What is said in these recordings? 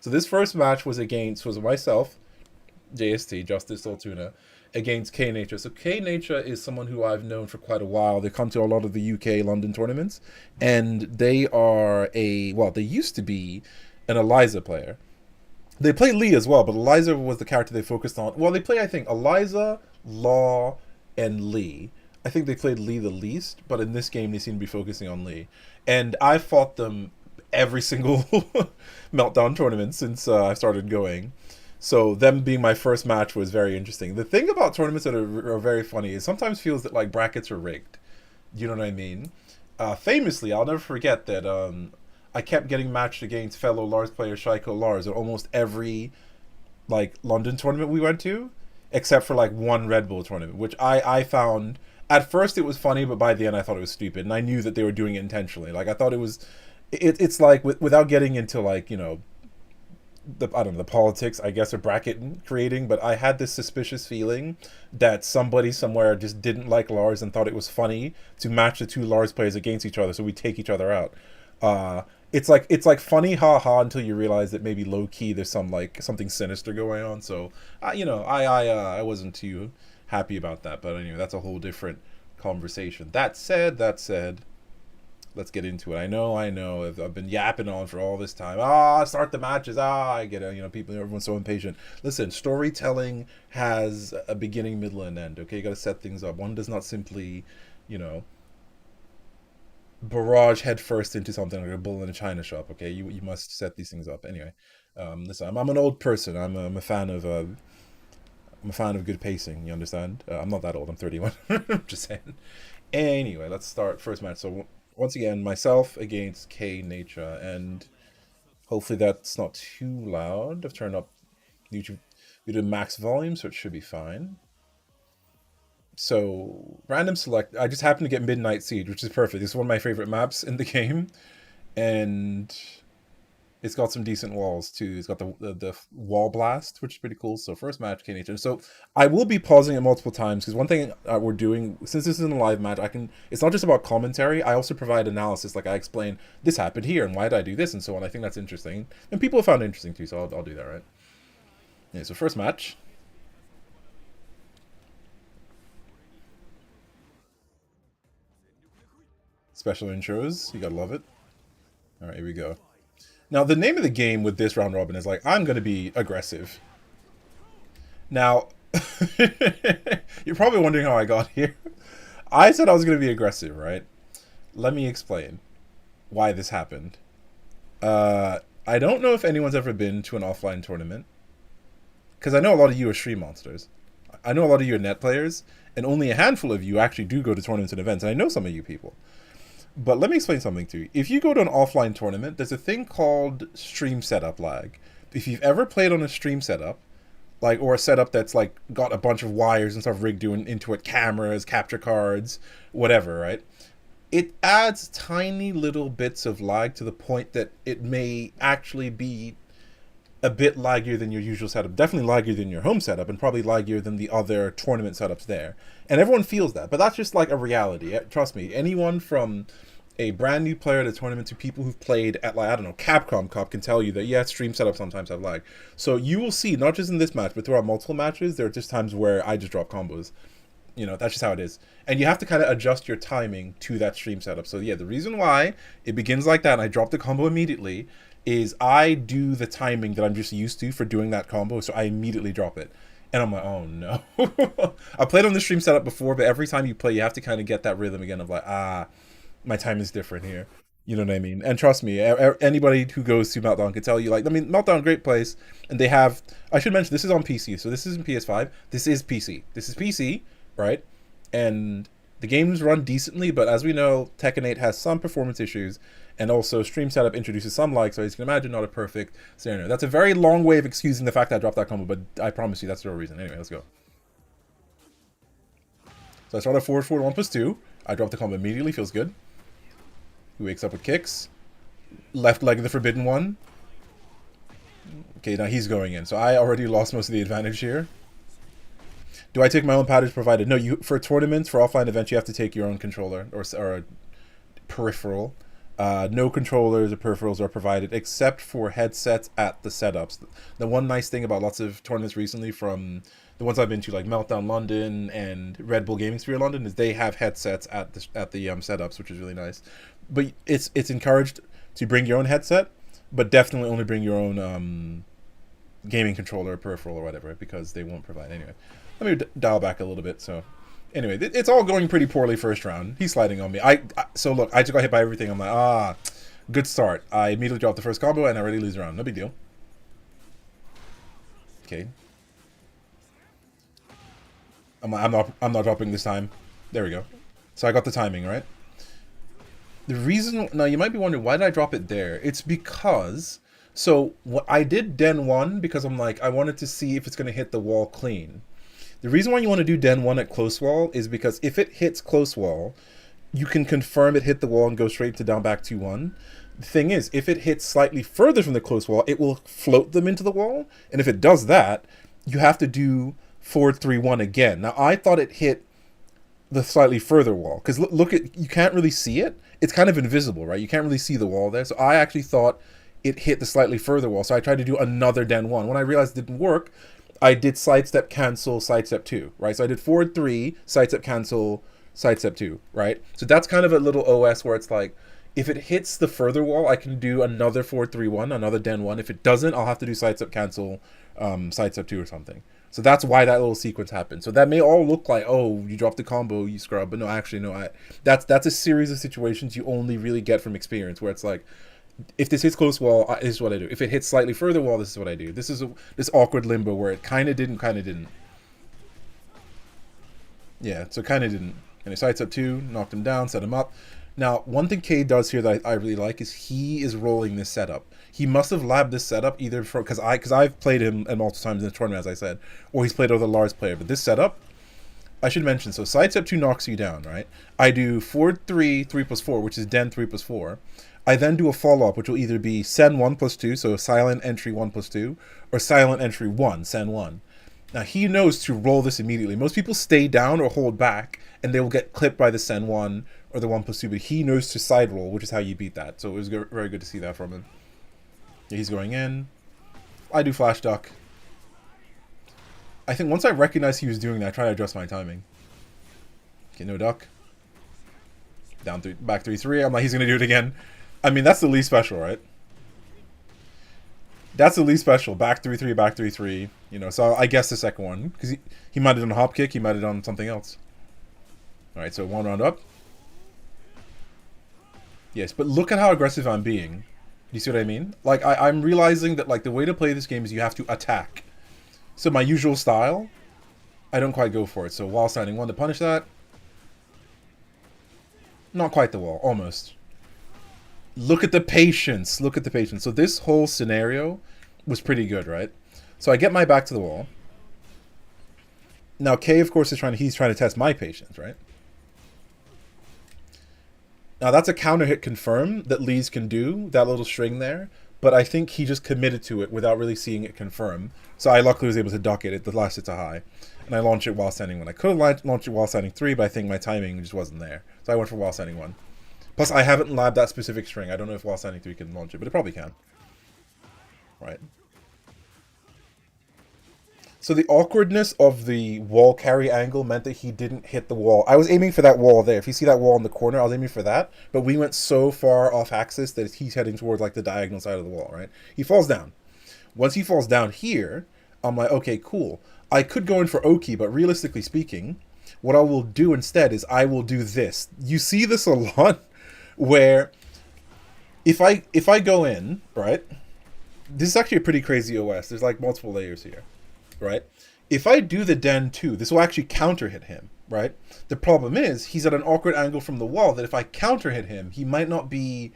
So this first match was myself, JST, JusticeSoulTuna, against K Nature. So K Nature is someone who I've known for quite a while. They come to a lot of the UK London tournaments, and they are they used to be an Eliza player. They play Lee as well, but Eliza was the character they focused on. Well, they play, I think, Eliza, Law, and Lee. I think they played Lee the least, but in this game they seem to be focusing on Lee. And I fought them every single Meltdown tournament since I started going. So them being my first match was very interesting. The thing about tournaments that are very funny is sometimes feels that like brackets are rigged. You know what I mean? Famously, I'll never forget that I kept getting matched against fellow Lars player Shaiko Lars at almost every like London tournament we went to, except for like one Red Bull tournament, which I found at first it was funny, but by the end I thought it was stupid, and I knew that they were doing it intentionally. Like I thought it was, it's like without getting into like I don't know, the politics, I guess, of bracket creating, but I had this suspicious feeling that somebody somewhere just didn't like Lars and thought it was funny to match the two Lars players against each other, so we take each other out. It's like funny, haha, until you realize that maybe low key there's something sinister going on. So, I wasn't too happy about that. But anyway, that's a whole different conversation. That said, let's get into it. I know. I've been yapping on for all this time. Start the matches. I get it. People, everyone's so impatient. Listen, storytelling has a beginning, middle, and end. Okay, you got to set things up. One does not simply, you know, barrage headfirst into something like a bull in a china shop. Okay, you must set these things up. Anyway, listen, I'm an old person. I'm a fan of good pacing. You understand? I'm not that old. I'm 31. Just saying. Anyway, let's start first match. So once again, myself against K Nature, and hopefully that's not too loud. I've turned up YouTube. We did max volume, so it should be fine. So random select. I just happened to get Midnight Siege, which is perfect. This is one of my favorite maps in the game, and it's got some decent walls too. It's got the wall blast, which is pretty cool. So first match, KNH. So I will be pausing it multiple times because one thing we're doing, since this isn't a live match, it's not just about commentary. I also provide analysis. Like I explain this happened here and why did I do this and so on. I think that's interesting, and people have found it interesting too. So I'll do that, right? Yeah. So first match. Special intros, you gotta love it. All right, here we go. Now, the name of the game with this round robin is like, I'm gonna be aggressive. Now, you're probably wondering how I got here. I said I was gonna be aggressive, right? Let me explain why this happened. I don't know if anyone's ever been to an offline tournament, because I know a lot of you are stream monsters. I know a lot of you are net players, and only a handful of you actually do go to tournaments and events, and I know some of you people. But let me explain something to you. If you go to an offline tournament, there's a thing called stream setup lag. If you've ever played on a stream setup, like, or a setup that's like got a bunch of wires and stuff rigged into it, cameras, capture cards, whatever, right? It adds tiny little bits of lag to the point that it may actually be a bit laggier than your usual setup, definitely laggier than your home setup, and probably laggier than the other tournament setups there. And everyone feels that, but that's just like a reality. Trust me, anyone from a brand new player to tournament to people who've played at, like, I don't know, Capcom Cup can tell you that, yeah, stream setups sometimes have lag. So you will see, not just in this match, but throughout multiple matches, there are just times where I just drop combos. That's just how it is. And you have to kind of adjust your timing to that stream setup. So yeah, the reason why it begins like that and I drop the combo immediately is I do the timing that I'm just used to for doing that combo, so I immediately drop it. And I'm like, oh no. I played on the stream setup before, but every time you play, you have to kind of get that rhythm again of like, my time is different here. You know what I mean? And trust me, anybody who goes to Meltdown can tell you, like, I mean, Meltdown, great place, and they have, I should mention, this is on PC, so this isn't PS5, this is PC. This is PC, right? And the games run decently, but as we know, Tekken 8 has some performance issues, and also stream setup introduces some lag, so as you can imagine, not a perfect scenario. That's a very long way of excusing the fact that I dropped that combo, but I promise you that's the real reason. Anyway, let's go. So I started forward 1+2. I dropped the combo immediately, feels good. He wakes up with kicks. Left leg of the forbidden one. Okay, now he's going in, so I already lost most of the advantage here. Do I take my own paddage provided? No, for tournaments, for offline events, you have to take your own controller or a peripheral. No controllers or peripherals are provided except for headsets at the setups. The one nice thing about lots of tournaments recently, from the ones I've been to, like Meltdown London and Red Bull Gaming Sphere London, is they have headsets at the setups, which is really nice. But it's encouraged to bring your own headset, but definitely only bring your own gaming controller or peripheral or whatever, because they won't provide anyway. Let me dial back a little bit. So anyway, it's all going pretty poorly first round. He's sliding on me. So look, I just got hit by everything. I'm like, good start. I immediately dropped the first combo and I already lose the round. No big deal. Okay. I'm not dropping this time. There we go. So I got the timing right. The reason, now you might be wondering, why did I drop it there? It's because, so what I did Den 1 because I'm like, I wanted to see if it's going to hit the wall clean. The reason why you want to do Den 1 at close wall is because if it hits close wall, you can confirm it hit the wall and go straight to down back 2-1. The thing is, if it hits slightly further from the close wall, it will float them into the wall. And if it does that, you have to do forward 3-1 again. Now, I thought it hit the slightly further wall, because look at, you can't really see it. It's kind of invisible, right? You can't really see the wall there. So I actually thought it hit the slightly further wall. So I tried to do another Den 1. When I realized it didn't work, I did sidestep, cancel, sidestep 2, right? So I did forward 3, sidestep, cancel, sidestep 2, right? So that's kind of a little OS where it's like, if it hits the further wall, I can do another forward 3-1, another Den 1. If it doesn't, I'll have to do sidestep, cancel, sidestep 2 or something. So that's why that little sequence happened. So that may all look like, oh, you dropped the combo, you scrub, but no, actually, no. That's a series of situations you only really get from experience, where it's like, if this hits close wall, this is what I do. If it hits slightly further wall, this is what I do. This is this awkward limbo where it kind of didn't, kind of didn't. Yeah, so kind of didn't. And he sidestep 2, knocked him down, set him up. Now, one thing K does here that I really like is he is rolling this setup. He must have labbed this setup either for, because I've played him multiple times in the tournament, as I said, or he's played other Lars player. But this setup, I should mention, so sidestep 2 knocks you down, right? I do forward 3, 3+4, which is Den 3+4. I then do a follow-up, which will either be Sen 1+2, so silent entry 1+2, or silent entry 1, Sen 1. Now, he knows to roll this immediately. Most people stay down or hold back, and they will get clipped by the Sen 1 or the 1+2, but he knows to side roll, which is how you beat that. So it was very good to see that from him. Yeah, he's going in. I do flash duck. I think once I recognized he was doing that, I try to adjust my timing. Okay, no duck. Down 3, back 3-3. I'm like, he's going to do it again. I mean, that's the least special, right? That's the least special. Back 3-3, back 3-3. You know, so I guess the second one. Because he might have done a hop kick. He might have done something else. Alright, so 1 round up. Yes, but look at how aggressive I'm being. You see what I mean? Like, I'm realizing that, like, the way to play this game is you have to attack. So my usual style, I don't quite go for it. So wall standing 1 to punish that. Not quite the wall. Almost. Look at the patience. Look at the patience. So this whole scenario was pretty good, right? So I get my back to the wall. Now K, of course, he's trying to test my patience, right? Now that's a counter hit confirm that Lee's can do, that little string there. But I think he just committed to it without really seeing it confirm. So I luckily was able to duck it. The last hit's a high. And I launched it while standing 1. I could have launched it while standing 3, but I think my timing just wasn't there. So I went for while standing 1. Plus, I haven't labbed that specific string. I don't know if while standing 3 can launch it, but it probably can. Right. So the awkwardness of the wall carry angle meant that he didn't hit the wall. I was aiming for that wall there. If you see that wall in the corner, I was aiming for that. But we went so far off axis that he's heading towards like the diagonal side of the wall, right? He falls down. Once he falls down here, I'm like, okay, cool. I could go in for Oki, but realistically speaking, what I will do instead is I will do this. You see this a lot where if I go in, right? This is actually a pretty crazy OS. There's like multiple layers here. Right? If I do the Den 2, this will actually counter hit him, right? The problem is he's at an awkward angle from the wall that if I counter hit him, he might not be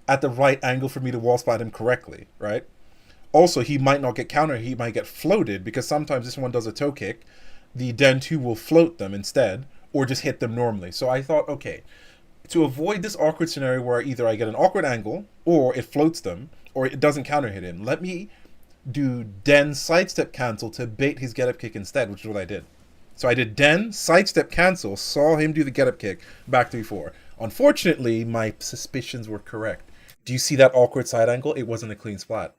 at the right angle for me to wall spot him correctly, right? Also, he might not get counter, he might get floated because sometimes this one does a toe kick. The Den 2 will float them instead or just hit them normally. So I thought, okay, to avoid this awkward scenario where either I get an awkward angle or it floats them or it doesn't counter hit him, let me do Den sidestep cancel to bait his get up kick instead, which is what I did. So I did Den sidestep cancel, saw him do the get up kick, back 3-4. Unfortunately, my suspicions were correct. Do you see that awkward side angle? It wasn't a clean splat.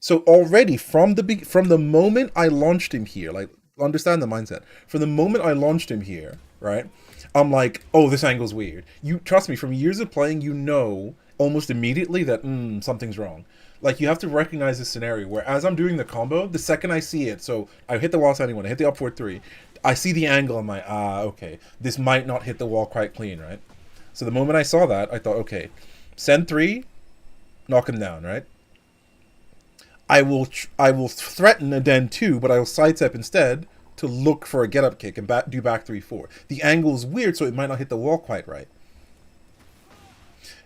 So already from the moment I launched him here, like understand the mindset. From the moment I launched him here, right? I'm like, oh, this angle's weird. You trust me, from years of playing, you know almost immediately that something's wrong. Like you have to recognize this scenario where as I'm doing the combo, the second I see it, so I hit the wall standing one, I hit the up forward three, I see the angle, I'm like, okay, this might not hit the wall quite clean, right? So the moment I saw that, I thought, okay, send three, knock him down, right? I will threaten a den two, but I will sidestep instead to look for a get up kick and do back 3-4. The angle is weird, so it might not hit the wall quite right.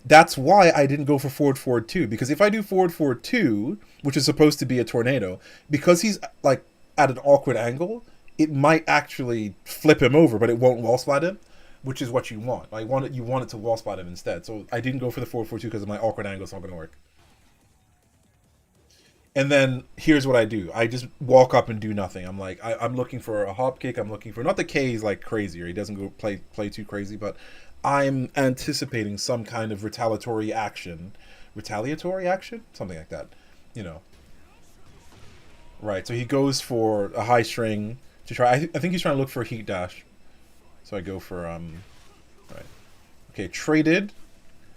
That's why I didn't go for forward 2, because if I do forward 2, which is supposed to be a tornado, because he's like at an awkward angle, it might actually flip him over, but it won't wall splat him, which is what you want. You want it to wall splat him instead. So I didn't go for the forward 2 because of my awkward angle. It's not going to work. And then here's what I do. I just walk up and do nothing. I'm like, I'm looking for a hop kick. I'm looking for, not the K is like crazy, or he doesn't go play too crazy, but I'm anticipating some kind of retaliatory action. Retaliatory action? Something like that. You know. Right, so he goes for a high string to try. I think he's trying to look for a heat dash. So I go for, right. Okay, traded.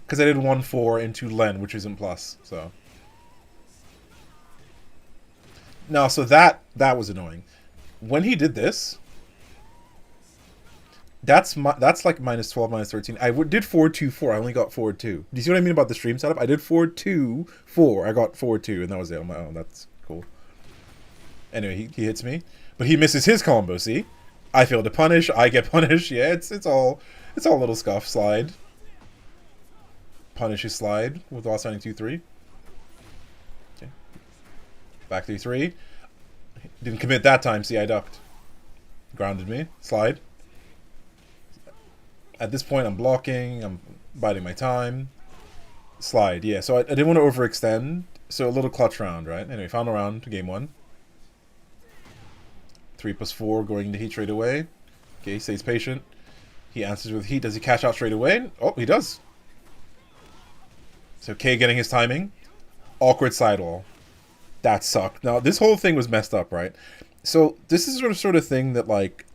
Because I did 1-4 into Len, which isn't plus, so. No, so that was annoying. When he did this, that's like minus 12, minus 13. I did 4-2-4. I only got 4-2. Do you see what I mean about the stream setup? I did 4-2-4. I got 4-2, and that was it. I'm like, oh, that's cool. Anyway, he hits me, but he misses his combo. See, I fail to punish. I get punished. Yeah, it's all little scuff. Slide. Punish his slide with while standing 2-3. Okay. Back 3-3. Didn't commit that time. See, I ducked. Grounded me. Slide. At this point, I'm blocking. I'm biding my time. Slide. Yeah, so I didn't want to overextend. So a little clutch round, right? Anyway, final round to game 1. 3+4 going into heat straight away. Okay, stays patient. He answers with heat. Does he cash out straight away? Oh, he does. So K getting his timing. Awkward sidewall. That sucked. Now, this whole thing was messed up, right? So this is sort of thing that, like,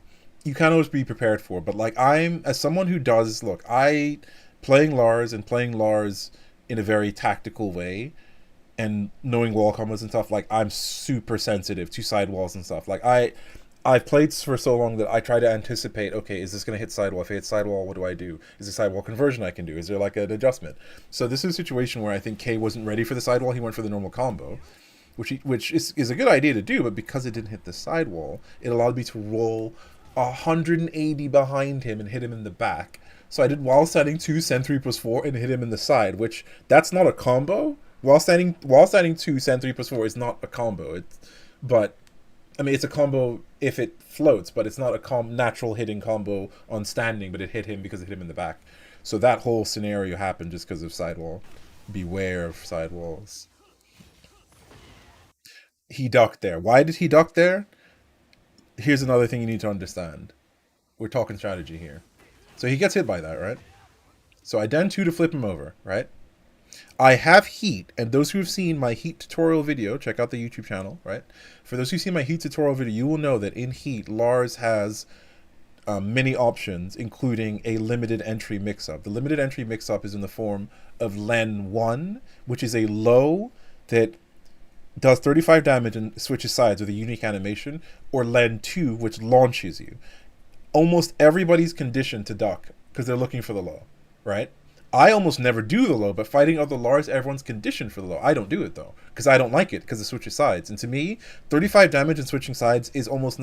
you can't always be prepared for. But, like, as someone who does, look, playing Lars in a very tactical way and knowing wall combos and stuff, like, I'm super sensitive to sidewalls and stuff. Like, I've played for so long that I try to anticipate, okay, is this going to hit sidewall? If it hits sidewall, what do I do? Is there sidewall conversion I can do? Is there, like, an adjustment? So this is a situation where I think K wasn't ready for the sidewall. He went for the normal combo, which is a good idea to do, but because it didn't hit the sidewall, it allowed me to roll 180 behind him and hit him in the back. So I did while standing 2, send 3+4, and hit him in the side, which that's not a combo. While standing 2, send 3+4 is not a combo. But I mean, it's a combo if it floats, but it's not a natural hitting combo on standing, but it hit him because it hit him in the back. So that whole scenario happened just because of sidewall. Beware of sidewalls. He ducked there. Why did he duck there? Here's another thing you need to understand. We're talking strategy here. So he gets hit by that, right? So I den 2 to flip him over, right? I have heat, and those who have seen my heat tutorial video, check out the YouTube channel, right? For those who see my heat tutorial video, you will know that in heat, Lars has many options, including a limited entry mix-up. The limited entry mix-up is in the form of Len 1, which is a low that does 35 damage and switches sides with a unique animation, or Len 2, which launches you. Almost everybody's conditioned to duck because they're looking for the low, right? I almost never do the low, but fighting other Lars, everyone's conditioned for the low. I don't do it, though, because I don't like it, because it switches sides. And to me, 35 damage and switching sides is almost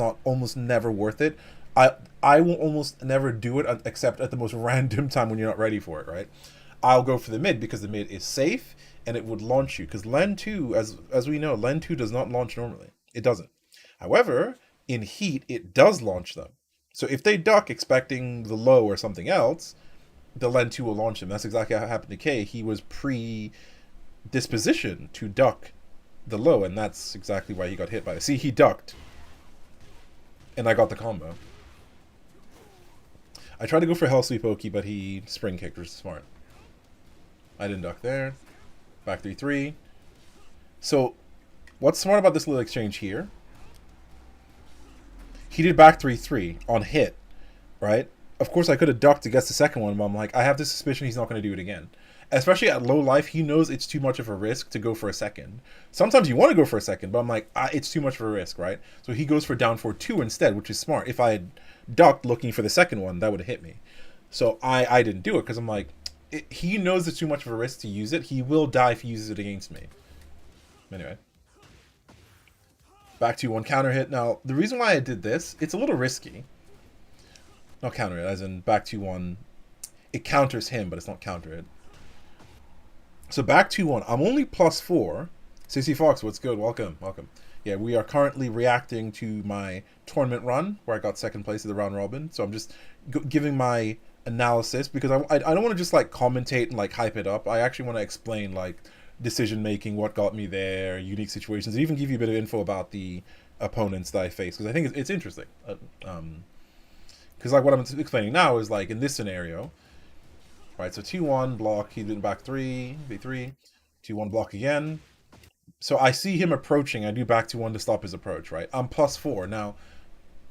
never worth it. I will almost never do it except at the most random time when you're not ready for it, right? I'll go for the mid, because the mid is safe, and it would launch you. Because Len 2, as we know, Len 2 does not launch normally. It doesn't. However, in heat, it does launch them. So if they duck expecting the low or something else, the Len 2 will launch him. That's exactly how it happened to K. He was predispositioned to duck the low, and that's exactly why he got hit by it. See, he ducked, and I got the combo. I tried to go for Hell Sweep Oki, but he spring kicked, which is smart. I didn't duck there. Back 3-3. So, what's smart about this little exchange here? He did back 3-3 on hit, right? Of course, I could have ducked against the second one, but I'm like, I have this suspicion he's not going to do it again. Especially at low life, he knows it's too much of a risk to go for a second. Sometimes you want to go for a second, but I'm like, it's too much of a risk, right? So he goes for down 4-2 instead, which is smart. If I had ducked looking for the second one, that would have hit me. So I didn't do it because I'm like, he knows it's too much of a risk to use it. He will die if he uses it against me. Anyway. Back 2-1 counter hit. Now, the reason why I did this, it's a little risky. Not counter hit, as in back 2-1. It counters him, but it's not counter hit. So back 2-1. I'm only +4. CC Fox, what's good? Welcome, welcome. Yeah, we are currently reacting to my tournament run, where I got second place at the round robin. So I'm just giving my analysis, because I don't want to just like commentate and like hype it up. I actually want to explain like decision making, what got me there, unique situations, and even give you a bit of info about the opponents that I face, because I think it's interesting. Because like what I'm explaining now is like in this scenario, right? So 2-1 block, he did back 3, B3, 2-1 block again. So I see him approaching. I do back 2-1 to stop his approach, right? I'm +4 now.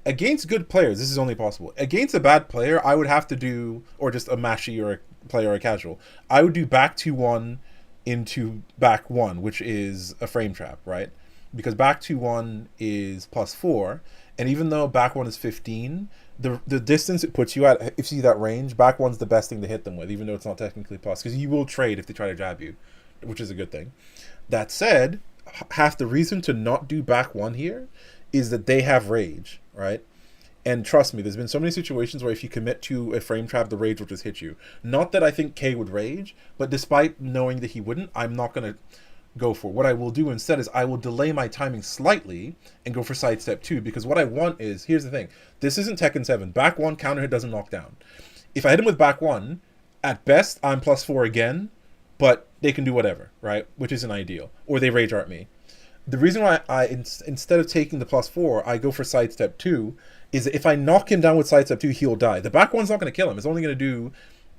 Against good players, this is only possible. Against a bad player, I would have to do, or just a mashy or a player or a casual, I would do back 2-1 into back 1, which is a frame trap, right? Because back 2-1 is +4, and even though back 1 is 15, the distance it puts you at, if you see that range, back 1's the best thing to hit them with, even though it's not technically plus, because you will trade if they try to jab you, which is a good thing. That said, half the reason to not do back 1 here is that they have rage, right? And trust me, there's been so many situations where if you commit to a frame trap, the rage will just hit you. Not that I think K would rage, but despite knowing that he wouldn't, I'm not going to go for. What I will do instead is I will delay my timing slightly and go for sidestep 2, because what I want is, here's the thing, this isn't Tekken 7. Back 1 counter hit doesn't knock down. If I hit him with back 1, at best I'm +4 again, but they can do whatever, right? Which isn't ideal. Or they rage art me. The reason why instead of taking the +4, I go for sidestep 2 is that if I knock him down with sidestep 2, he'll die. The back 1's not going to kill him. It's only going to do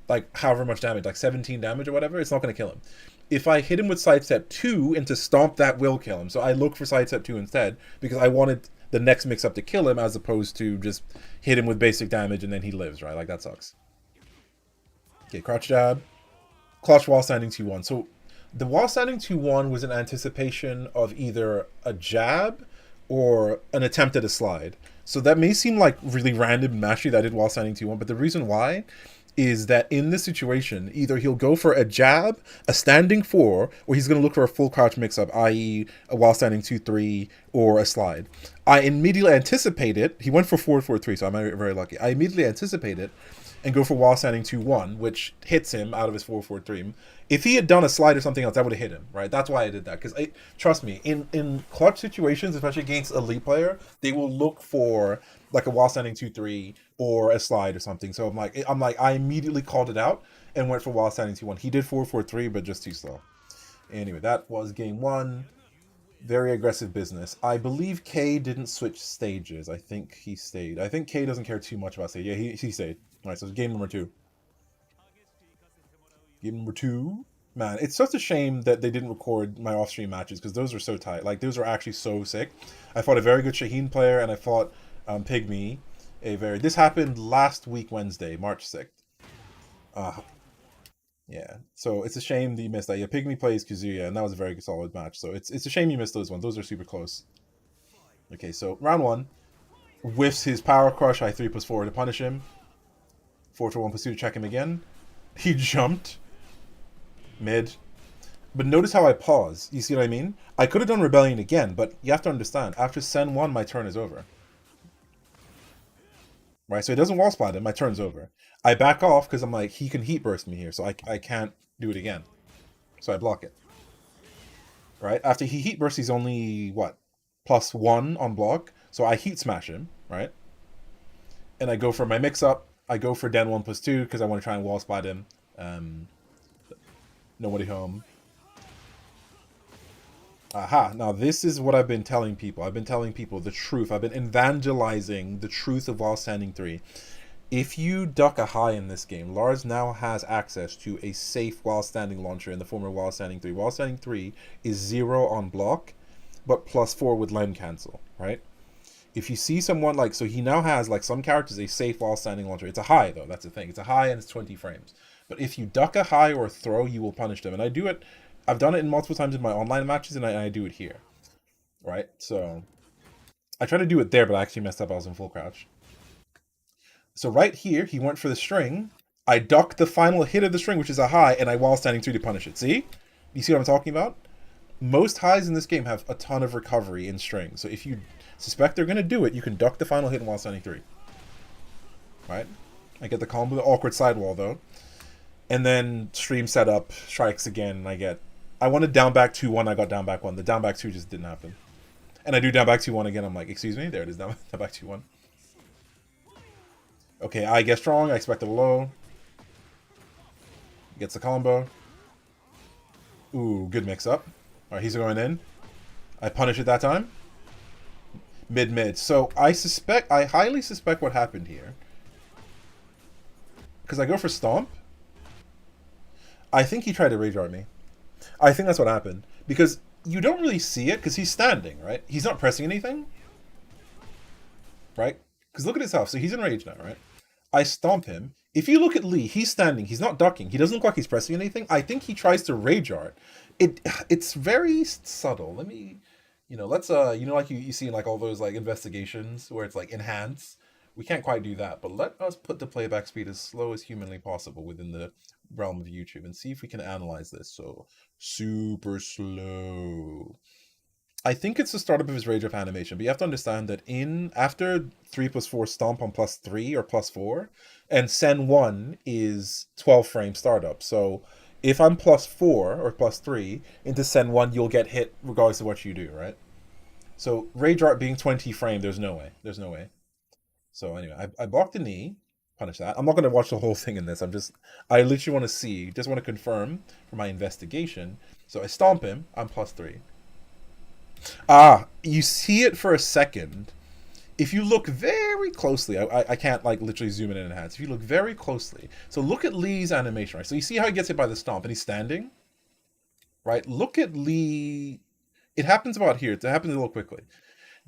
like however much damage, like 17 damage or whatever. It's not going to kill him. If I hit him with sidestep 2 and to stomp, that will kill him. So I look for sidestep 2 instead, because I wanted the next mix-up to kill him as opposed to just hit him with basic damage and then he lives, right? Like, that sucks. Okay, crouch jab. Clutch wall standing 2-1. So the wall standing 2-1 was in anticipation of either a jab or an attempt at a slide. So that may seem like really random and mashy that I did wall standing 2-1, but the reason why is that in this situation, either he'll go for a jab, a standing 4, or he's going to look for a full crouch mix-up, i.e. a wall standing 2-3 or a slide. I immediately anticipate it. He went for 4-4-3, so I'm very lucky. I immediately anticipate it and go for wall standing 2-1, which hits him out of his 4-4-3. If he had done a slide or something else, that would have hit him, right? That's why I did that. Because trust me, in clutch situations, especially against elite player, they will look for like a wall standing 2-3 or a slide or something. So I'm like, I immediately called it out and went for wall standing 2-1. He did 4-4-3, but just too slow. Anyway, that was game 1. Very aggressive business. I believe K didn't switch stages. I think he stayed. I think K doesn't care too much about stage. Yeah, he stayed. All right, so game number 2. Game number 2. Man, it's such a shame that they didn't record my off-stream matches, because those are so tight. Like, those are actually so sick. I fought a very good Shaheen player, and I fought Pygmy. This happened last week, Wednesday, March 6th. Yeah, so it's a shame that you missed that. Yeah, Pygmy plays Kazuya, and that was a very solid match. So it's a shame you missed those ones. Those are super close. Okay, so round 1. Whiffs his power crush. I 3+4 to punish him. 4-1 pursuit to check him again. He jumped. Mid. But notice how I pause. You see what I mean? I could have done Rebellion again, but you have to understand, after Sen 1, my turn is over. Right, so he doesn't wall spot him, my turn's over. I back off because I'm like, he can heat burst me here, so I can't do it again. So I block it. Right, after he heat bursts, he's only, what, +1 on block. So I heat smash him, right? And I go for my mix-up. I go for Den 1+2 because I want to try and wall spot him. Nobody home. Aha, now this is what I've been telling people. I've been telling people the truth. I've been evangelizing the truth of wall standing 3. If you duck a high in this game, Lars now has access to a safe while standing launcher in the form of while standing 3. While standing 3 is 0 on block, but +4 with line cancel, right? If you see someone like, so he now has like some characters a safe while standing launcher. It's a high though, that's the thing. It's a high and it's 20 frames. But if you duck a high or throw, you will punish them. And I do it, I've done it in multiple times in my online matches, and I do it here, right? So I tried to do it there, but I actually messed up. I was in full crouch. So right here, he went for the string. I ducked the final hit of the string, which is a high, and I while standing 3 to punish it. See? You see what I'm talking about? Most highs in this game have a ton of recovery in string. So if you suspect they're going to do it, you can duck the final hit while standing 3. Right? I get the combo, the awkward sidewall, though. And then stream setup, strikes again, and I wanted down back 2-1, I got down back 1. The down back 2 just didn't happen. And I do down back 2-1 again, I'm like, excuse me? There it is, down back 2-1. Okay, I get strong, I expect a low. Gets the combo. Ooh, good mix up. Alright, he's going in. I punish it that time. Mid. So I highly suspect what happened here. Because I go for stomp. I think he tried to rage art me. I think that's what happened. Because you don't really see it because he's standing, right? He's not pressing anything. Right? Because look at his health. So he's in rage now, right? I stomp him. If you look at Lee, he's standing. He's not ducking. He doesn't look like he's pressing anything. I think he tries to rage art. It's very subtle. Let me, let's like you see in like all those like investigations where it's like enhance. We can't quite do that, but let us put the playback speed as slow as humanly possible within the realm of YouTube and see if we can analyze this. So super slow. I think it's the startup of his rage up animation, but you have to understand that after 3+4 stomp on +3 or +4, and Sen 1 is 12 frame startup. So if I'm +4 or +3 into Sen 1, you'll get hit regardless of what you do, right? So rage art being 20 frame, there's no way. There's no way. So anyway, I blocked the knee, punish that. I'm not going to watch the whole thing in this. I literally want to see, just want to confirm for my investigation. So I stomp him, I'm +3. You see it for a second. If you look very closely, I can't like literally zoom in and enhance. If you look very closely, so look at Lee's animation, right? So you see how he gets hit by the stomp and he's standing, right? Look at Lee. It happens about here. It happens a little quickly.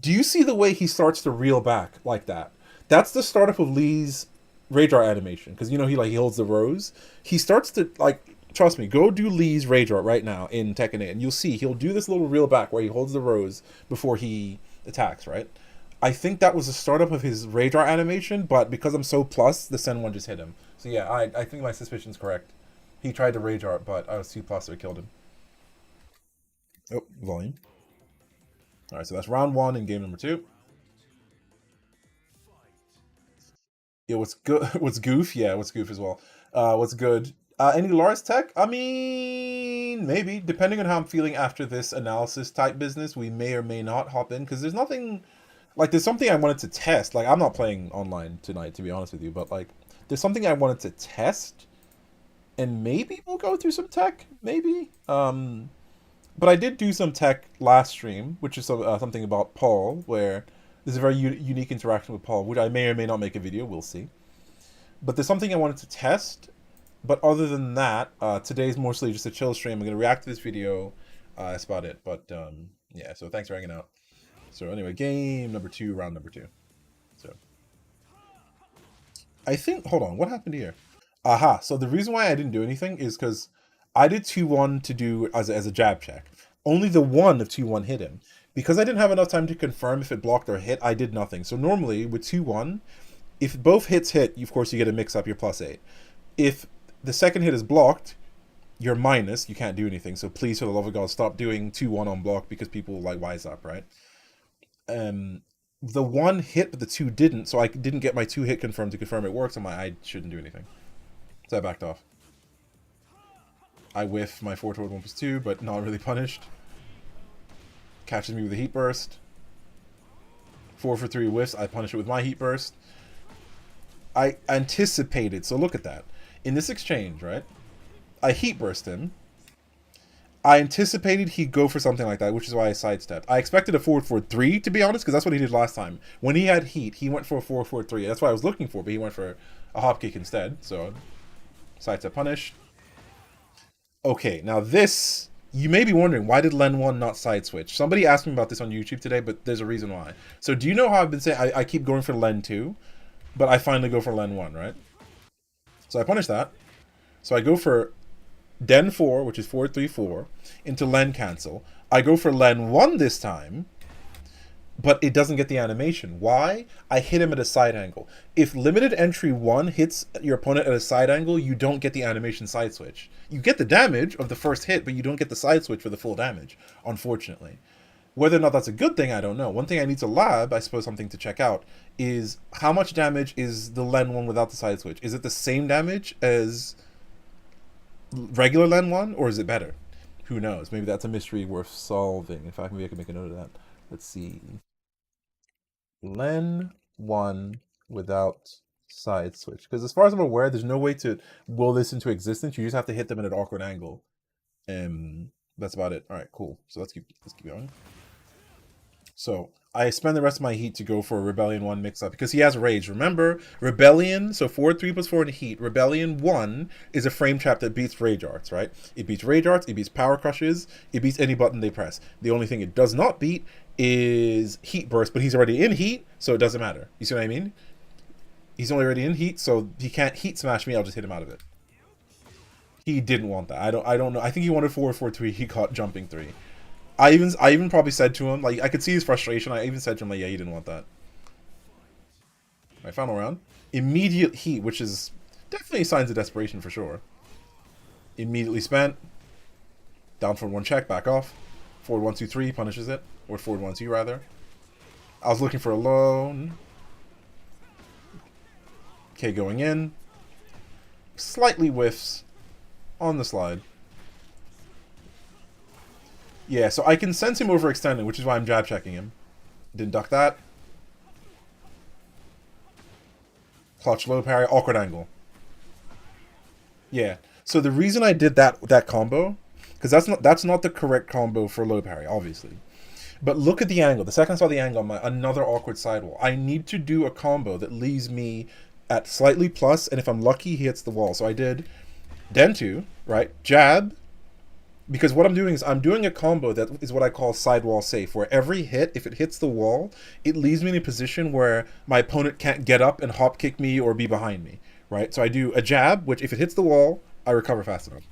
Do you see the way he starts to reel back like that? That's the startup of Lee's radar animation, because he holds the rose. He starts to trust me, go do Lee's rage art right now in Tekken 8, and you'll see he'll do this little reel back where he holds the rose before he attacks, right? I think that was the startup of his rage art animation, but because I'm so plus, the Sen 1 just hit him. So yeah, I think my suspicion's correct. He tried to rage art, but I was too plus, so it killed him. Oh, volume. Alright, so that's round 1 in game number 2. Yeah, what's good? What's goof? Yeah, what's goof as well. What's good? Any Lars tech? I mean, maybe. Depending on how I'm feeling after this analysis type business, we may or may not hop in, because there's nothing... there's something I wanted to test. I'm not playing online tonight, to be honest with you, but, there's something I wanted to test, and maybe we'll go through some tech, maybe? But I did do some tech last stream, which is something about Paul, where there's a very unique interaction with Paul, which I may or may not make a video, we'll see. But there's something I wanted to test. But other than that, today's mostly just a chill stream. I'm going to react to this video. That's about it. But yeah, so thanks for hanging out. So anyway, game number 2, round number 2. So I think, hold on, what happened here? Aha, so the reason why I didn't do anything is because I did 2-1 to do as a jab check. Only the 1 of 2-1 hit him. Because I didn't have enough time to confirm if it blocked or hit, I did nothing. So normally with 2-1, if both hits hit, of course you get a mix up, you're +8. If the second hit is blocked, you're minus, you can't do anything. So please, for the love of God, stop doing 2-1 on block, because people wise up, right? The 1 hit, but the 2 didn't, so I didn't get my 2 hit confirmed to confirm it works. I shouldn't do anything. So I backed off. I whiff my 4 toward 1+2, but not really punished. Catches me with a heat burst. 4 for 3 whiffs, I punish it with my heat burst. I anticipated, so look at that. In this exchange, right? I heat burst him. I anticipated he'd go for something like that, which is why I sidestepped. I expected a forward 4-3, to be honest, because that's what he did last time. When he had heat, he went for a 4-4-3. That's what I was looking for, but he went for a hop kick instead. So, sidestep punish. Okay, now this, you may be wondering, why did Len 1 not side switch? Somebody asked me about this on YouTube today, but there's a reason why. So do you know how I've been saying I keep going for Len 2, but I finally go for Len 1, right? So I punish that. So I go for Den 4, which is 4-3-4, into Len cancel. I go for Len 1 this time, but it doesn't get the animation. Why? I hit him at a side angle. If limited entry 1 hits your opponent at a side angle, you don't get the animation side switch. You get the damage of the first hit, but you don't get the side switch for the full damage, unfortunately. Whether or not that's a good thing, I don't know. One thing I need to lab, I suppose something to check out, is how much damage is the Len 1 without the side switch? Is it the same damage as regular Len 1, or is it better? Who knows? Maybe that's a mystery worth solving. In fact, maybe I can make a note of that. Let's see. Len 1 without side switch. Because as far as I'm aware, there's no way to will this into existence. You just have to hit them at an awkward angle. That's about it. All right, cool. So let's keep going. So I spend the rest of my heat to go for a Rebellion 1 mix-up because he has Rage. Remember, Rebellion, so 4-3+4 in heat. Rebellion 1 is a frame trap that beats Rage Arts, right? It beats Rage Arts, it beats Power Crushes, it beats any button they press. The only thing it does not beat is Heat Burst, but he's already in heat, so it doesn't matter. You see what I mean? He's already in heat, so he can't heat smash me, I'll just hit him out of it. He didn't want that. I don't know. I think he wanted 4-4-3, he caught jumping 3. I even probably said to him, like, I could see his frustration. I even said to him, like, yeah, he didn't want that. My final round. Immediate heat, which is definitely signs of desperation for sure. Immediately spent. Down forward 1 check, back off. Forward 1, 2, 3, punishes it. Or forward 1, 2, rather. I was looking for a loan. Okay, going in. Slightly whiffs on the slide. Yeah, so I can sense him overextending, which is why I'm jab checking him. Didn't duck that. Clutch low parry, awkward angle. Yeah. So the reason I did that combo, because that's not the correct combo for low parry, obviously. But look at the angle. The second I saw the angle, my another awkward sidewall. I need to do a combo that leaves me at slightly plus, and if I'm lucky, he hits the wall. So I did Den 2, right? Jab. Because what I'm doing is I'm doing a combo that is what I call sidewall safe, where every hit, if it hits the wall, it leaves me in a position where my opponent can't get up and hop kick me or be behind me, right? So I do a jab, which if it hits the wall, I recover fast enough.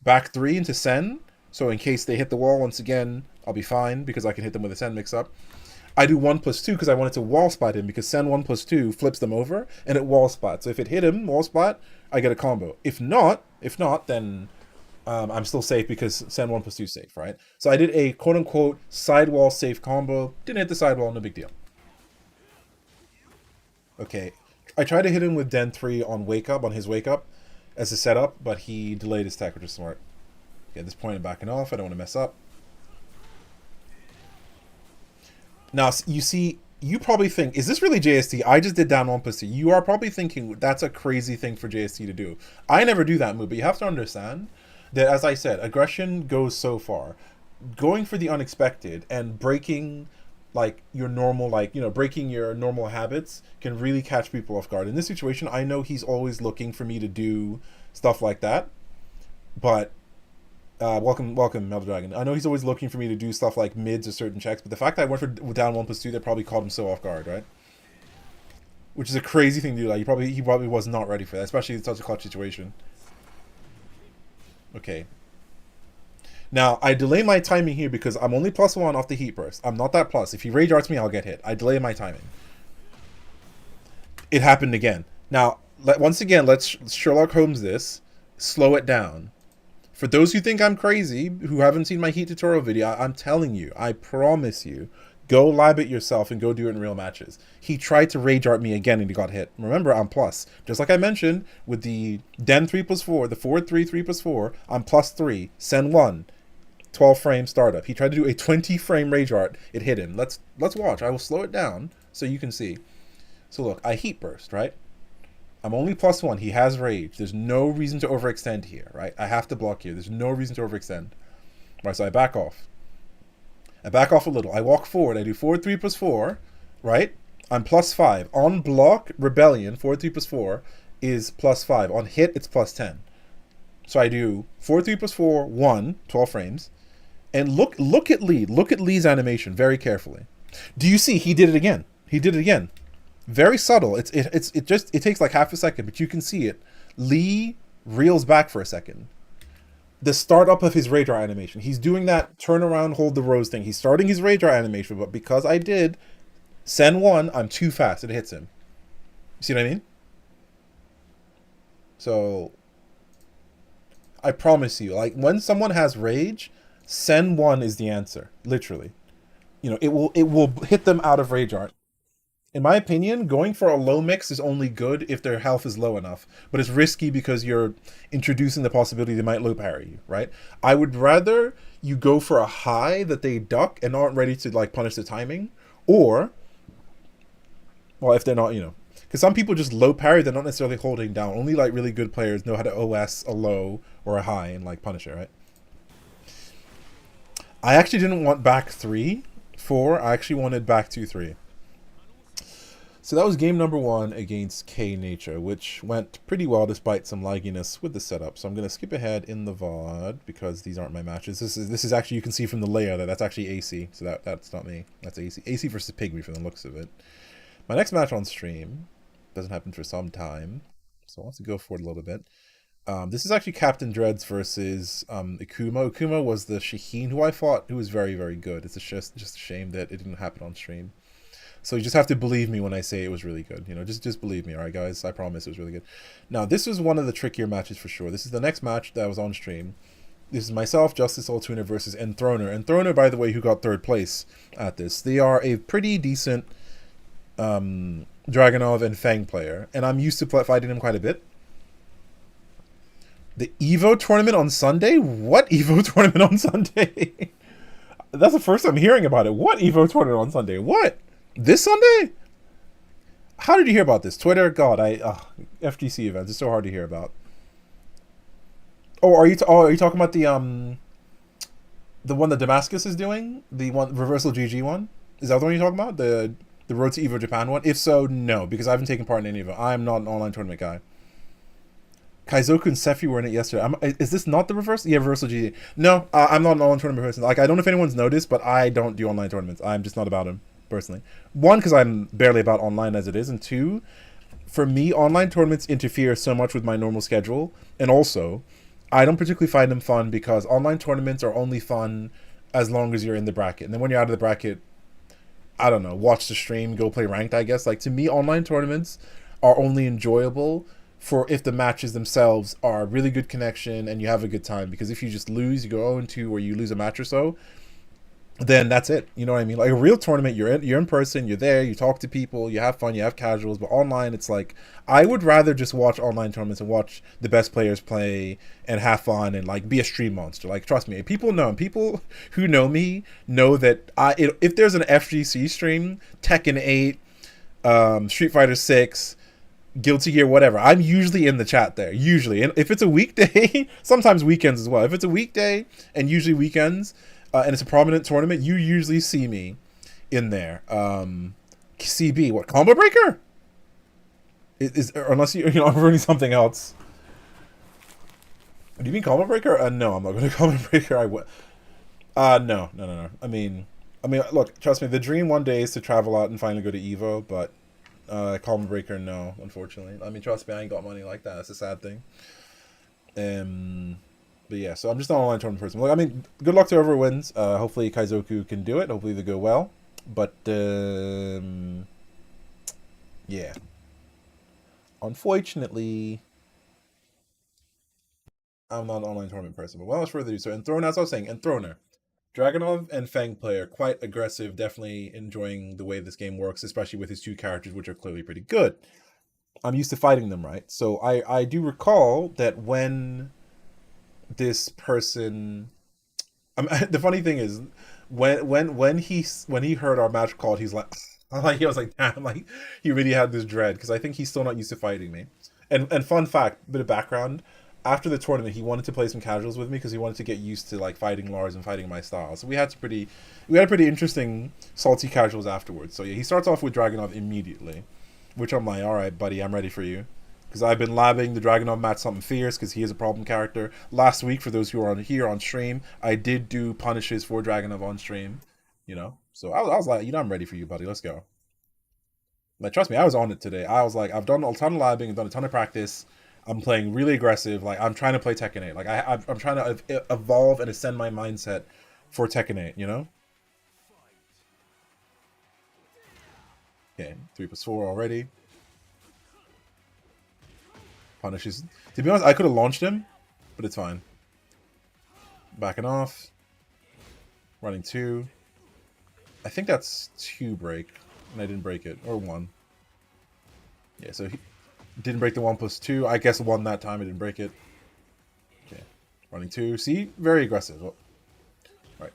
Back 3 into Sen, so in case they hit the wall once again, I'll be fine because I can hit them with a Sen mix-up. I do 1+2 because I wanted to wall spot him because Sen 1+2 flips them over and it wall spot. So if it hit him, wall spot, I get a combo. If not, then I'm still safe because Sen 1+2 is safe, right? So I did a quote-unquote sidewall safe combo. Didn't hit the sidewall, no big deal. Okay. I tried to hit him with Den 3 on his wake up as a setup, but he delayed his tech, which is smart. Okay, at this point I'm backing off. I don't want to mess up. Now, you see, you probably think, is this really JST? I just did down 1+2. You are probably thinking that's a crazy thing for JST to do. I never do that move, but you have to understand that, as I said, aggression goes so far. Going for the unexpected and breaking like your normal, like, you know, breaking your normal habits can really catch people off guard. In this situation, I know he's always looking for me to do stuff like that, but welcome, Meltdown Dragon. I know he's always looking for me to do stuff like mids or certain checks, but the fact that I went for down 1+2, that probably caught him so off guard, right? Which is a crazy thing to do. Like, he probably was not ready for that, especially in such a clutch situation. Okay. Now, I delay my timing here because I'm only +1 off the heat burst. I'm not that plus. If he rage arts me, I'll get hit. I delay my timing. It happened again. Now, once again, let's Sherlock Holmes this. Slow it down. For those who think I'm crazy, who haven't seen my heat tutorial video, I'm telling you, I promise you, go lab it yourself and go do it in real matches. He tried to rage art me again and he got hit. Remember, I'm plus. Just like I mentioned with the Den 3+4, the forward 3+4, I'm +3, Sen 1, 12 frame startup. He tried to do a 20 frame rage art. It hit him. Let's watch. I will slow it down so you can see. So look, I heat burst, right? I'm only +1. He has rage. There's no reason to overextend here, right? I have to block here. There's no reason to overextend. Right, so I back off. I back off a little. I walk forward. I do forward 3 plus 4, right? I'm plus 5. On block, rebellion, forward 3 plus 4 is plus 5. On hit, it's plus 10. So I do forward 3 plus 4, 1, 12 frames. And look at Lee. Look at Lee's animation very carefully. Do you see he did it again? He did it again. Very subtle. It takes like half a second, but you can see it. Lee reels back for a second. The startup of his radar animation. He's doing that turn around, hold the rose thing. He's starting his radar animation, but because I did send 1, I'm too fast. It hits him. You see what I mean? So I promise you, like when someone has rage, send 1 is the answer. Literally. You know, it will hit them out of radar. In my opinion, going for a low mix is only good if their health is low enough. But it's risky because you're introducing the possibility they might low parry you, right? I would rather you go for a high that they duck and aren't ready to like punish the timing. Or, well, if they're not, you know. Because some people just low parry, they're not necessarily holding down. Only like really good players know how to OS a low or a high and like punish it, right? I actually didn't want back 3, 4. I actually wanted back 2, 3. So that was game number 1 against K Nature, which went pretty well despite some lagginess with the setup. So I'm going to skip ahead in the VOD because these aren't my matches. This is actually, you can see from the layout that's actually AC. So that's not me. That's AC. AC versus Pygmy from the looks of it. My next match on stream doesn't happen for some time, so I want to go for it a little bit. This is actually Captain Dreads versus Ikuma. Ikuma was the Shaheen who I fought, who was very, very good. It's just a shame that it didn't happen on stream. So you just have to believe me when I say it was really good. You know, just believe me, all right, guys? I promise it was really good. Now, this was one of the trickier matches for sure. This is the next match that was on stream. This is myself, JusticeSoulTuna versus Enth Throner. Enth Throner, by the way, who got 3rd place at this. They are a pretty decent Dragunov and Fang player, and I'm used to fighting them quite a bit. The Evo tournament on Sunday? What Evo tournament on Sunday? That's the first time hearing about it. What Evo tournament on Sunday? What? This Sunday? How did you hear about this? Twitter? God, FGC events. It's so hard to hear about. Oh, are you talking about the one that Damascus is doing? The one Reversal GG one? Is that the one you're talking about? The Road to Evo Japan one? If so, no, because I haven't taken part in any of it. I'm not an online tournament guy. Kaizoku and Sephi were in it yesterday. Is this not the reverse? Yeah, Reversal GG. No, I'm not an online tournament person. Like, I don't know if anyone's noticed, but I don't do online tournaments. I'm just not about them. Personally, 1, because I'm barely about online as it is, and 2, for me, online tournaments interfere so much with my normal schedule, and also, I don't particularly find them fun because online tournaments are only fun as long as you're in the bracket, and then when you're out of the bracket, I don't know, watch the stream, go play ranked, I guess. Like, to me, online tournaments are only enjoyable for if the matches themselves are really good connection and you have a good time, because if you just lose, you go 0-2 or you lose a match or so, then that's it. You know what I mean? Like a real tournament, you're in person, you're there, you talk to people, you have fun, you have casuals. But online, it's like, I would rather just watch online tournaments and watch the best players play and have fun and like be a stream monster. Like, trust me, people who know me know that if there's an FGC stream, Tekken 8, Street Fighter 6, Guilty Gear, whatever, I'm usually in the chat there. Usually, and if it's a weekday, sometimes weekends as well. If it's a weekday and usually weekends. And it's a prominent tournament, you usually see me in there. CB, what, Combo Breaker? Unless you're running something else. Do you mean Combo Breaker? No, I'm not going to Combo Breaker. No. I mean, look, trust me, the dream one day is to travel out and finally go to Evo, but Combo Breaker, no, unfortunately. I mean, trust me, I ain't got money like that. That's a sad thing. But yeah, so I'm just not an online tournament person. Like, I mean, good luck to whoever wins. Hopefully Kaizoku can do it. Hopefully they go well. But, yeah. Unfortunately, I'm not an online tournament person. But without further ado, so Enth Throner, as I was saying, Enth Throner. Dragunov and Fang player, quite aggressive, definitely enjoying the way this game works, especially with his 2 characters, which are clearly pretty good. I'm used to fighting them, right? So I do recall that when this person, the funny thing is, when he heard our match called, he's like, he was like, damn, like he really had this dread, because I think he's still not used to fighting me. And fun fact, bit of background, after the tournament, he wanted to play some casuals with me because he wanted to get used to like fighting Lars and fighting my style. So we had a pretty interesting salty casuals afterwards. So yeah, he starts off with Dragunov immediately, which I'm like, all right, buddy, I'm ready for you. Because I've been labbing the Dragunov match something fierce because he is a problem character. Last week, for those who are here on stream, I did do punishes for Dragunov on stream, you know. So I was like, you know, I'm ready for you, buddy. Let's go. Like, trust me, I was on it today. I was like, I've done a ton of labbing, I've done a ton of practice. I'm playing really aggressive. Like, I'm trying to play Tekken 8. Like, I'm trying to evolve and ascend my mindset for Tekken 8, you know? Okay, 3+4 already. Punishes. To be honest, I could have launched him, but it's fine. Backing off. Running 2. I think that's 2 break, and I didn't break it. Or 1. Yeah, so he didn't break the 1+2. I guess 1 that time. I didn't break it. Okay. Running 2. See? Very aggressive. Oh. Right.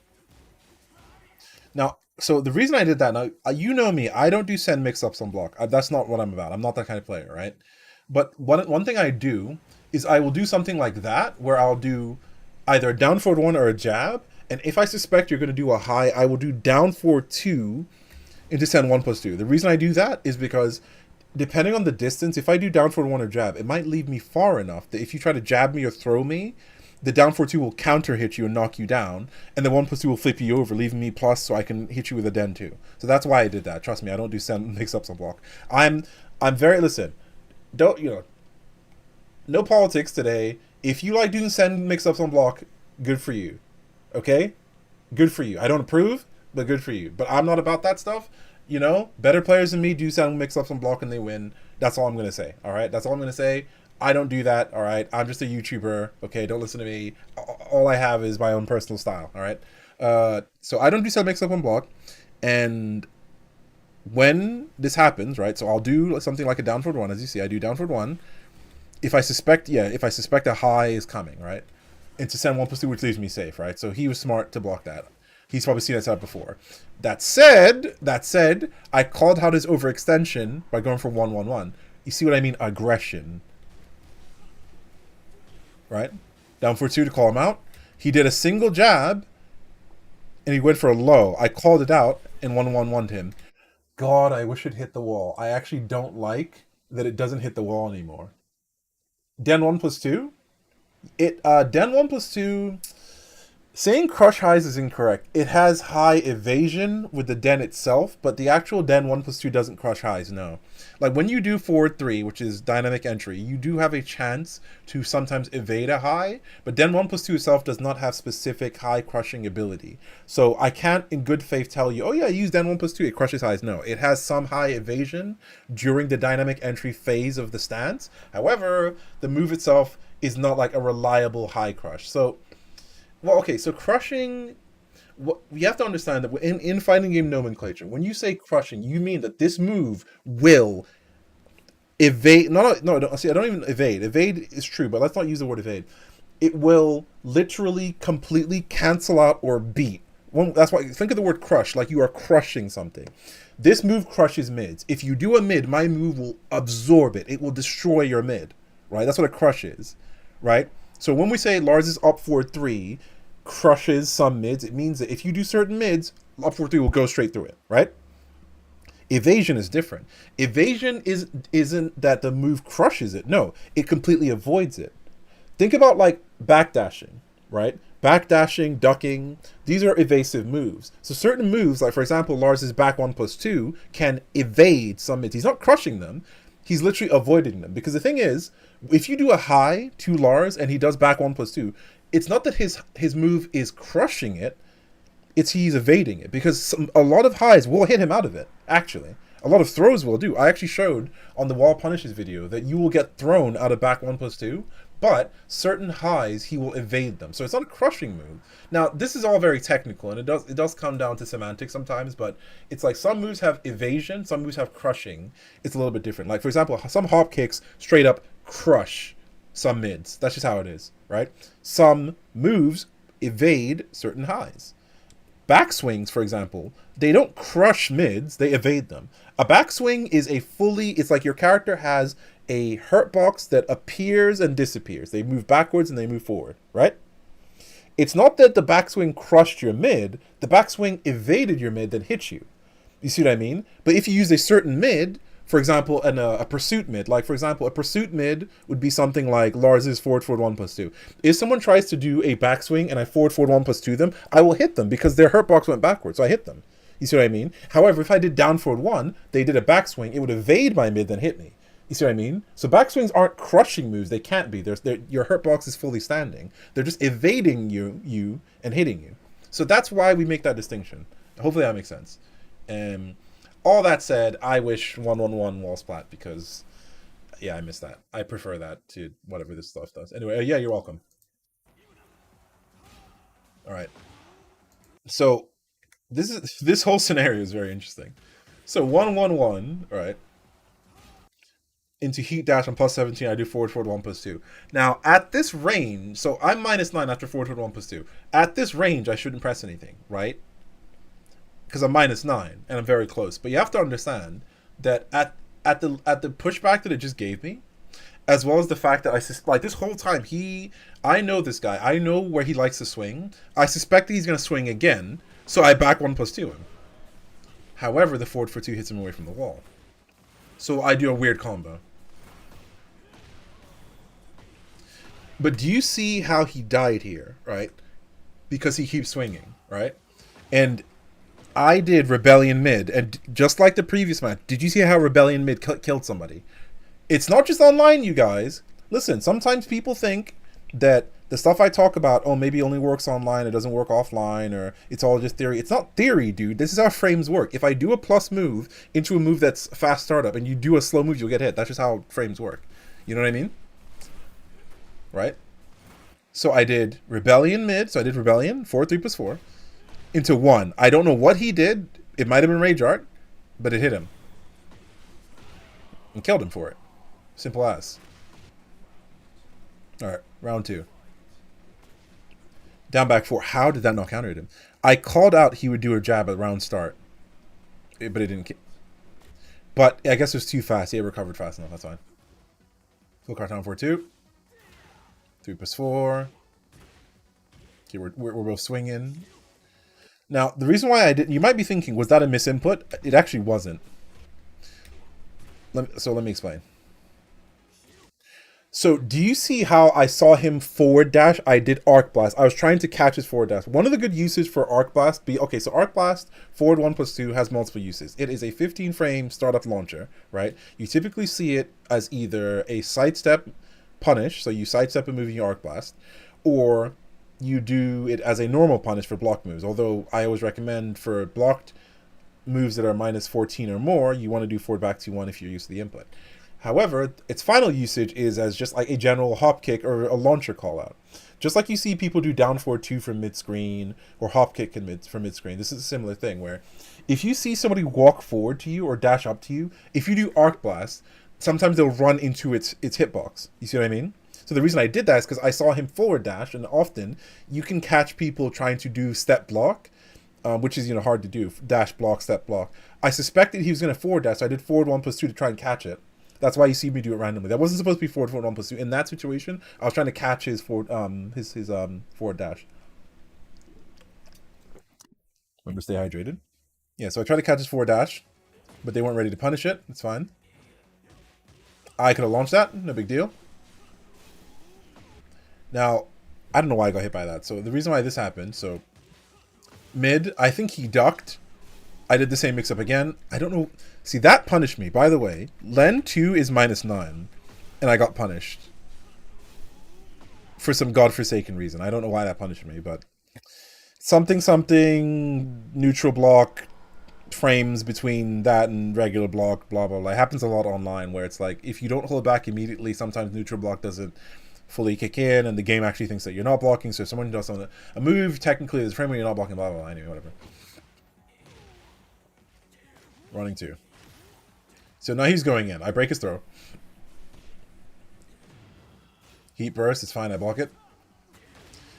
Now, so the reason I did that, now, you know me, I don't do send mix-ups on block. That's not what I'm about. I'm not that kind of player, right? But one thing I do is I will do something like that, where I'll do either a down forward 1 or a jab, and if I suspect you're going to do a high, I will do down forward 2 into send 1+2. The reason I do that is because depending on the distance, if I do down forward 1 or jab, it might leave me far enough that if you try to jab me or throw me, the down forward 2 will counter hit you and knock you down, and the 1+2 will flip you over, leaving me plus so I can hit you with a den 2. So that's why I did that. Trust me, I don't do send mix-ups on block. I'm very, listen, don't, you know, no politics today. If you like doing send mix-ups on block, good for you. Okay? Good for you. I don't approve, but good for you. But I'm not about that stuff. You know, better players than me do send mix-ups on block and they win. That's all I'm going to say. All right? That's all I'm going to say. I don't do that. All right? I'm just a YouTuber. Okay? Don't listen to me. All I have is my own personal style. All right? So I don't do send mix-up on block. And when this happens, right, so I'll do something like a down forward 1. As you see, I do down forward 1. If I suspect a high is coming, right, into send 1+2, which leaves me safe, right? So he was smart to block that. He's probably seen that setup before. That said, I called out his overextension by going for 1-1-1. You see what I mean? Aggression. Right? Down for 2 to call him out. He did a single jab, and he went for a low. I called it out and 1-1-1'd him. God, I wish it hit the wall. I actually don't like that it doesn't hit the wall anymore. Den 1+2? Den 1+2... Saying crush highs is incorrect. It has high evasion with the den itself, but the actual den 1+2 doesn't crush highs, no. Like when you do forward 3, which is dynamic entry, you do have a chance to sometimes evade a high, but den 1+2 itself does not have specific high crushing ability. So I can't in good faith tell you, oh yeah, use den 1+2, it crushes highs. No, it has some high evasion during the dynamic entry phase of the stance. However, the move itself is not like a reliable high crush. So well, okay, so crushing, what you have to understand that in fighting game nomenclature, when you say crushing, you mean that this move will evade, no, see, I don't even evade. Evade is true, but let's not use the word evade. It will literally completely cancel out or beat. That's why, think of the word crush, like you are crushing something. This move crushes mids. If you do a mid, my move will absorb it. It will destroy your mid, right? That's what a crush is, right? So when we say Lars is up forward 3, crushes some mids, it means that if you do certain mids, up forward 3 will go straight through it, right? Evasion is different. Evasion isn't that the move crushes it. No, it completely avoids it. Think about like backdashing, right? Backdashing, ducking, these are evasive moves. So certain moves, like for example, Lars's back 1+2 can evade some mids. He's not crushing them. He's literally avoiding them. Because the thing is, if you do a high to Lars and he does back 1+2, it's not that his move is crushing it, it's he's evading it. Because a lot of highs will hit him out of it, actually. A lot of throws will do. I actually showed on the wall punishes video that you will get thrown out of back 1+2, but certain highs, he will evade them. So it's not a crushing move. Now, this is all very technical, and it does come down to semantics sometimes, but it's like some moves have evasion, some moves have crushing. It's a little bit different. Like, for example, some hop kicks straight up crush some mids. That's just how it is, right? Some moves evade certain highs. Backswings, for example, they don't crush mids, they evade them. A backswing is it's like your character has a hurt box that appears and disappears. They move backwards and they move forward, right? It's not that the backswing crushed your mid. The backswing evaded your mid, then hit you. You see what I mean? But if you use a certain mid, for example, a pursuit mid, like for example, a pursuit mid would be something like Lars's forward 1+2. If someone tries to do a backswing and I forward 1+2 them, I will hit them because their hurt box went backwards, so I hit them. You see what I mean? However, if I did down forward 1, they did a backswing, it would evade my mid, then hit me. You see what I mean? So backswings aren't crushing moves. They can't be. Your hurt box is fully standing. They're just evading you and hitting you. So that's why we make that distinction. Hopefully that makes sense. All that said, I wish 1/1/1 wall splat because, yeah, I miss that. I prefer that to whatever this stuff does. Anyway, yeah, you're welcome. All right. So this whole scenario is very interesting. So 1/1/1, all right. Into heat dash on +17, I do forward 1+2. Now, at this range, so I'm -9 after forward 1+2. At this range, I shouldn't press anything, right? Because I'm -9 and I'm very close. But you have to understand that at the pushback that it just gave me, as well as the fact that like this whole time I know this guy. I know where he likes to swing. I suspect that he's going to swing again, so I back 1+2 him. However, the forward 2 hits him away from the wall. So I do a weird combo. But do you see how he died here, right? Because he keeps swinging, right? And I did Rebellion mid, and just like the previous match, did you see how Rebellion mid killed somebody? It's not just online, you guys. Listen, sometimes people think that the stuff I talk about, oh, maybe it only works online, it doesn't work offline, or it's all just theory. It's not theory, dude. This is how frames work. If I do a plus move into a move that's fast startup, and you do a slow move, you'll get hit. That's just how frames work. You know what I mean? Right? So I did Rebellion mid, so I did Rebellion, 4, 3+4, into 1. I don't know what he did. It might have been Rage Art, but it hit him. And killed him for it. Simple as. Alright, round 2. Down back 4. How did that not counter him? I called out he would do a jab at round start. But it didn't. But I guess it was too fast. He recovered fast enough. That's fine. Full card down 4-2. 3+4. Okay, we're both swinging. Now, the reason why I didn't... You might be thinking, was that a misinput? It actually wasn't. So let me explain. So do you see how I saw him forward dash? I did Arc Blast. I was trying to catch his forward dash. One of the good uses for Arc Blast... Okay, so Arc Blast, forward 1+2, has multiple uses. It is a 15-frame startup launcher, right? You typically see it as either a sidestep punish, so you sidestep a move in your Arc Blast, or you do it as a normal punish for block moves. Although I always recommend for blocked moves that are -14 or more, you want to do forward back 2-1 if you're used to the input. However, its final usage is as just like a general hop kick or a launcher call out. Just like you see people do down forward 2 from mid-screen or hop kick from mid-screen. This is a similar thing where if you see somebody walk forward to you or dash up to you, if you do Arc Blast, sometimes they'll run into its hitbox. You see what I mean? So the reason I did that is because I saw him forward dash, and often you can catch people trying to do step block, which is hard to do. Dash block, step block. I suspected he was going to forward dash, so I did forward 1+2 to try and catch it. That's why you see me do it randomly. That wasn't supposed to be forward 1+2. In that situation, I was trying to catch his forward forward dash. Remember, stay hydrated. Yeah, so I tried to catch his forward dash, but they weren't ready to punish it. It's fine. I could have launched that. No big deal. Now, I don't know why I got hit by that. So the reason why this happened, so mid, I think he ducked. I did the same mix-up again. I don't know. See, that punished me. By the way, Len 2 is -9, and I got punished. For some godforsaken reason. I don't know why that punished me, but... Something, neutral block, frames between that and regular block, blah, blah, blah. It happens a lot online, where it's like, if you don't hold back immediately, sometimes neutral block doesn't fully kick in, and the game actually thinks that you're not blocking, so if someone does a move, technically there's a frame where you're not blocking, blah, blah, blah. Anyway, whatever. Running 2. So now he's going in. I break his throw. Heat burst, it's fine, I block it.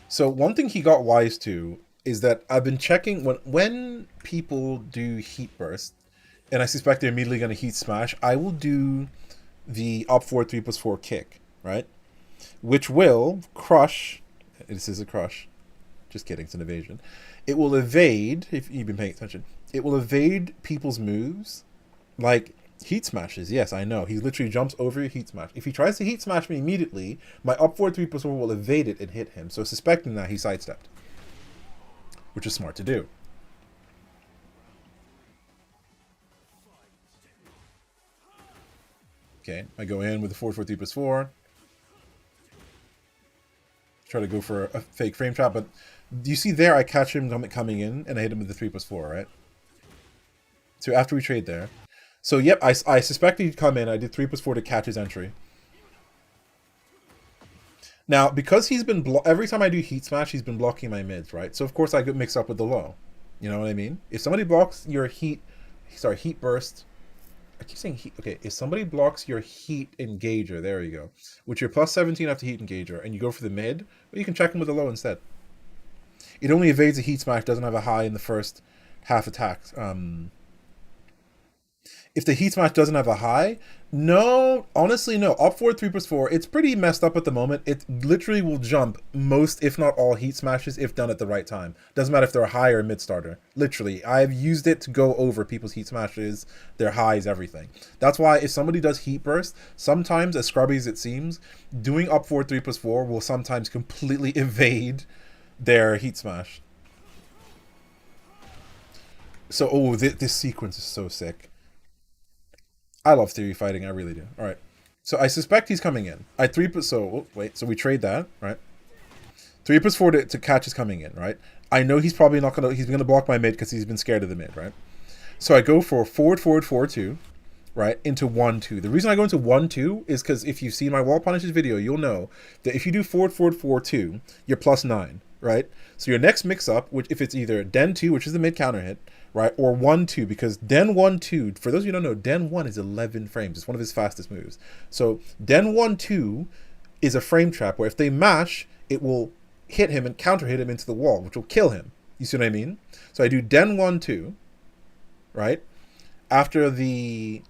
So one thing he got wise to is that I've been checking when people do heat burst, and I suspect they're immediately going to heat smash, I will do the up 4 3+4 kick, right? Which will crush. This is a crush. Just kidding, it's an evasion. It will evade, if you've been paying attention, it will evade people's moves like heat smashes. Yes, I know. He literally jumps over your heat smash. If he tries to heat smash me immediately, my up 4 3+4 will evade it and hit him. So suspecting that, he sidestepped, which is smart to do. Okay, I go in with the 4 4 3+4. Try to go for a fake frame trap, but do you see there I catch him coming in and I hit him with the 3+4, right? So after we trade there. So yep, I suspected he'd come in. I did 3+4 to catch his entry. Now, because he's been every time I do heat smash, he's been blocking my mids, right? So of course I get mixed up with the low. You know what I mean? If somebody blocks your heat burst, I keep saying heat. Okay, if somebody blocks your heat engager, there you go, which you're plus 17 after heat engager, and you go for the mid, well, you can check him with the low instead. It only evades a heat smash, doesn't have a high in the first half attack. If the heat smash doesn't have a high, no, honestly, no. Up 4 3+4, it's pretty messed up at the moment. It literally will jump most, if not all, heat smashes if done at the right time. Doesn't matter if they're a high or a mid starter. Literally, I've used it to go over people's heat smashes, their highs, everything. That's why if somebody does heat burst, sometimes, as scrubby as it seems, doing up 4 3+4 will sometimes completely evade their heat smash. So, oh, this sequence is so sick. I love theory fighting, I really do. All right, so I suspect he's coming in. So we trade that, right? 3+4 to catch is coming in, right? I know he's probably not gonna. He's gonna block my mid because he's been scared of the mid, right? So I go for forward 4-2, right, into 1-2. The reason I go into 1-2 is because if you've seen my wall punishes video, you'll know that if you do forward 4-2, you're +9, right? So your next mix up, which if it's either Den 2, which is the mid counter hit, right, or 1-2, because Den 1-2, for those of you who don't know, Den 1 is 11 frames. It's one of his fastest moves. So Den 1-2 is a frame trap where if they mash, it will hit him and counter hit him into the wall, which will kill him. You see what I mean? So I do Den 1-2, right, after the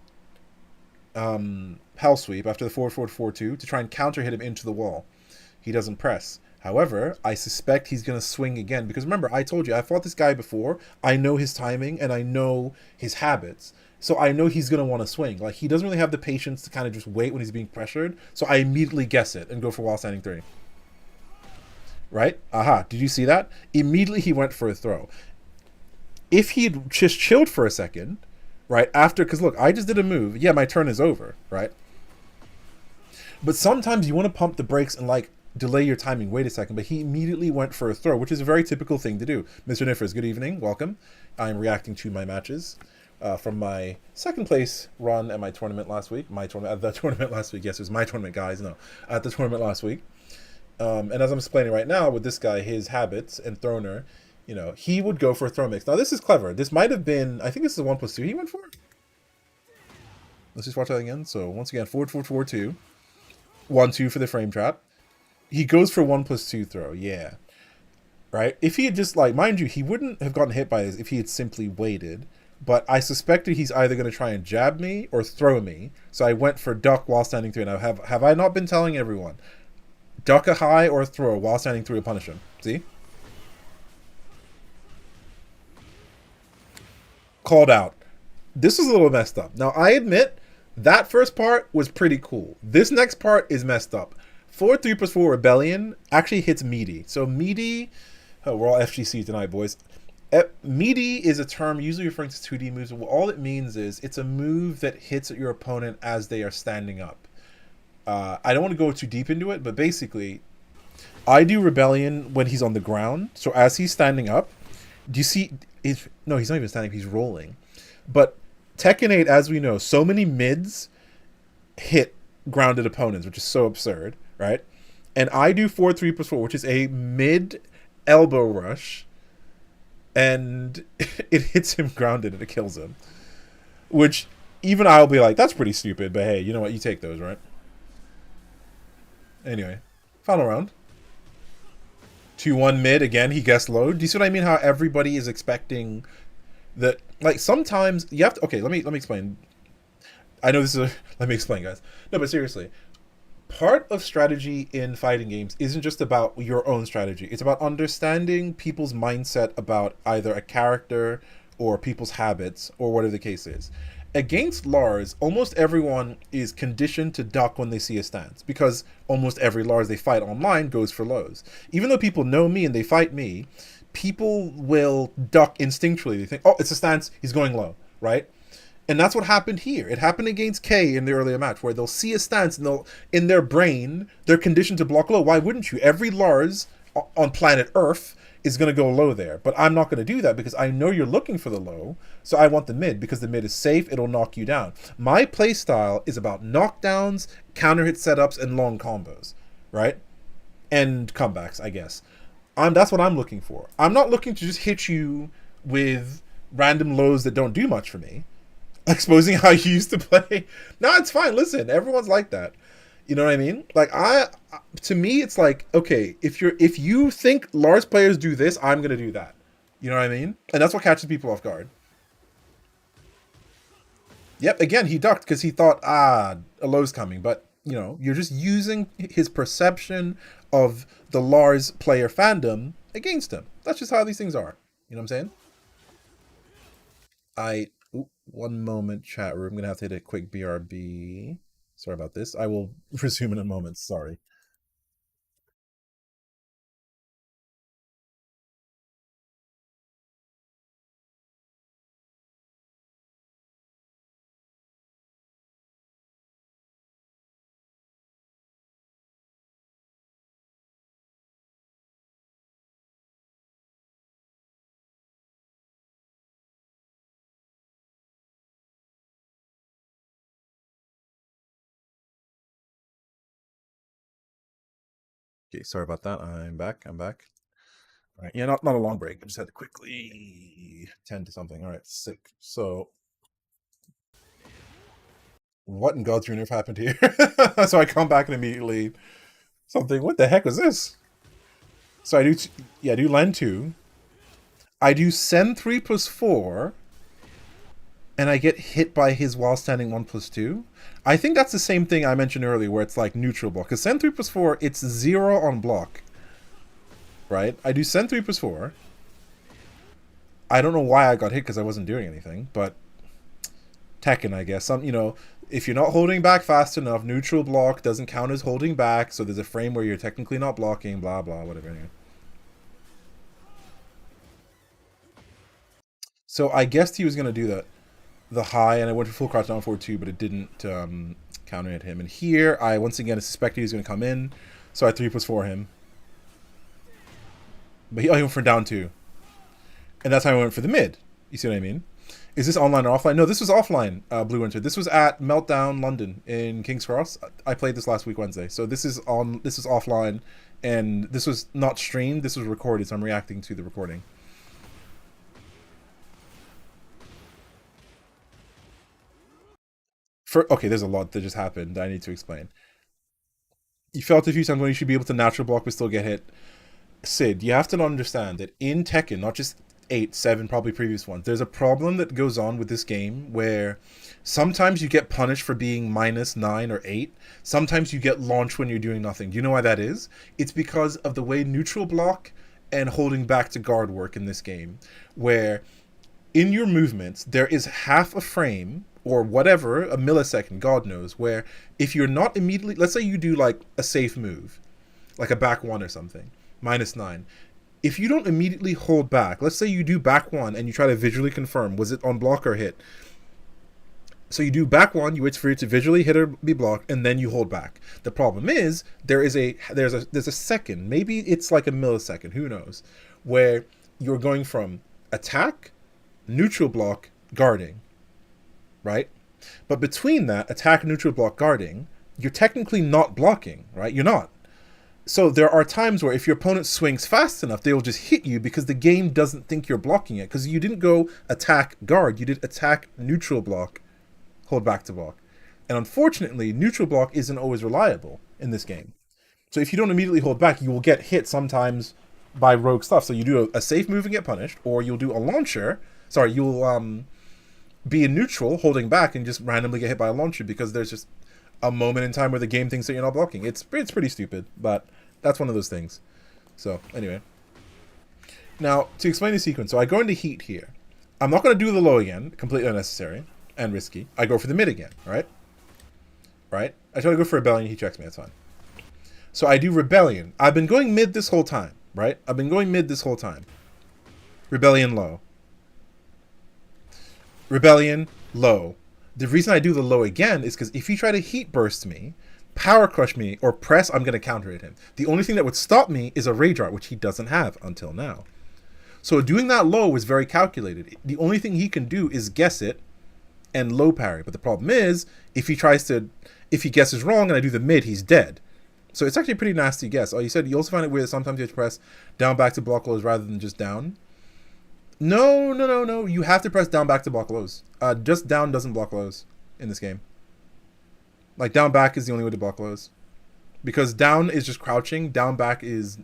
Hell Sweep, after the 4-4-4-2, to try and counter hit him into the wall. He doesn't press. However, I suspect he's going to swing again. Because remember, I told you, I fought this guy before. I know his timing and I know his habits. So I know he's going to want to swing. Like, he doesn't really have the patience to kind of just wait when he's being pressured. So I immediately guess it and go for wall standing 3. Right? Aha. Did you see that? Immediately he went for a throw. If he'd just chilled for a second, right, after, because look, I just did a move. Yeah, my turn is over, right? But sometimes you want to pump the brakes and, like, delay your timing. Wait a second. But he immediately went for a throw, which is a very typical thing to do. Mr. Niffers, good evening. Welcome. I'm reacting to my matches from my second place run at my tournament last week. Yes, it was my tournament, guys. No, at the tournament last week. And as I'm explaining right now with this guy, his habits and Throner, you know, he would go for a throw mix. Now, this is clever. This might have been, I think this is a 1+2 he went for. Let's just watch that again. So, once again, 4-4-4-2. 1-2 for the frame trap. He goes for 1+2 throw, yeah. Right? If he had just, like, mind you, he wouldn't have gotten hit by this if he had simply waited. But I suspected he's either going to try and jab me or throw me. So I went for duck while standing 3. Now, have I not been telling everyone? Duck a high or throw while standing 3 to punish him. See? Called out. This is a little messed up. Now, I admit, that first part was pretty cool. This next part is messed up. 4 3+4 Rebellion actually hits meaty. So meaty, oh, we're all FGC tonight, boys. Meaty is a term usually referring to 2D moves. All it means is it's a move that hits your opponent as they are standing up. I don't want to go too deep into it, but basically, I do Rebellion when he's on the ground. So as he's standing up, do you see? No, he's not even standing. He's rolling. But Tekken 8, as we know, so many mids hit grounded opponents, which is so absurd. Right? And I do 4 3+4, which is a mid elbow rush, and it hits him grounded and it kills him. Which even I'll be like, that's pretty stupid, but hey, you know what? You take those, right? Anyway, final round. 2-1 mid again. He guessed low. Do you see what I mean? How everybody is expecting that? Like sometimes you have to. Okay, let me explain. I know this is a, let me explain, guys. No, but seriously, part of strategy in fighting games isn't just about your own strategy. It's about understanding people's mindset about either a character or people's habits or whatever the case is. Against Lars, almost everyone is conditioned to duck when they see a stance because almost every Lars they fight online goes for lows. Even though people know me and they fight me, people will duck instinctually. They think, oh, it's a stance, he's going low, right? And that's what happened here. It happened against K in the earlier match, where they'll see a stance and they'll, in their brain, they're conditioned to block low. Why wouldn't you? Every Lars on planet Earth is going to go low there. But I'm not going to do that because I know you're looking for the low, so I want the mid because the mid is safe, it'll knock you down. My playstyle is about knockdowns, counter hit setups, and long combos, right? And comebacks, I guess. That's what I'm looking for. I'm not looking to just hit you with random lows that don't do much for me. Exposing how you used to play. No, it's fine. Listen, everyone's like that. You know what I mean? Like to me, it's like, okay, if you think Lars players do this, I'm gonna do that. You know what I mean? And that's what catches people off guard. Yep. Again, he ducked because he thought, a low's coming. But you're just using his perception of the Lars player fandom against him. That's just how these things are. You know what I'm saying? One moment, chat room. I'm gonna have to hit a quick BRB. Sorry about this. I will resume in a moment. Sorry. Okay, sorry about that. I'm back. I'm back. All right. Yeah, not a long break. I just had to quickly tend to something. All right, sick. So, what in God's green earth happened here? So I come back and immediately something. What the heck was this? So I do, yeah, I do Len 2. I do send 3+4, and I get hit by his while standing 1+2. I think that's the same thing I mentioned earlier, where it's like neutral block. Because send 3+4, it's 0 on block. Right? I do send 3+4. I don't know why I got hit because I wasn't doing anything, but Tekken, I guess. If you're not holding back fast enough, neutral block doesn't count as holding back, so there's a frame where you're technically not blocking, blah, blah, whatever. Anyway. So I guessed he was going to do the high, and I went for full crouch down forward too, but it didn't counter hit him. And here, I once again suspected he was going to come in, so I 3+4 him. But he went for down 2. And that's how I went for the mid. You see what I mean? Is this online or offline? No, this was offline, Blue Winter. This was at Meltdown London in King's Cross. I played this last week Wednesday. So this is offline, and this was not streamed. This was recorded, so I'm reacting to the recording. Okay, there's a lot that just happened that I need to explain. You felt a few times when you should be able to natural block but still get hit. Sid, you have to understand that in Tekken, not just 8, 7, probably previous ones, there's a problem that goes on with this game where sometimes you get punished for being -9 or 8. Sometimes you get launched when you're doing nothing. Do you know why that is? It's because of the way neutral block and holding back to guard work in this game, where in your movements, there is half a frame or whatever, a millisecond, God knows, where if you're not immediately, let's say you do like a safe move, like a back 1 or something, -9. If you don't immediately hold back, let's say you do back 1 and you try to visually confirm, was it on block or hit? So you do back 1, you wait for it to visually hit or be blocked, and then you hold back. The problem is there's a second, maybe it's like a millisecond, who knows, where you're going from attack, neutral block, guarding, right? But between that attack, neutral block, guarding, you're technically not blocking, right? You're not. So there are times where if your opponent swings fast enough, they will just hit you because the game doesn't think you're blocking it. Because you didn't go attack, guard. You did attack, neutral block, hold back to block. And unfortunately, neutral block isn't always reliable in this game. So if you don't immediately hold back, you will get hit sometimes by rogue stuff. So you do a safe move and get punished, or you'll do a launcher. Sorry, you'll be in neutral, holding back, and just randomly get hit by a launcher because there's just a moment in time where the game thinks that you're not blocking. It's pretty stupid, but that's one of those things. So anyway, now to explain the sequence, so I go into heat here. I'm not going to do the low again, completely unnecessary and risky. I go for the mid again, right? Right? I try to go for Rebellion, he checks me, that's fine. So I do Rebellion. I've been going mid this whole time, right? I've been going mid this whole time. Rebellion low. Rebellion low. The reason I do the low again is because if you try to heat burst me, power crush me, or press, I'm going to counter hit him. The only thing that would stop me is a Rage Art, which he doesn't have until now. So doing that low was very calculated. The only thing he can do is guess it and low parry. But the problem is, if he guesses wrong and I do the mid, he's dead. So it's actually a pretty nasty guess. Oh, you said you also find it weird that sometimes you have to press down back to block lows rather than just down? No. You have to press down back to block lows. Just down doesn't block lows in this game. Like, down back is the only way to block lows. Because down is just crouching. Down back is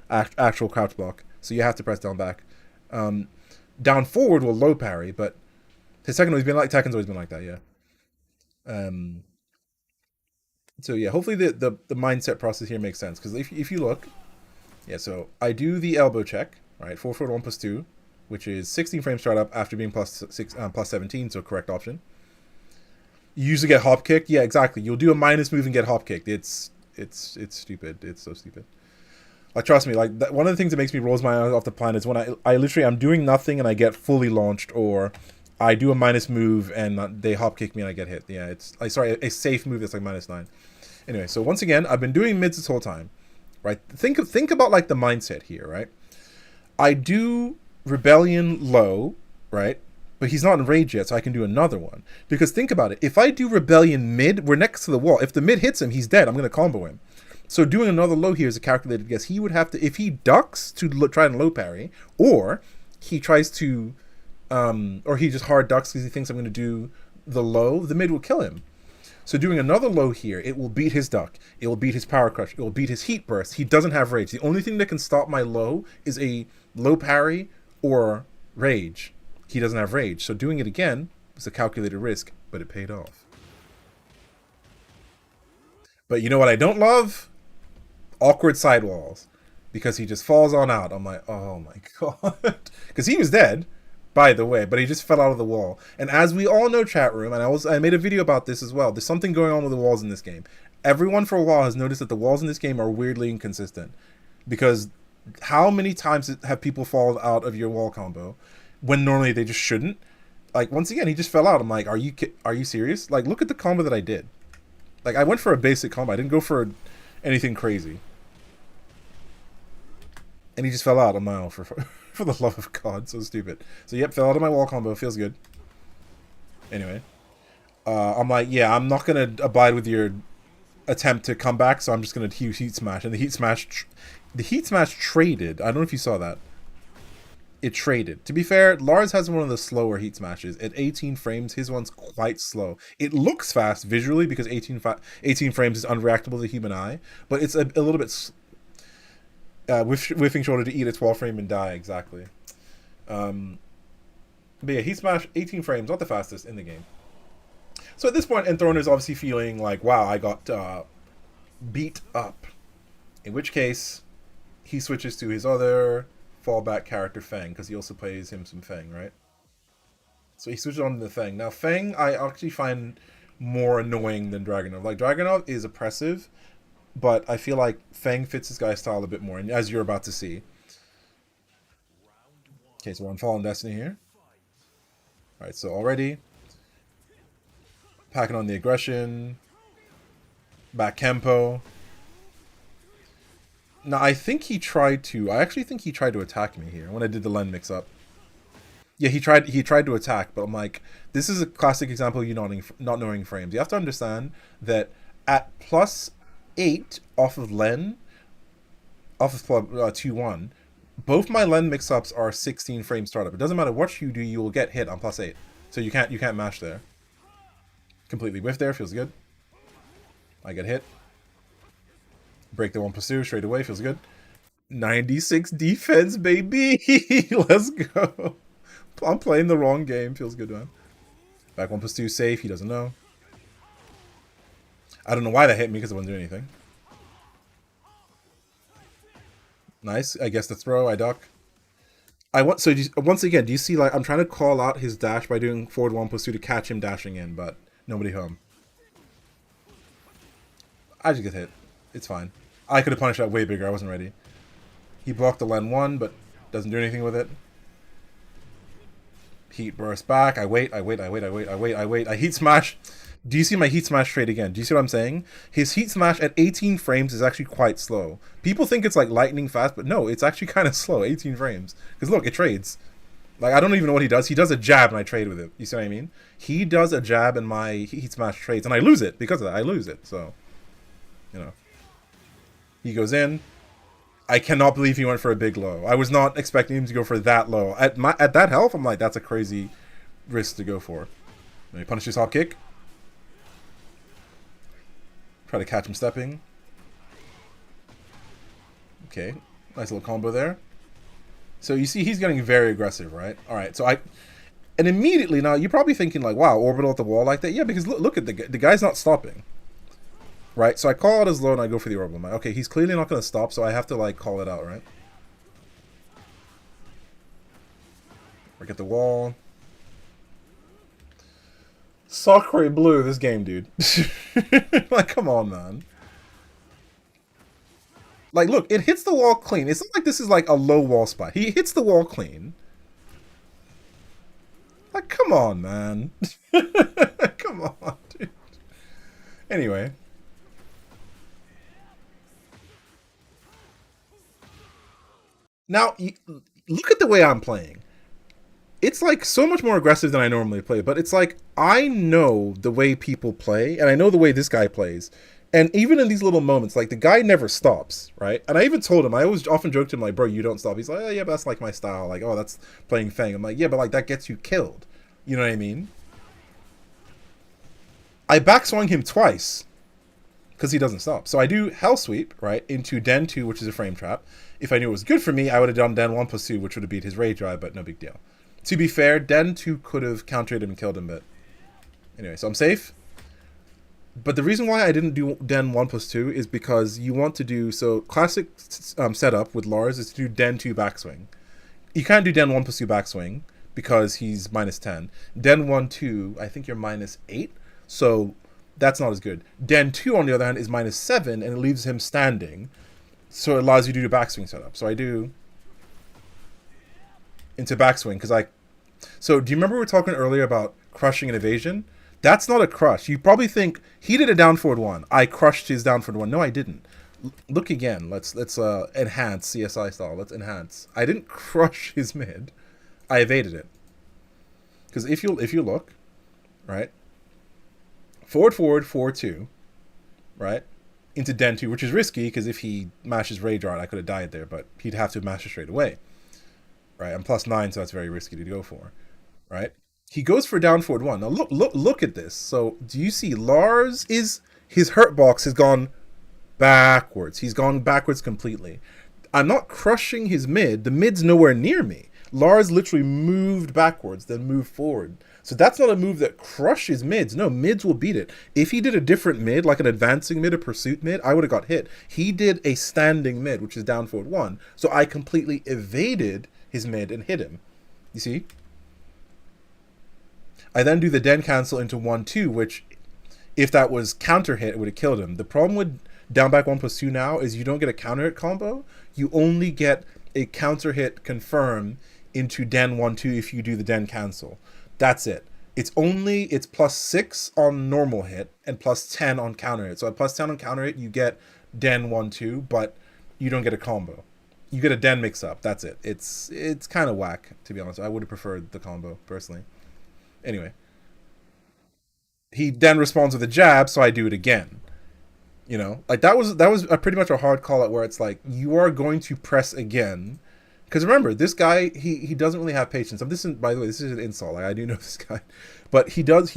actual crouch block. So you have to press down back. Down forward will low parry, but his second always been like Tekken's always been like that, yeah. So yeah, hopefully the mindset process here makes sense. Because if you look, yeah, so I do the elbow check, right? 4-1 plus 2, which is 16 frame startup after being plus 17, so correct option. You usually get hop kicked. Yeah, exactly. You'll do a minus move and get hop kicked. It's stupid. It's so stupid. Like, trust me, like, one of the things that makes me rolls my eyes off the planet is when I literally, I'm doing nothing and I get fully launched, or I do a minus move and they hop kick me and I get hit. Yeah, it's, a safe move that's like -9. Anyway, so once again, I've been doing mids this whole time, right? Think about like the mindset here, right? I do Rebellion low, right? But he's not in rage yet, so I can do another one. Because think about it. If I do Rebellion mid, we're next to the wall. If the mid hits him, he's dead. I'm going to combo him. So doing another low here is a calculated guess. He would have to, if he ducks to try and low parry, or he tries to, or he just hard ducks because he thinks I'm going to do the low, the mid will kill him. So doing another low here, it will beat his duck. It will beat his power crush. It will beat his heat burst. He doesn't have rage. The only thing that can stop my low is a low parry or rage. He doesn't have rage. So doing it again was a calculated risk, but it paid off. But you know what I don't love? Awkward sidewalls. Because he just falls on out. I'm like, oh my god. Because he was dead, by the way, but he just fell out of the wall. And as we all know, chat room, and I made a video about this as well, there's something going on with the walls in this game. Everyone for a while has noticed that the walls in this game are weirdly inconsistent. Because how many times have people fallen out of your wall combo when normally they just shouldn't? Like, once again, he just fell out. I'm like, are you serious? Like, look at the combo that I did. Like, I went for a basic combo. I didn't go for anything crazy. And he just fell out. I'm like, oh, for the love of God, so stupid. So, yep, fell out of my wall combo. Feels good. Anyway. I'm like, yeah, I'm not going to abide with your attempt to come back, so I'm just going to heat smash. And the heat smash traded. I don't know if you saw that. It traded. To be fair, Lars has one of the slower heat smashes. At 18 frames, his one's quite slow. It looks fast visually because 18 frames is unreactable to the human eye, but it's a little bit whiffing shoulder to eat a 12 frame and die, exactly. But yeah, heat smash, 18 frames, not the fastest in the game. So at this point, Enth Throner is obviously feeling like, wow, I got beat up. In which case, he switches to his other fallback character, Feng, because he also plays him some Feng, right? So he switches on to the Feng. Now, Feng, I actually find more annoying than Dragunov. Like, Dragunov is oppressive, but I feel like Feng fits this guy's style a bit more, and as you're about to see. Okay, so we're on Fallen Destiny here. Alright, so already packing on the aggression. Back Kempo. Now, I think he tried to... I actually think he tried to attack me here when I did the Len mix-up. Yeah, he tried to attack, but I'm like, this is a classic example of you not knowing frames. You have to understand that at +8 off of Len, off of 2-1, both my Len mix-ups are 16 frame startup. It doesn't matter what you do, you will get hit on +8. So you can't mash there. Completely whiff there, feels good. I get hit. Break the 1+2 straight away, feels good. 96 defense, baby! Let's go. I'm playing the wrong game, feels good, man. Back 1+2 safe. He doesn't know. I don't know why that hit me because I wasn't doing anything. Nice. I guess the throw. I duck. I want so once again. Do you see like I'm trying to call out his dash by doing forward 1+2 to catch him dashing in, but nobody home. I just get hit. It's fine. I could have punished that way bigger. I wasn't ready. He blocked the Len 1, but doesn't do anything with it. Heat burst back. I wait. I heat smash. Do you see my heat smash trade again? Do you see what I'm saying? His heat smash at 18 frames is actually quite slow. People think it's like lightning fast, but no, it's actually kind of slow. 18 frames. Because look, it trades. Like, I don't even know what he does. He does a jab and I trade with it. You see what I mean? He does a jab and my heat smash trades. And I lose it because of that. I lose it. So, you know. He goes in. I cannot believe he went for a big low. I was not expecting him to go for that low. At that health, I'm like, that's a crazy risk to go for. And he punishes hop kick. Try to catch him stepping. Okay. Nice little combo there. So you see he's getting very aggressive, right? Alright, so and immediately now, you're probably thinking like, wow, orbital at the wall like that? Yeah, because look at the guy's not stopping. Right, so I call out his low and I go for the orbital. I'm like, okay, he's clearly not going to stop, so I have to like call it out, right? Or get the wall. Sacre bleu, this game, dude. Like, come on, man. Like, look, it hits the wall clean. It's not like this is like a low wall spot. He hits the wall clean. Like, come on, man. Come on, dude. Anyway. Now, look at the way I'm playing. It's like so much more aggressive than I normally play, but it's like I know the way people play, and I know the way this guy plays. And even in these little moments, like the guy never stops, right? And I even told him, I always often joked to him, like, bro, you don't stop. He's like, oh, yeah, but that's like my style. Like, oh, that's playing Fang. I'm like, yeah, but like that gets you killed. You know what I mean? I backswung him twice because he doesn't stop. So I do Hell Sweep, right, into Den 2, which is a frame trap. If I knew it was good for me, I would have done Den 1+2, which would have beat his Rage Drive, but no big deal. To be fair, Den 2 could have countered him and killed him, but anyway, so I'm safe. But the reason why I didn't do Den 1+2 is because you want to do, so classic setup with Lars is to do Den 2 backswing. You can't do Den 1+2 backswing because he's -10. Den 1-2, I think you're -8, so that's not as good. Den 2, on the other hand, is -7, and it leaves him standing, so it allows you to do the backswing setup. So I do into backswing because so do you remember we were talking earlier about crushing and evasion? That's not a crush. You probably think he did a down forward 1. I crushed his down forward 1. No, I didn't. Look again. Let's enhance CSI style. Let's enhance. I didn't crush his mid. I evaded it. Because if you look, right, forward 4-2, right, into Den 2, which is risky because if he mashes Rage Art, I could have died there, but he'd have to mash it straight away. Right, I'm +9, so that's very risky to go for. Right, he goes for down forward 1. Now look at this. So do you see Lars is his hurt box has gone backwards. He's gone backwards completely. I'm not crushing his mid. The mid's nowhere near me. Lars literally moved backwards, then moved forward. So that's not a move that crushes mids. No, mids will beat it. If he did a different mid, like an advancing mid, a pursuit mid, I would have got hit. He did a standing mid, which is down forward 1. So I completely evaded his mid and hit him. You see? I then do the Den cancel into 1-2, which if that was counter hit, it would have killed him. The problem with down back 1+2 now is you don't get a counter hit combo. You only get a counter hit confirm into Den 1-2 if you do the Den cancel. That's it. It's +6 on normal hit and +10 on counter hit. So at +10 on counter hit, you get Den 1-2, but you don't get a combo. You get a Den mix up. That's it. It's kind of whack, to be honest. I would have preferred the combo personally. Anyway, he then responds with a jab, so I do it again. You know, like that was a pretty much a hard call out where it's like you are going to press again Because remember, this guy, he doesn't really have patience. This is, by the way, this is an insult. Like, I do know this guy, but he is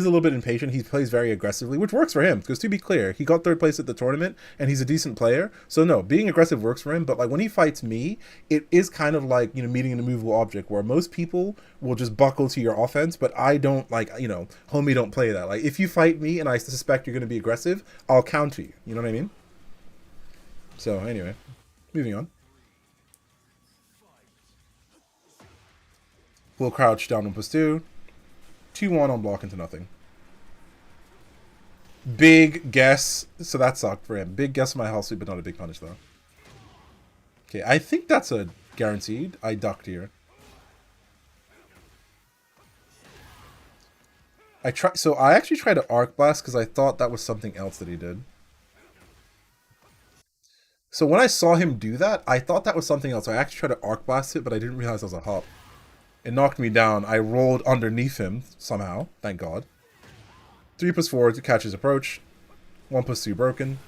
a little bit impatient. He plays very aggressively, which works for him. Because to be clear, he got third place at the tournament, and he's a decent player. So no, being aggressive works for him. But like when he fights me, it is kind of like, you know, meeting an immovable object, where most people will just buckle to your offense, but I don't, like, you know, homie don't play that. Like if you fight me and I suspect you're going to be aggressive, I'll counter you. You know what I mean? So anyway, moving on. Full crouch down 1+2. 2-1 on block into nothing. Big guess. So that sucked for him. Big guess on my health sweep, but not a big punish though. Okay, I think that's a guaranteed. I ducked here. So I actually tried to Arc Blast because I thought that was something else that he did. So when I saw him do that, I thought that was something else. I actually tried to Arc Blast it, but I didn't realize it was a hop. It knocked me down. I rolled underneath him somehow. Thank God. 3+4 to catch his approach. 1+2 broken.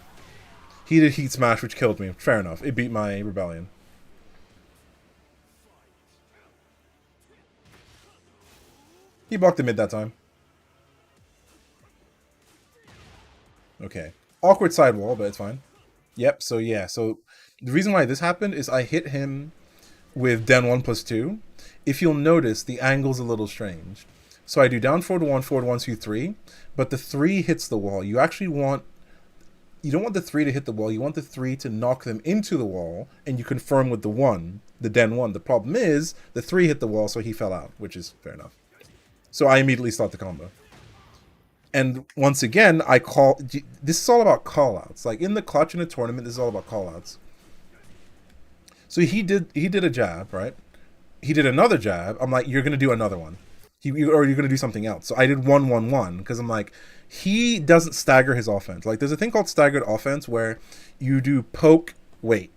He did Heat Smash, which killed me. Fair enough. It beat my Rebellion. He blocked the mid that time. Okay. Awkward sidewall, but it's fine. Yep, so yeah. So the reason why this happened is I hit him with Den 1+2. If you'll notice, the angle's a little strange. So I do down forward 1, forward 1, 2, 3, but the 3 hits the wall. You actually want, you don't want the 3 to hit the wall. You want the 3 to knock them into the wall, and you confirm with the 1, the Den 1. The problem is the 3 hit the wall, so he fell out, which is fair enough. So I immediately start the combo. And once again, this is all about callouts. Like in the clutch in a tournament, this is all about callouts. So he did a jab, right? He did another jab. I'm like, you're going to do another one. Or you're going to do something else. So I did 1-1-1 because I'm like, he doesn't stagger his offense. Like there's a thing called staggered offense where you do poke, wait.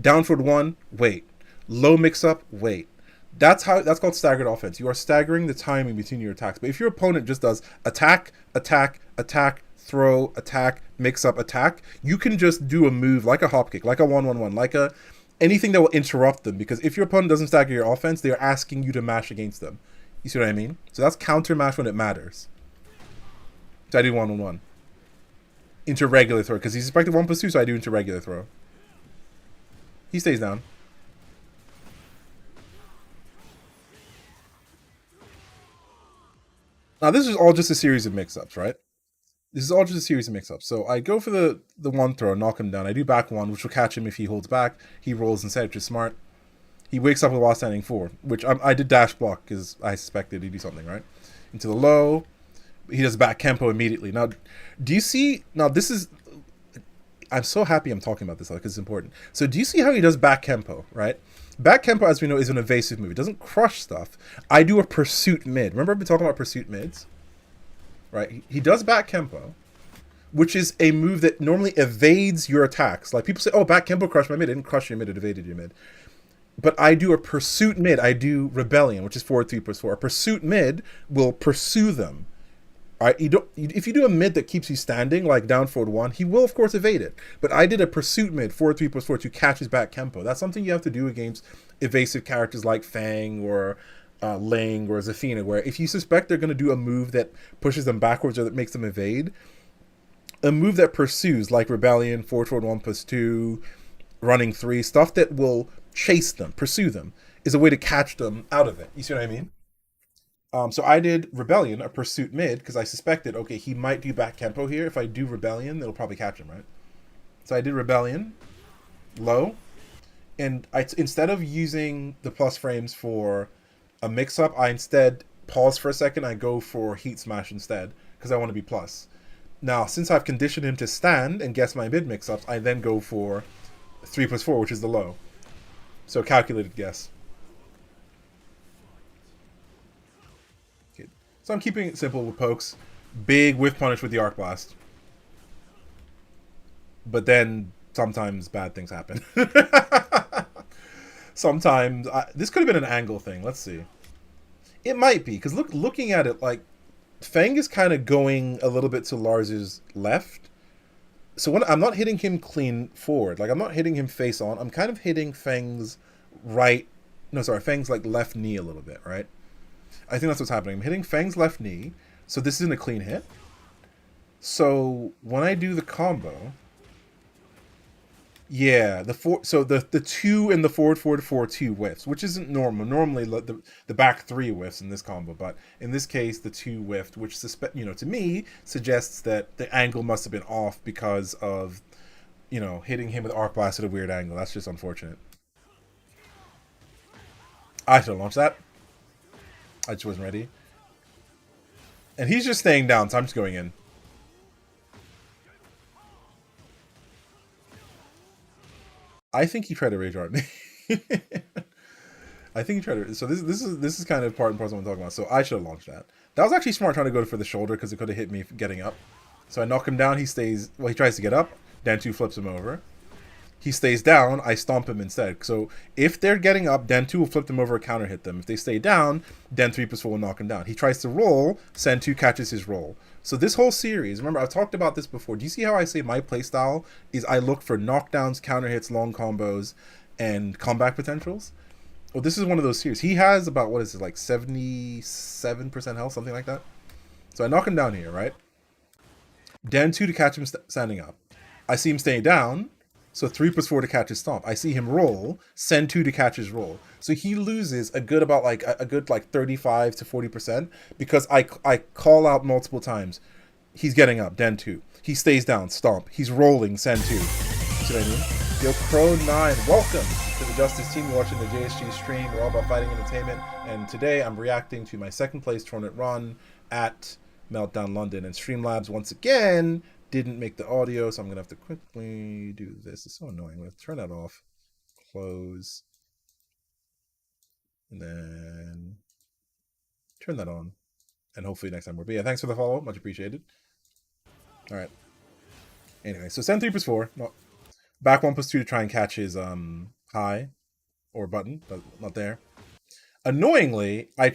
Down forward 1, wait. Low mix up, wait. That's called staggered offense. You are staggering the timing between your attacks. But if your opponent just does attack, attack, attack, throw, attack, mix up, attack, you can just do a move like a hop kick, like a 1-1-1, like a anything that will interrupt them. Because if your opponent doesn't stagger your offense, they are asking you to mash against them. You see what I mean? So that's counter mash when it matters. So I do 1-1-1 into regular throw because he's expected 1+2, so I do into regular throw. He stays down. Now, this is all just a series of mix-ups, right? This is all just a series of mix-ups. So I go for the one throw, knock him down. I do back 1, which will catch him if he holds back. He rolls instead, which is smart. He wakes up with while standing 4, which I did dash block because I suspected he'd do something, right? Into the low. He does back Kempo immediately. Now, do you see... Now, this is... I'm so happy I'm talking about this because it's important. So do you see how he does back Kempo, right? Back Kempo, as we know, is an evasive move. It doesn't crush stuff. I do a pursuit mid. Remember I've been talking about pursuit mids? Right? He does back Kempo, which is a move that normally evades your attacks. Like people say, oh, back Kempo crushed my mid. It didn't crush your mid, it evaded your mid. But I do a pursuit mid. I do Rebellion, which is forward 3+4. A pursuit mid will pursue them. Right, if you do a mid that keeps you standing, like down forward 1, he will, of course, evade it. But I did a pursuit mid, forward 3+4, to catch his back Kempo. That's something you have to do against evasive characters like Fang or Ling or Zafina, where if you suspect they're going to do a move that pushes them backwards or that makes them evade, a move that pursues, like Rebellion, forward 1+2, running 3, stuff that will chase them, pursue them, is a way to catch them out of it. You see what I mean? So I did Rebellion, a pursuit mid, because I suspected, okay, he might do back Kempo here. If I do Rebellion, it'll probably catch him, right? So I did Rebellion, low, and instead of using the plus frames for a mix-up, I instead pause for a second. I go for Heat Smash instead, because I want to be plus. Now, since I've conditioned him to stand and guess my mid mix-ups, I then go for 3+4, which is the low. So calculated guess. So I'm keeping it simple with pokes. Big whiff punish with the Arc Blast. But then sometimes bad things happen. Sometimes this could have been an angle thing. Let's see. It might be because looking at it, like Fang is kind of going a little bit to Lars's left. So when I'm not hitting him clean forward, like I'm not hitting him face on. I'm kind of hitting Fang's right. No, sorry, Fang's like left knee a little bit, right? I think that's what's happening. I'm hitting Fang's left knee, so this isn't a clean hit. So when I do the combo, yeah, the two and the forward 4-4-2 whiffs, which isn't normal. Normally the back three whiffs in this combo, but in this case the two whiffed, which to me suggests that the angle must have been off because of hitting him with arc blast at a weird angle. That's just unfortunate. I should have launched that. I just wasn't ready. And he's just staying down, so I'm just going in. I think he tried to rage art me. I think he tried to. So this is kind of part and parcel of what I'm talking about. So I should have launched that. That was actually smart trying to go for the shoulder because it could have hit me getting up. So I knock him down. He stays. Well, he tries to get up. Den 2 flips him over. He stays down. I stomp him instead. So if they're getting up, Den 2 will flip them over, counter hit them. If they stay down, Den 3+4 will knock him down. He tries to roll. Sen 2 catches his roll. So this whole series, remember I've talked about this before. Do you see how I say my playstyle is I look for knockdowns, counter hits, long combos, and comeback potentials? Well, this is one of those series. He has about, what is it, like 77% health, something like that. So I knock him down here, right? Den 2 to catch him standing up. I see him staying down. So 3+4 to catch his stomp. I see him roll. Send 2 to catch his roll. So he loses a good 35 to 40% because I call out multiple times. He's getting up. Den 2. He stays down. Stomp. He's rolling. Send 2. See what I mean? Yo, Crow9, welcome to the Justice Team. You're watching the JSG stream. We're all about fighting entertainment. And today I'm reacting to my second place tournament run at Meltdown London. And Streamlabs once again didn't make the audio, so I'm gonna have to quickly do this. It's so annoying. I'm gonna turn that off, close, and then turn that on, and hopefully next time we're. But yeah, thanks for the follow, much appreciated. All right. Anyway, so send 3+4, back 1+2 to try and catch his high or button, but not there. Annoyingly, I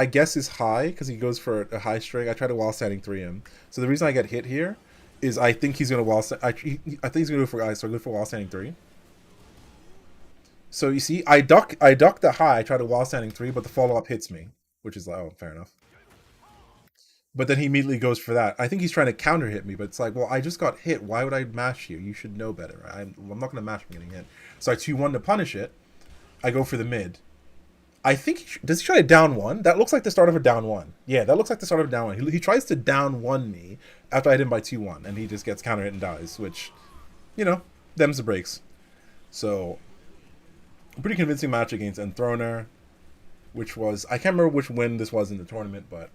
guess his high because he goes for a high string. I try to wall standing 3 him. So the reason I get hit here is I think he's gonna I think he's gonna go for guys. So I go for wall standing 3. So you see, I duck the high. I try to wall standing 3, but the follow up hits me, which is like, oh, fair enough. But then he immediately goes for that. I think he's trying to counter hit me, but it's like, well, I just got hit. Why would I mash you? You should know better. I'm not gonna mash him getting hit. So I 2-1 to punish it. I go for the mid. I think does he try to down 1? That looks like the start of a down 1. Yeah, that looks like the start of a down 1. He tries to down 1 me after I hit him by 2-1, and he just gets counter hit and dies, which, them's the breaks. So, a pretty convincing match against Enth Throner, which was, I can't remember which win this was in the tournament, but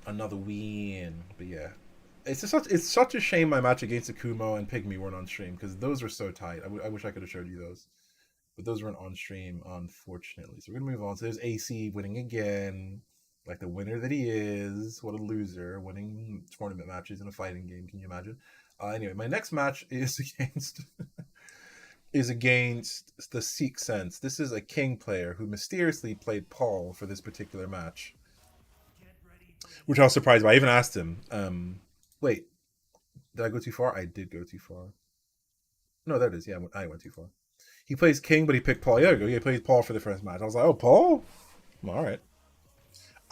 another win. But yeah, it's such a shame my match against Akumo and Pygmy weren't on stream, because those were so tight. I wish I could have showed you those. But those weren't on stream, unfortunately. So we're going to move on. So there's AC winning again. Like the winner that he is. What a loser. Winning tournament matches in a fighting game. Can you imagine? Anyway, my next match is against the Seek Sense. This is a King player who mysteriously played Paul for this particular match. Which I was surprised by. I even asked him. Wait. Did I go too far? I did go too far. No, there it is. Yeah, I went too far. He plays King, but he picked Paul. Yeah, he plays Paul for the first match. I was like, oh, Paul? All right.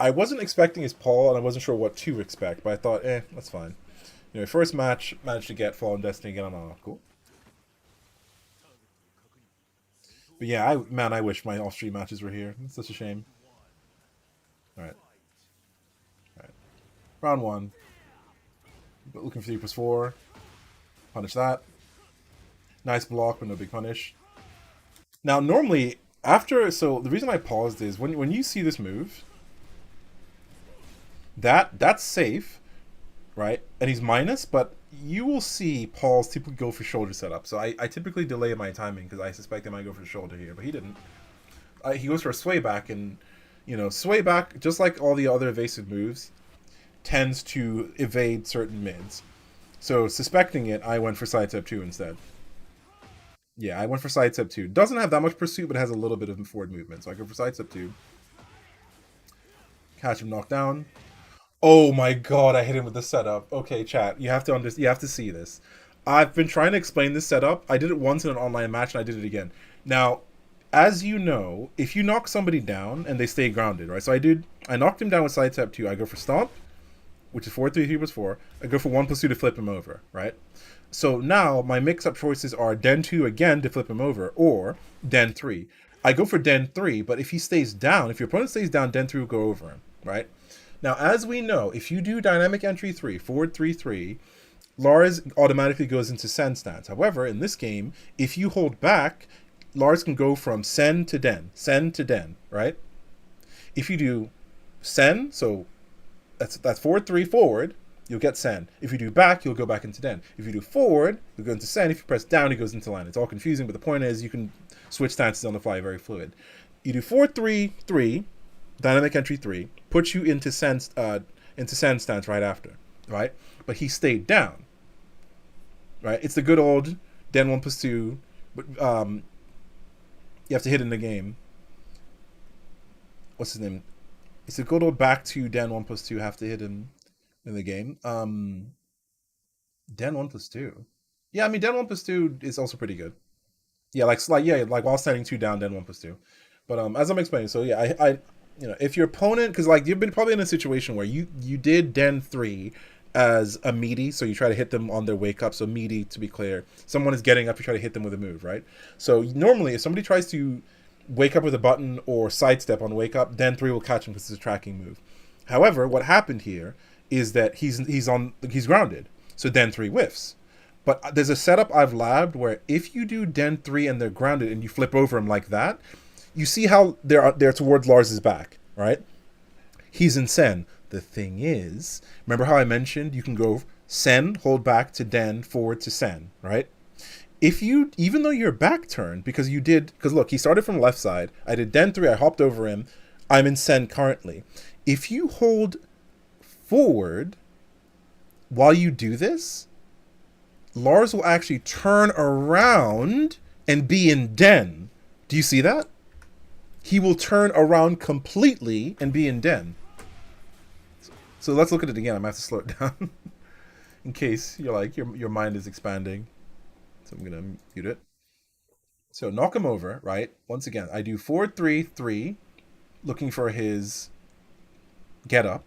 I wasn't expecting his Paul, and I wasn't sure what to expect, but I thought, that's fine. First match, managed to get Fallen Destiny again. Cool. But yeah, I wish my off-stream matches were here. It's such a shame. All right. Round 1. Looking for 3+4. Punish that. Nice block, but no big punish. Now, normally, so the reason I paused is when you see this move, that's safe, right? And he's minus, but you will see Paul's typically go for shoulder setup. So I typically delay my timing because I suspect he might go for the shoulder here, but he didn't. He goes for a sway back, and sway back, just like all the other evasive moves, tends to evade certain mids. So suspecting it, I went for sidestep 2 instead. Yeah, I went for sidestep 2. Doesn't have that much pursuit, but has a little bit of forward movement. So I go for sidestep 2. Catch him knocked down. Oh my god, I hit him with the setup. Okay, chat, you have to see this. I've been trying to explain this setup. I did it once in an online match, and I did it again. Now, As you know, if you knock somebody down and they stay grounded, right? So I knocked him down with sidestep 2. I go for stomp, which is 4-3 plus 4. I go for 1+2 to flip him over, right? So now my mix-up choices are Den 2 again to flip him over, or Den 3. I go for Den 3, but if he stays down, if your opponent stays down, Den 3 will go over him, right? Now, as we know, if you do dynamic entry 3, forward 3-3, Lars automatically goes into Sen stance. However, in this game, if you hold back, Lars can go from Sen to Den, right? If you do Sen, so that's 4-3 forward, you'll get Sen. If you do back, you'll go back into Den. If you do forward, you'll go into Sen. If you press down, it goes into line. It's all confusing, but the point is you can switch stances on the fly, very fluid. You do 4-3-3, dynamic entry 3, puts you into Sen stance right after, right? But he stayed down, right? It's the good old Den 1+2, but you have to hit in the game. What's his name? It's a good old back to Den 1+2, have to hit him in the game. Den 1+2. Yeah, I mean Den 1+2 is also pretty good. Yeah, like while standing 2 down, Den 1+2. But as I'm explaining, so yeah, I if your opponent, because like you've been probably in a situation where you did Den 3 as a meaty, so you try to hit them on their wake up. So meaty, to be clear, someone is getting up, you try to hit them with a move, right? So normally, if somebody tries to wake up with a button or sidestep on wake up, Den 3 will catch him because it's a tracking move. However, what happened here is that he's grounded, so Den 3 whiffs. But there's a setup I've labbed where if you do Den 3 and they're grounded and you flip over him like that, you see how they're towards Lars's back, right? He's in Sen. The thing is, remember how I mentioned you can go Sen, hold back to Den, forward to Sen, right? If you, even though you're back turned, because look, he started from left side, I did Den 3, I hopped over him, I'm in Sen currently. If you hold forward while you do this, Lars will actually turn around and be in Den. Do you see that? He will turn around completely and be in Den. So let's look at it again. I'm going to have to slow it down in case you're like, your mind is expanding. So I'm going to mute it. So knock him over, right? Once again, I do 4-3-3, looking for his get up.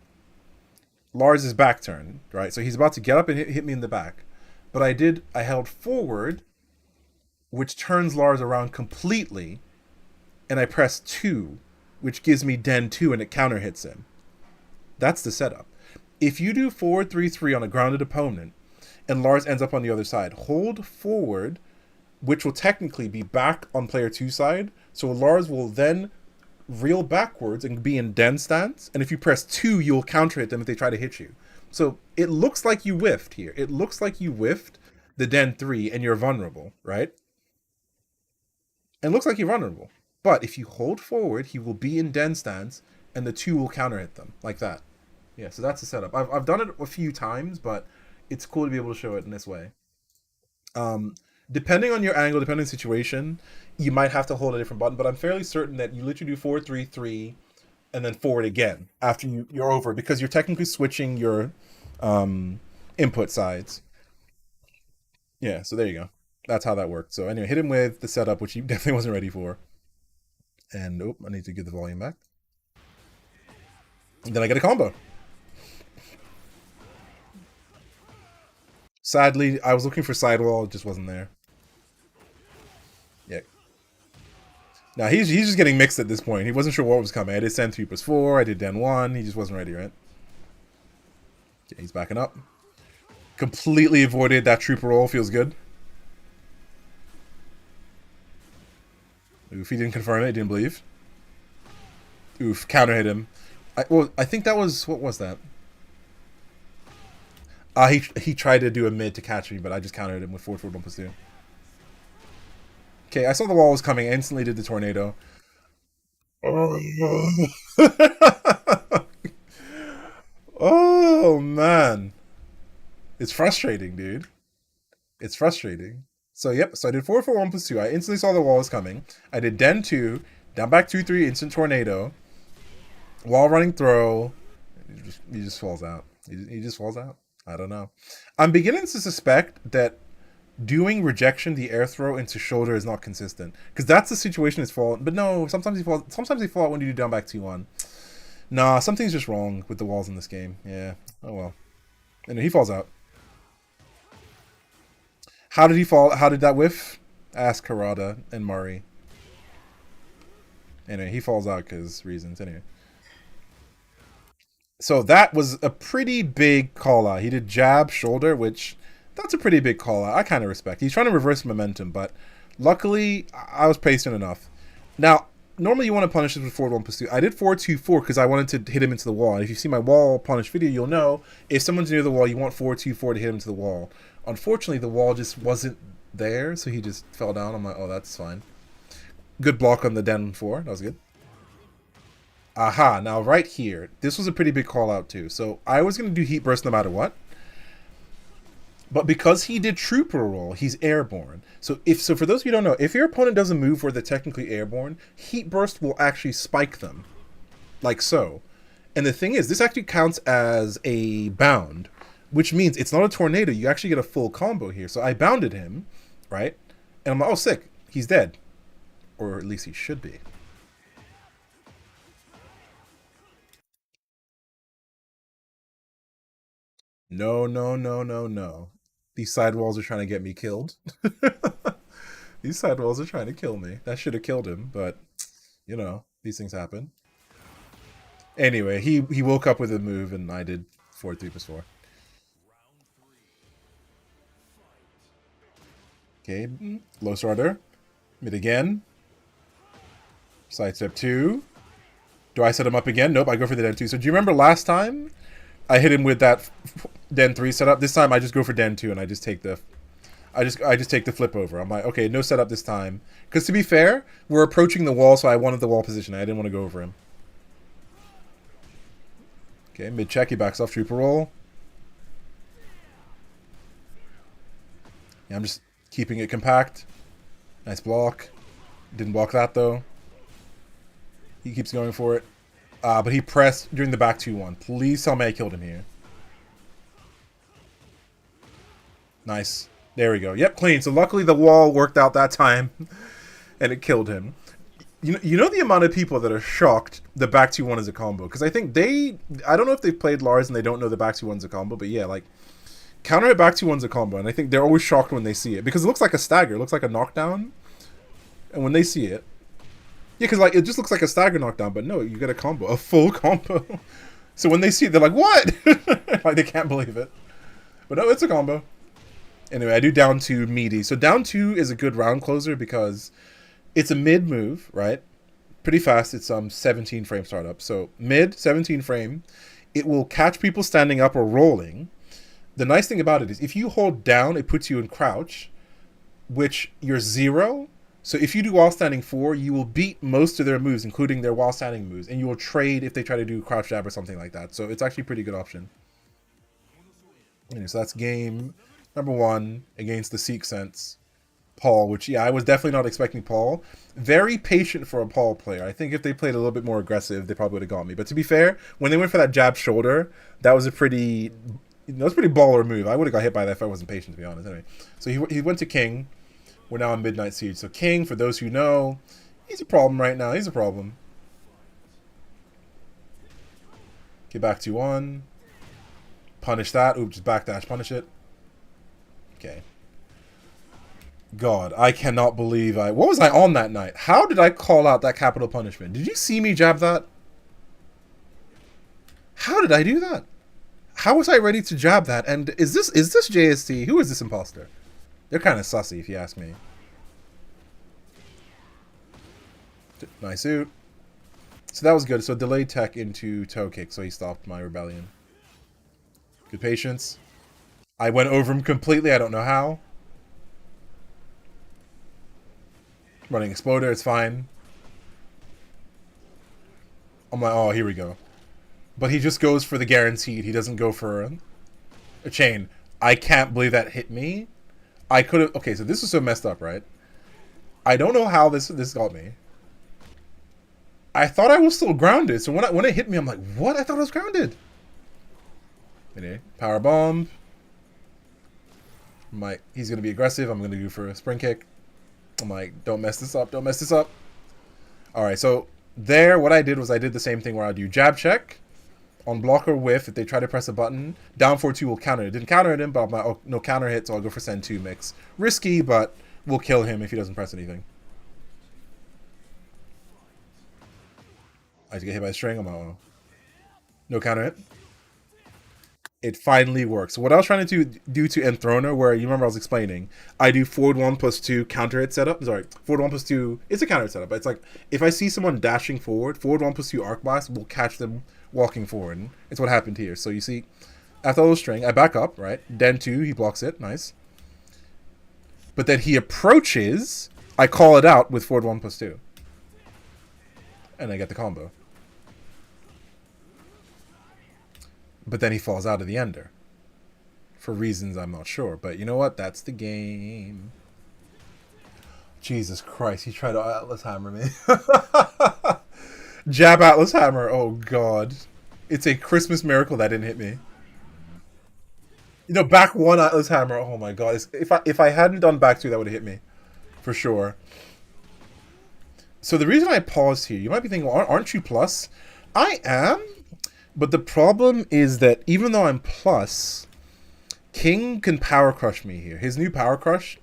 Lars is back turned, right? So he's about to get up and hit me in the back. But I held forward, which turns Lars around completely, and I press 2, which gives me Den 2 and it counter hits him. That's the setup. If you do 4-3-3 on a grounded opponent and Lars ends up on the other side, hold forward, which will technically be back on player 2 side. So Lars will then reel backwards and be in Den stance. And if you press 2, you'll counter hit them if they try to hit you. So it looks like you whiffed here. It looks like you whiffed the Den 3 and you're vulnerable, right? It looks like you're vulnerable. But if you hold forward, he will be in Den stance and the 2 will counter hit them like that. Yeah, so that's the setup. I've done it a few times, but it's cool to be able to show it in this way. Depending on your angle, depending on the situation, you might have to hold a different button, but I'm fairly certain that you literally do 4-3-3 and then forward again after you're over, because you're technically switching your input sides. Yeah, so there you go. That's how that worked. So anyway, hit him with the setup, which he definitely wasn't ready for. And nope, I need to get the volume back. And then I get a combo. Sadly, I was looking for sidewall, it just wasn't there. Yeah. Now he's just getting mixed at this point. He wasn't sure what was coming. I did Sen 3+4, I did Den 1, he just wasn't ready, right? Okay, he's backing up. Completely avoided that trooper roll, feels good. Oof, he didn't confirm it, he didn't believe. Oof, counter hit him. I think that was, what was that? He tried to do a mid to catch me, but I just countered him with 4-4-1+2. Okay, I saw the wall was coming. I instantly did the tornado. Oh, man. It's frustrating, dude. It's frustrating. So, yep. So I did 4-4-1+2. I instantly saw the wall was coming. I did Den 2, down back 2-3, instant tornado. Wall running throw. He just falls out. He just falls out. I don't know. I'm beginning to suspect that doing rejection the air throw into shoulder is not consistent, because that's the situation it's fallen. But no, sometimes he falls. Sometimes they fall out when you do down back 2-1. Nah, something's just wrong with the walls in this game. Yeah. Oh well. And he falls out. How did he fall? How did that whiff? Ask Harada and Mari. Anyway, he falls out because reasons. Anyway. So that was a pretty big call out. He did jab, shoulder, which that's a pretty big call out. I kind of respect. He's trying to reverse momentum, but luckily I was patient enough. Now, normally you want to punish this with forward 1 plus 2. I did 4-2-4 because I wanted to hit him into the wall. And if you see my wall punish video, you'll know if someone's near the wall, you want 4-2-4 to hit him into the wall. Unfortunately, the wall just wasn't there, so he just fell down. I'm like, oh, that's fine. Good block on the Den 4. That was good. Aha, now right here, this was a pretty big call out too. So I was going to do Heat Burst no matter what. But because he did Trooper Roll, he's airborne. So for those of you who don't know, if your opponent doesn't move where they're technically airborne, Heat Burst will actually spike them. Like so. And the thing is, this actually counts as a bound, which means it's not a tornado. You actually get a full combo here. So I bounded him, right? And I'm like, oh, sick. He's dead. Or at least he should be. No, no, no, no, no. These sidewalls are trying to get me killed. These sidewalls are trying to kill me. That should have killed him, but, you know, these things happen. Anyway, he woke up with a move, and I did 4-3 plus 4. Okay, low starter. Mid again. Sidestep 2. Do I set him up again? Nope, I go for the Den 2. So do you remember last time I hit him with that Den 3 setup? This time I just go for Den 2 and I just take the I just take the flip over. I'm like, okay, no setup this time. Because to be fair, we're approaching the wall, so I wanted the wall position. I didn't want to go over him. Okay, mid check, he backs off, Trooper Roll. Yeah, I'm just keeping it compact. Nice block. Didn't block that though. He keeps going for it. But he pressed during the back 2-1. Please tell me I killed him here. Nice. There we go. Yep, clean. So luckily the wall worked out that time. And it killed him. You know the amount of people that are shocked the back 2-1 is a combo. Because I think I don't know if they've played Lars and they don't know the back 2-1 is a combo. But yeah, like, counter hit back 2-1 is a combo. And I think they're always shocked when they see it. Because it looks like a stagger. It looks like a knockdown. And when they see it. Yeah, because like, it just looks like a stagger knockdown. But no, you get a combo. A full combo. So when they see it, they're like, what? Like, they can't believe it. But no, it's a combo. Anyway, I do down 2 meaty. So down 2 is a good round closer because it's a mid move, right? Pretty fast. It's 17 frame startup. So mid, 17 frame. It will catch people standing up or rolling. The nice thing about it is if you hold down, it puts you in crouch, which you're 0. So if you do while standing 4, you will beat most of their moves, including their while standing moves. And you will trade if they try to do crouch jab or something like that. So it's actually a pretty good option. Anyway, so that's game number 1 against the Seek Sense. Paul, which, yeah, I was definitely not expecting Paul. Very patient for a Paul player. I think if they played a little bit more aggressive, they probably would have got me. But to be fair, when they went for that jab shoulder, that was a pretty baller move. I would have got hit by that if I wasn't patient, to be honest. Anyway, so he went to King. We're now in Midnight Siege. So King, for those who know, he's a problem right now. He's a problem. Get back to 1. Punish that. Oops, just backdash. Punish it. Okay. God, I cannot believe what was I on that night? How did I call out that capital punishment? Did you see me jab that? How did I do that? How was I ready to jab that? And is this JST? Who is this imposter? They're kind of sussy, if you ask me. Nice suit. So that was good. So delayed tech into toe kick, so he stopped my rebellion. Good patience. I went over him completely. I don't know how. Running exploder, it's fine. I'm like, oh, here we go. But he just goes for the guaranteed. He doesn't go for a chain. I can't believe that hit me. I could have... Okay, so this is so messed up, right? I don't know how this got me. I thought I was still grounded. So when it hit me, I'm like, what? I thought I was grounded. Anyway, power bomb. I'm like, he's gonna be aggressive. I'm gonna go for a spring kick. I'm like, don't mess this up. Don't mess this up. All right, so there, what I did was I did the same thing where I do jab check on block or whiff. If they try to press a button, down 4-2 will counter it. Didn't counter him, but I'm like, oh, no counter hit, so I'll go for send 2 mix. Risky, but we'll kill him if he doesn't press anything. I have to get hit by a string. I'm like, oh, no counter hit. It finally works. So what I was trying to do to Enth Throner, where you remember I was explaining, I do forward 1 plus 2 counter hit setup. Sorry, forward 1 plus 2. It's a counter hit setup, but it's like if I see someone dashing forward 1 plus 2 arc blast will catch them walking forward. And it's what happened here. So you see, after a little string, I back up, right? Den 2, he blocks it, nice. But then he approaches, I call it out with forward 1 plus 2. And I get the combo. But then he falls out of the ender. For reasons I'm not sure. But you know what? That's the game. Jesus Christ, he tried to Atlas Hammer me. Jab Atlas Hammer, oh god. It's a Christmas miracle that didn't hit me. You know, back 1 Atlas Hammer, oh my god. If I hadn't done back 2, that would have hit me. For sure. So the reason I paused here, you might be thinking, well, aren't you plus? I am. But the problem is that even though I'm plus, King can power crush me here. His new power crush,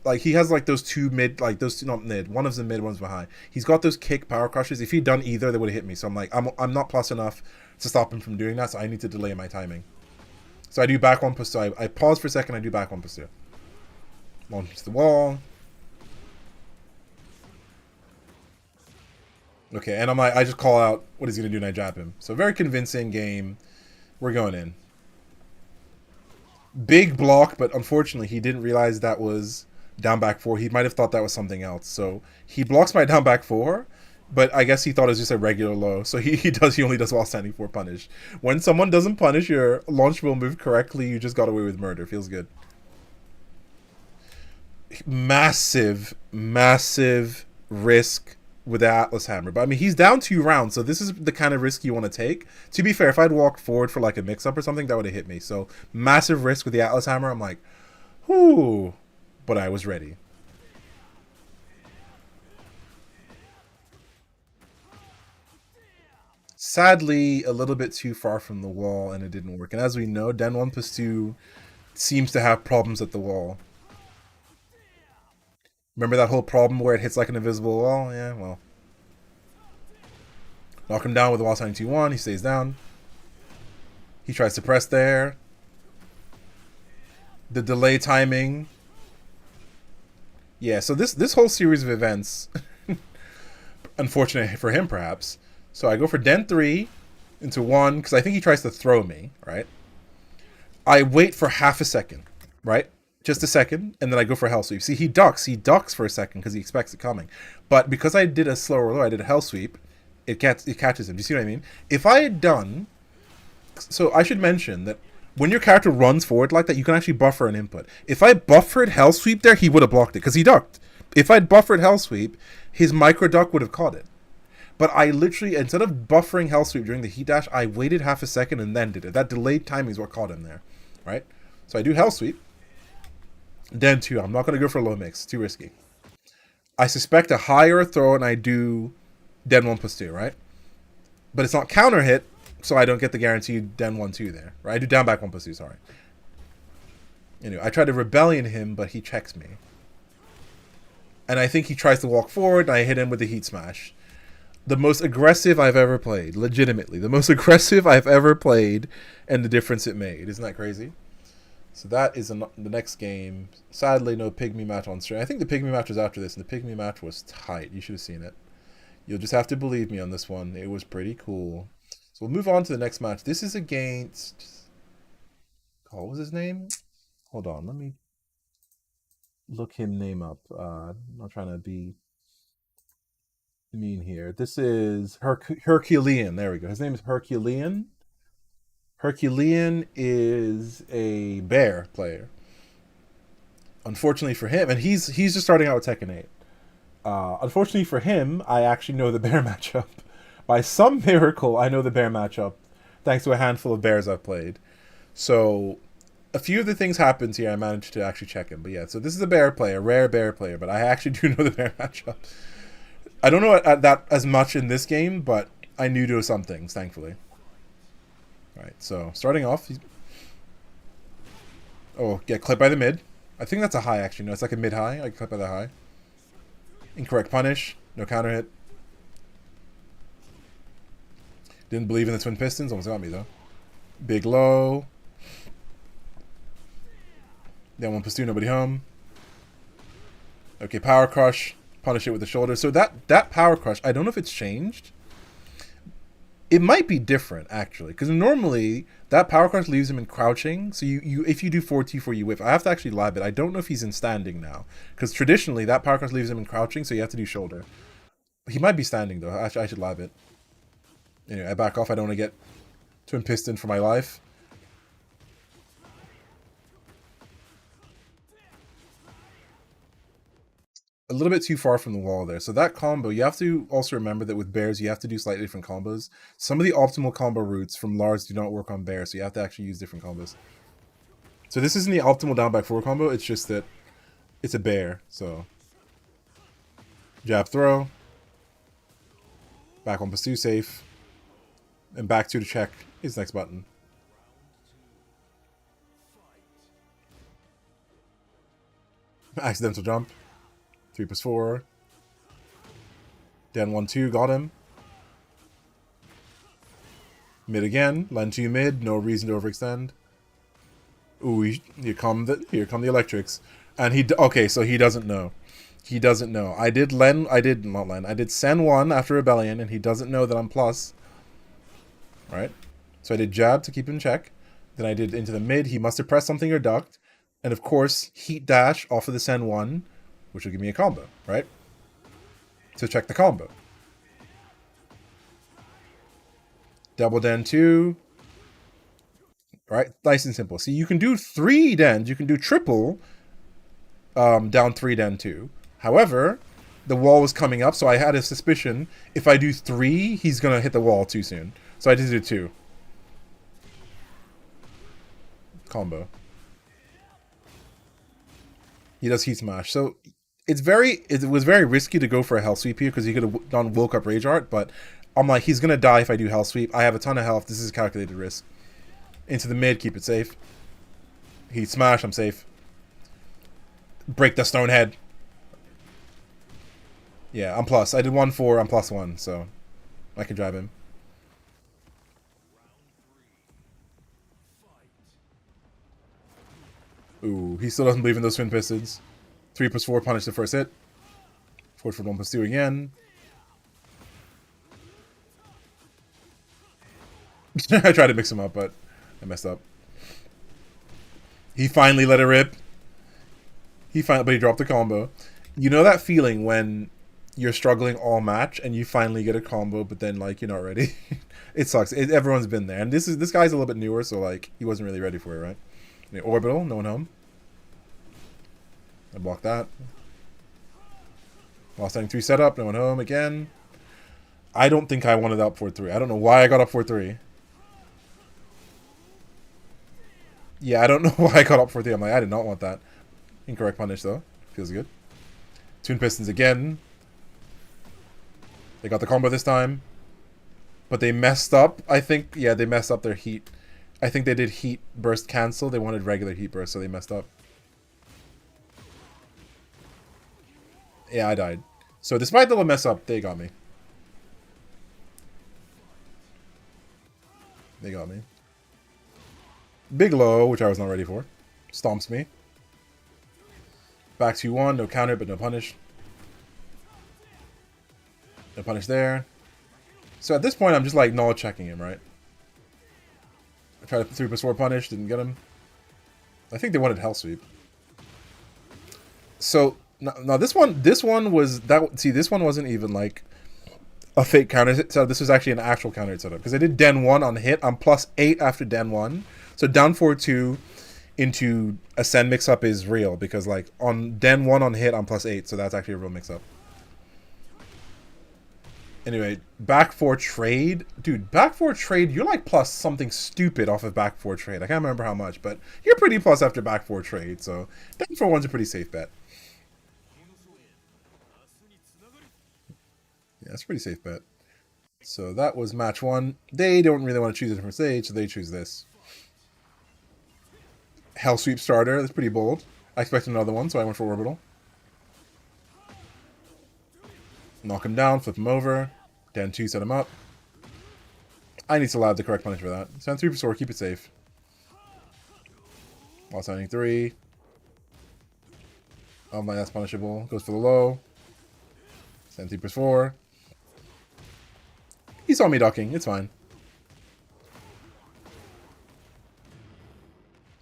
like he has like those 2 mid, like those 2, not mid, one of them mid, one's behind. He's got those kick power crushes. If he'd done either, they would have hit me. So I'm like, I'm not plus enough to stop him from doing that. So I need to delay my timing. So I do back 1 plus 2. I pause for a second. I do back 1 plus 2. Launches the wall. Okay, and I'm like, I just call out what he's going to do and I jab him. So very convincing game. We're going in. Big block, but unfortunately he didn't realize that was down back 4. He might have thought that was something else. So he blocks my down back 4, but I guess he thought it was just a regular low. So he only does while standing 4 punish. When someone doesn't punish your launchable move correctly, you just got away with murder. Feels good. Massive, massive risk with the Atlas Hammer. But I mean, he's down 2 rounds, so this is the kind of risk you want to take. To be fair, if I'd walked forward for like a mix-up or something, that would have hit me. So massive risk with the Atlas Hammer. I'm like, whoo. But I was ready. Sadly, a little bit too far from the wall, and it didn't work. And as we know, Den 1 plus 2 seems to have problems at the wall. Remember that whole problem where it hits like an invisible wall? Yeah, well. Knock him down with the wall signing 2-1. He stays down. He tries to press there. The delay timing. Yeah, so this whole series of events, unfortunate for him perhaps. So I go for Den 3 into 1, because I think he tries to throw me, right? I wait for half a second, right? Just a second, and then I go for Hell Sweep. See, he ducks for a second because he expects it coming. But because I did a slower low, I did a Hell Sweep, it catches him. Do you see what I mean? If I had done... So I should mention that when your character runs forward like that, you can actually buffer an input. If I buffered Hell Sweep there, he would have blocked it because he ducked. If I'd buffered Hell Sweep, his micro duck would have caught it. But I literally, instead of buffering Hell Sweep during the heat dash, I waited half a second and then did it. That delayed timing is what caught him there, right? So I do Hell Sweep. Den 2, I'm not going to go for a low mix. Too risky. I suspect a higher throw and I do Den 1 plus 2, right? But it's not counter hit, so I don't get the guaranteed Den 1-2 there, right? I do down back 1 plus 2, sorry. Anyway, I try to rebellion him, but he checks me. And I think he tries to walk forward, and I hit him with the heat smash. The most aggressive I've ever played, legitimately. The most aggressive I've ever played, and the difference it made. Isn't that crazy? So that is the next game. Sadly, no Pygmy match on stream. I think the Pygmy match was after this, and the Pygmy match was tight. You should have seen it. You'll just have to believe me on this one. It was pretty cool. So we'll move on to the next match. This is against... Oh, what was his name? Hold on, let me look him name up. I'm not trying to be mean here. This is Herculean. There we go. His name is Herculean. Herculean is a bear player. Unfortunately for him, and he's just starting out with Tekken 8. Unfortunately for him, I actually know the bear matchup. By some miracle, I know the bear matchup, thanks to a handful of bears I've played. So, a few of the things happened here. I managed to actually check him. But yeah, so this is a bear player, rare bear player. But I actually do know the bear matchup. I don't know that as much in this game, but I knew there were some things, thankfully. Alright, so starting off. Oh, get clipped by the mid. I think that's a high, actually. No, it's like a mid-high. I clip by the high. Incorrect punish. No counter hit. Didn't believe in the twin pistons. Almost got me, though. Big low. Then one pursue, nobody home. Okay, power crush. Punish it with the shoulder. So that power crush, I don't know if it's changed. It might be different, actually, because normally that power crush leaves him in crouching. So if you do 4T4, you whiff. I have to actually live it. I don't know if he's in standing now, because traditionally that power crush leaves him in crouching, so you have to do shoulder. He might be standing though. I should live it. Anyway, I back off. I don't want to get twin piston for my life. A little bit too far from the wall there. So that combo, you have to also remember that with bears, you have to do slightly different combos. Some of the optimal combo routes from Lars do not work on bears, so you have to actually use different combos. So this isn't the optimal down back 4 combo, it's just that it's a bear, so. Jab throw. Back on pursue safe. And back 2 to check his next button. Accidental jump. 3+4. Den 1-2, got him. Mid again. Len 2 mid, no reason to overextend. Ooh, here come the electrics. And okay, so he doesn't know. He doesn't know. I did Sen 1 after Rebellion, and he doesn't know that I'm plus. Right? So I did jab to keep him in check. Then I did into the mid. He must have pressed something or ducked. And of course, heat dash off of the Sen 1, which will give me a combo, right? So check the combo. Double den 2. Right? Nice and simple. See, you can do 3 dens. You can do triple down 3 den 2. However, the wall was coming up, so I had a suspicion if I do 3, he's going to hit the wall too soon. So I just did 2. Combo. He does heat smash. So it was very risky to go for a hell sweep here because he could have done woke up rage art, but I'm like, he's gonna die if I do hell sweep. I have a ton of health. This is a calculated risk. Into the mid, keep it safe. Heat smash, I'm safe. Break the stone head. Yeah, I'm plus. I did 1-4, I'm +1, so I can drive him. Ooh, he still doesn't believe in those twin pistons. 3+4, punish the first hit. 4+1+2 again. I tried to mix him up, but I messed up. He finally let it rip. But he dropped the combo. You know that feeling when you're struggling all match and you finally get a combo, but then like you're not ready. It sucks. Everyone's been there, and this guy's a little bit newer, so like he wasn't really ready for it, right? Orbital, no one home. I blocked that. While standing 3 setup, no one home again. I don't think I wanted up 4-3. I don't know why I got up 4-3. Yeah, I don't know why I got up 4-3. I'm like, I did not want that. Incorrect punish though. Feels good. Twin pistons again. They got the combo this time. But they messed up. I think, yeah, they messed up their heat. I think they did heat burst cancel. They wanted regular heat burst, so they messed up. Yeah, I died. So despite the little mess up, they got me. They got me. Big low, which I was not ready for. Stomps me. Back 2-1, no counter, but no punish. No punish there. So at this point, I'm just like null checking him, right? I tried to 3+4 punish, didn't get him. I think they wanted hell sweep. So now this one was that. See, this one wasn't even like a fake counter setup. This was actually an actual counter setup because I did den 1 on hit. I'm +8 after den 1, so down 4-2 into ascend mix up is real because like on den 1 on hit I'm +8, so that's actually a real mix up. Anyway, back 4 trade. Dude, back 4 trade, you're like plus something stupid off of back 4 trade. I can't remember how much, but you're pretty plus after back 4 trade, so down for 1's a pretty safe bet. Yeah, that's a pretty safe bet. So that was match 1. They don't really want to choose a different stage, so they choose this. Hell Sweep starter, that's pretty bold. I expected another one, so I went for Orbital. Knock him down, flip him over. Dan 2, set him up. I need to allow the correct punish for that. Send 3 per 4, keep it safe. While sending 3. Oh my, that's punishable. Goes for the low. Send 3 per 4. He saw me ducking, it's fine.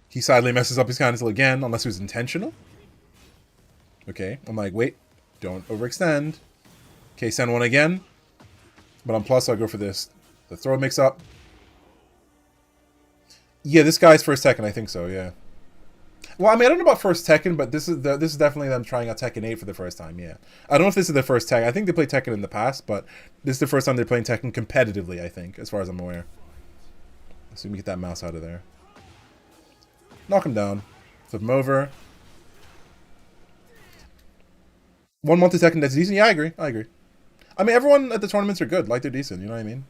He sadly messes up his cancel again, unless it was intentional. Okay, I'm like, wait, don't overextend. Okay, send 1 again. But I'm plus, so I'll go for this. The throw mix up. Yeah, this guy's first Tekken, I think so, yeah. Well, I mean, I don't know about first Tekken, but this is definitely them trying out Tekken 8 for the first time, yeah. I don't know if this is their first Tekken. I think they played Tekken in the past, but this is the first time they're playing Tekken competitively, I think, as far as I'm aware. So we can get that mouse out of there. Knock him down. Flip him over. 1 month of Tekken that's decent? Yeah, I agree. I agree. I mean, everyone at the tournaments are good. Like, they're decent. You know what I mean?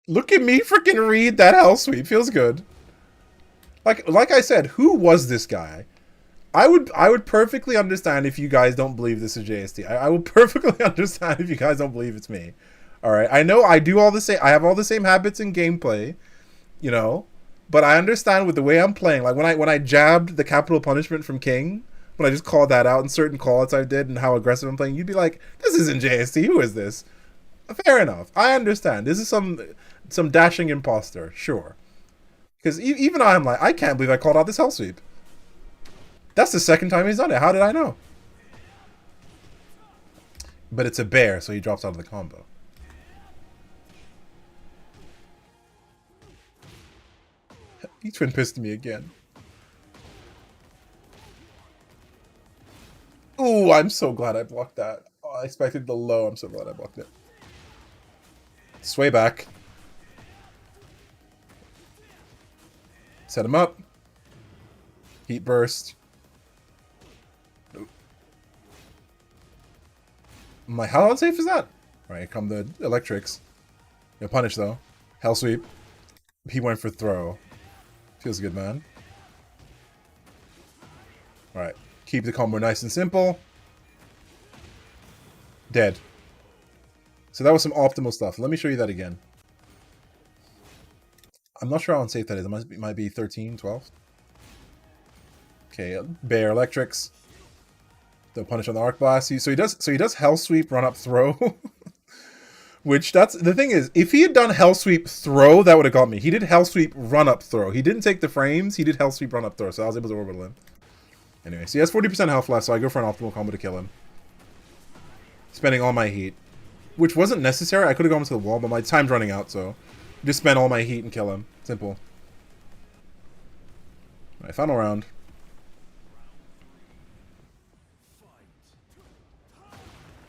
Look at me freaking read that Hell Sweep. Feels good. Like I said, who was this guy? I would perfectly understand if you guys don't believe this is JST. I would perfectly understand if you guys don't believe it's me. All right. I know I do all the same. I have all the same habits in gameplay, you know. But I understand with the way I'm playing. Like when I jabbed the capital punishment from King, when I just called that out in certain callouts I did and how aggressive I'm playing, you'd be like, "This isn't JST. Who is this?" Fair enough. I understand. This is some dashing imposter, sure. Because even I'm like, I can't believe I called out this Hell Sweep. That's the second time he's done it. How did I know? But it's a bear, so he drops out of the combo. He twin pissed me again. Ooh, I'm so glad I blocked that. Oh, I expected the low. I'm so glad I blocked it. Sway back. Set him up. Heat burst. How unsafe is that? Alright, come the electrics. No punish though. Hell sweep. He went for throw. Feels good, man. Alright. Keep the combo nice and simple. Dead. So that was some optimal stuff. Let me show you that again. I'm not sure how unsafe that is. It might be 13, 12. Okay, Bear Electrics. They'll punish on the Arc Blast. So he does Hell Sweep, Run Up, Throw. Which, that's the thing is, if he had done Hell Sweep, Throw, that would have got me. He did Hell Sweep, Run Up, Throw. He didn't take the frames. He did Hell Sweep, Run Up, Throw. So I was able to orbital him. Anyway, so he has 40% health left, so I go for an optimal combo to kill him. Spending all my heat. Which wasn't necessary. I could have gone to the wall, but my time's running out, so just spend all my heat and kill him. Simple. Alright, final round.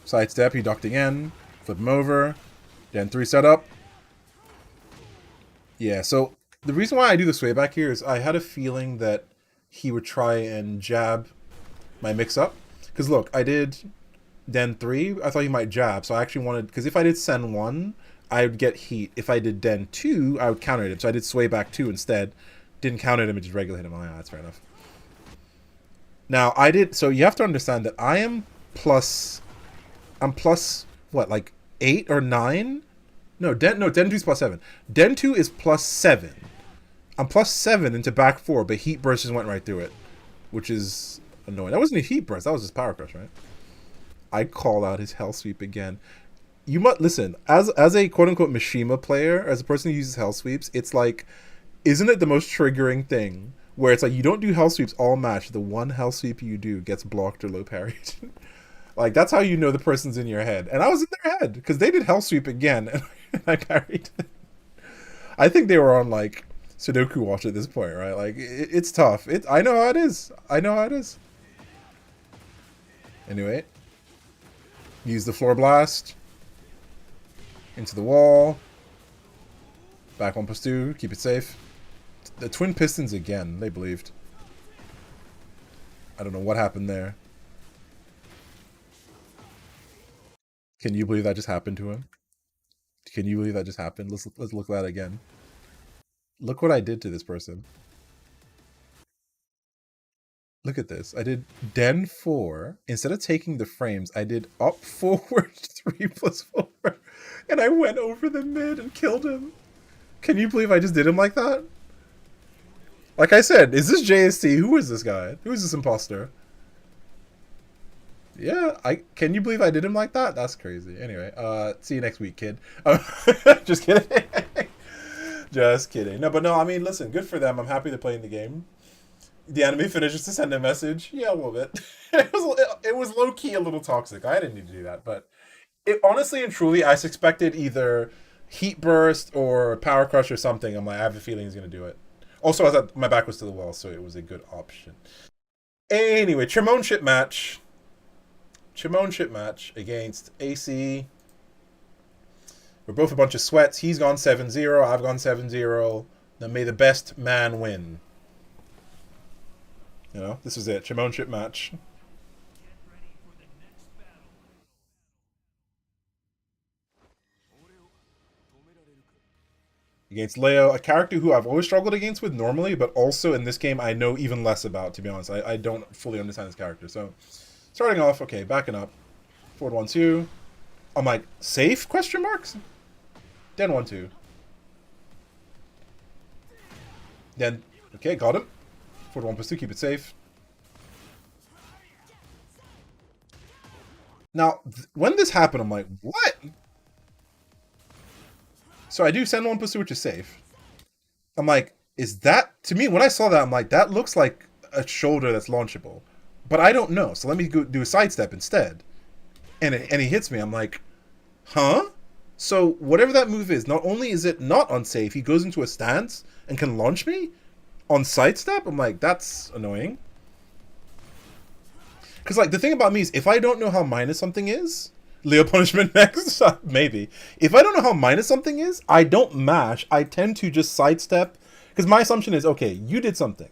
Sidestep, he ducked again. Flip him over. Then 3 setup. Yeah, so the reason why I do the sway back here is I had a feeling that he would try and jab my mix-up. Because look, I did Den 3, I thought he might jab, so I actually wanted... Because if I did Sen 1, I would get heat. If I did Den 2, I would counter him. So I did sway back 2 instead. Didn't counter him, and just regulate him. Oh, yeah, that's fair enough. Now, I did... So you have to understand that I am plus... I'm plus, what, like 8 or 9? No, Den 2 is plus 7. Den 2 is plus 7. I'm plus 7 into back 4, but Heat Burst just went right through it, which is annoying. That wasn't a Heat Burst, that was just Power Crush, right? I call out his Hell Sweep again. You must listen, as a quote-unquote Mishima player, as a person who uses Hell Sweeps, it's like, isn't it the most triggering thing? Where it's like, you don't do Hell Sweeps all match, the one Hell Sweep you do gets blocked or low parried. Like, that's how you know the person's in your head. And I was in their head, because they did Hell Sweep again, and I parried. I think they were on, like, Sudoku watch at this point, right? Like, it's tough. I know how it is. I know how it is. Anyway, use the floor blast. Into the wall. Back 1+2. Keep it safe. The twin pistons again. They believed. I don't know what happened there. Can you believe that just happened to him? Can you believe that just happened? Let's look at that again. Look what I did to this person. Look at this. I did den 4. Instead of taking the frames, I did up forward 3+4. And I went over the mid and killed him. Can you believe I just did him like that? Like I said, is this JST? Who is this guy? Who is this imposter? Yeah, can you believe I did him like that? That's crazy. Anyway, see you next week, kid. Just kidding. Just kidding. No, but no, I mean, listen, good for them. I'm happy they're playing the game. The enemy finishes to send a message. Yeah, a little bit. It was low-key a little toxic. I didn't need to do that, but honestly and truly, I suspected either Heat Burst or Power Crush or something. I'm like, I have a feeling he's going to do it. Also, I thought my back was to the wall, so it was a good option. Anyway, Championship match. Championship match against AC. We're both a bunch of sweats. He's gone 7-0. I've gone 7-0. Now may the best man win. You know, this is it. Championship match. Against Leo, a character who I've always struggled against with normally, but also in this game I know even less about, to be honest. I don't fully understand this character. So, starting off, okay, backing up. Forward 1-2. I'm like, safe? Question marks? Then 1-2. Then, okay, got him. Forward 1+2, keep it safe. Now, when this happened, I'm like, what? So I do send 1+2, which is safe. I'm like, is that... To me, when I saw that, I'm like, that looks like a shoulder that's launchable. But I don't know, so let me go do a sidestep instead. And he hits me. I'm like, huh? So whatever that move is, not only is it not unsafe, he goes into a stance and can launch me on sidestep? I'm like, that's annoying. Because, like, the thing about me is, if I don't know how minus something is... Leo punishment next? Maybe. If I don't know how minus something is, I don't mash. I tend to just sidestep. Because my assumption is, okay, you did something.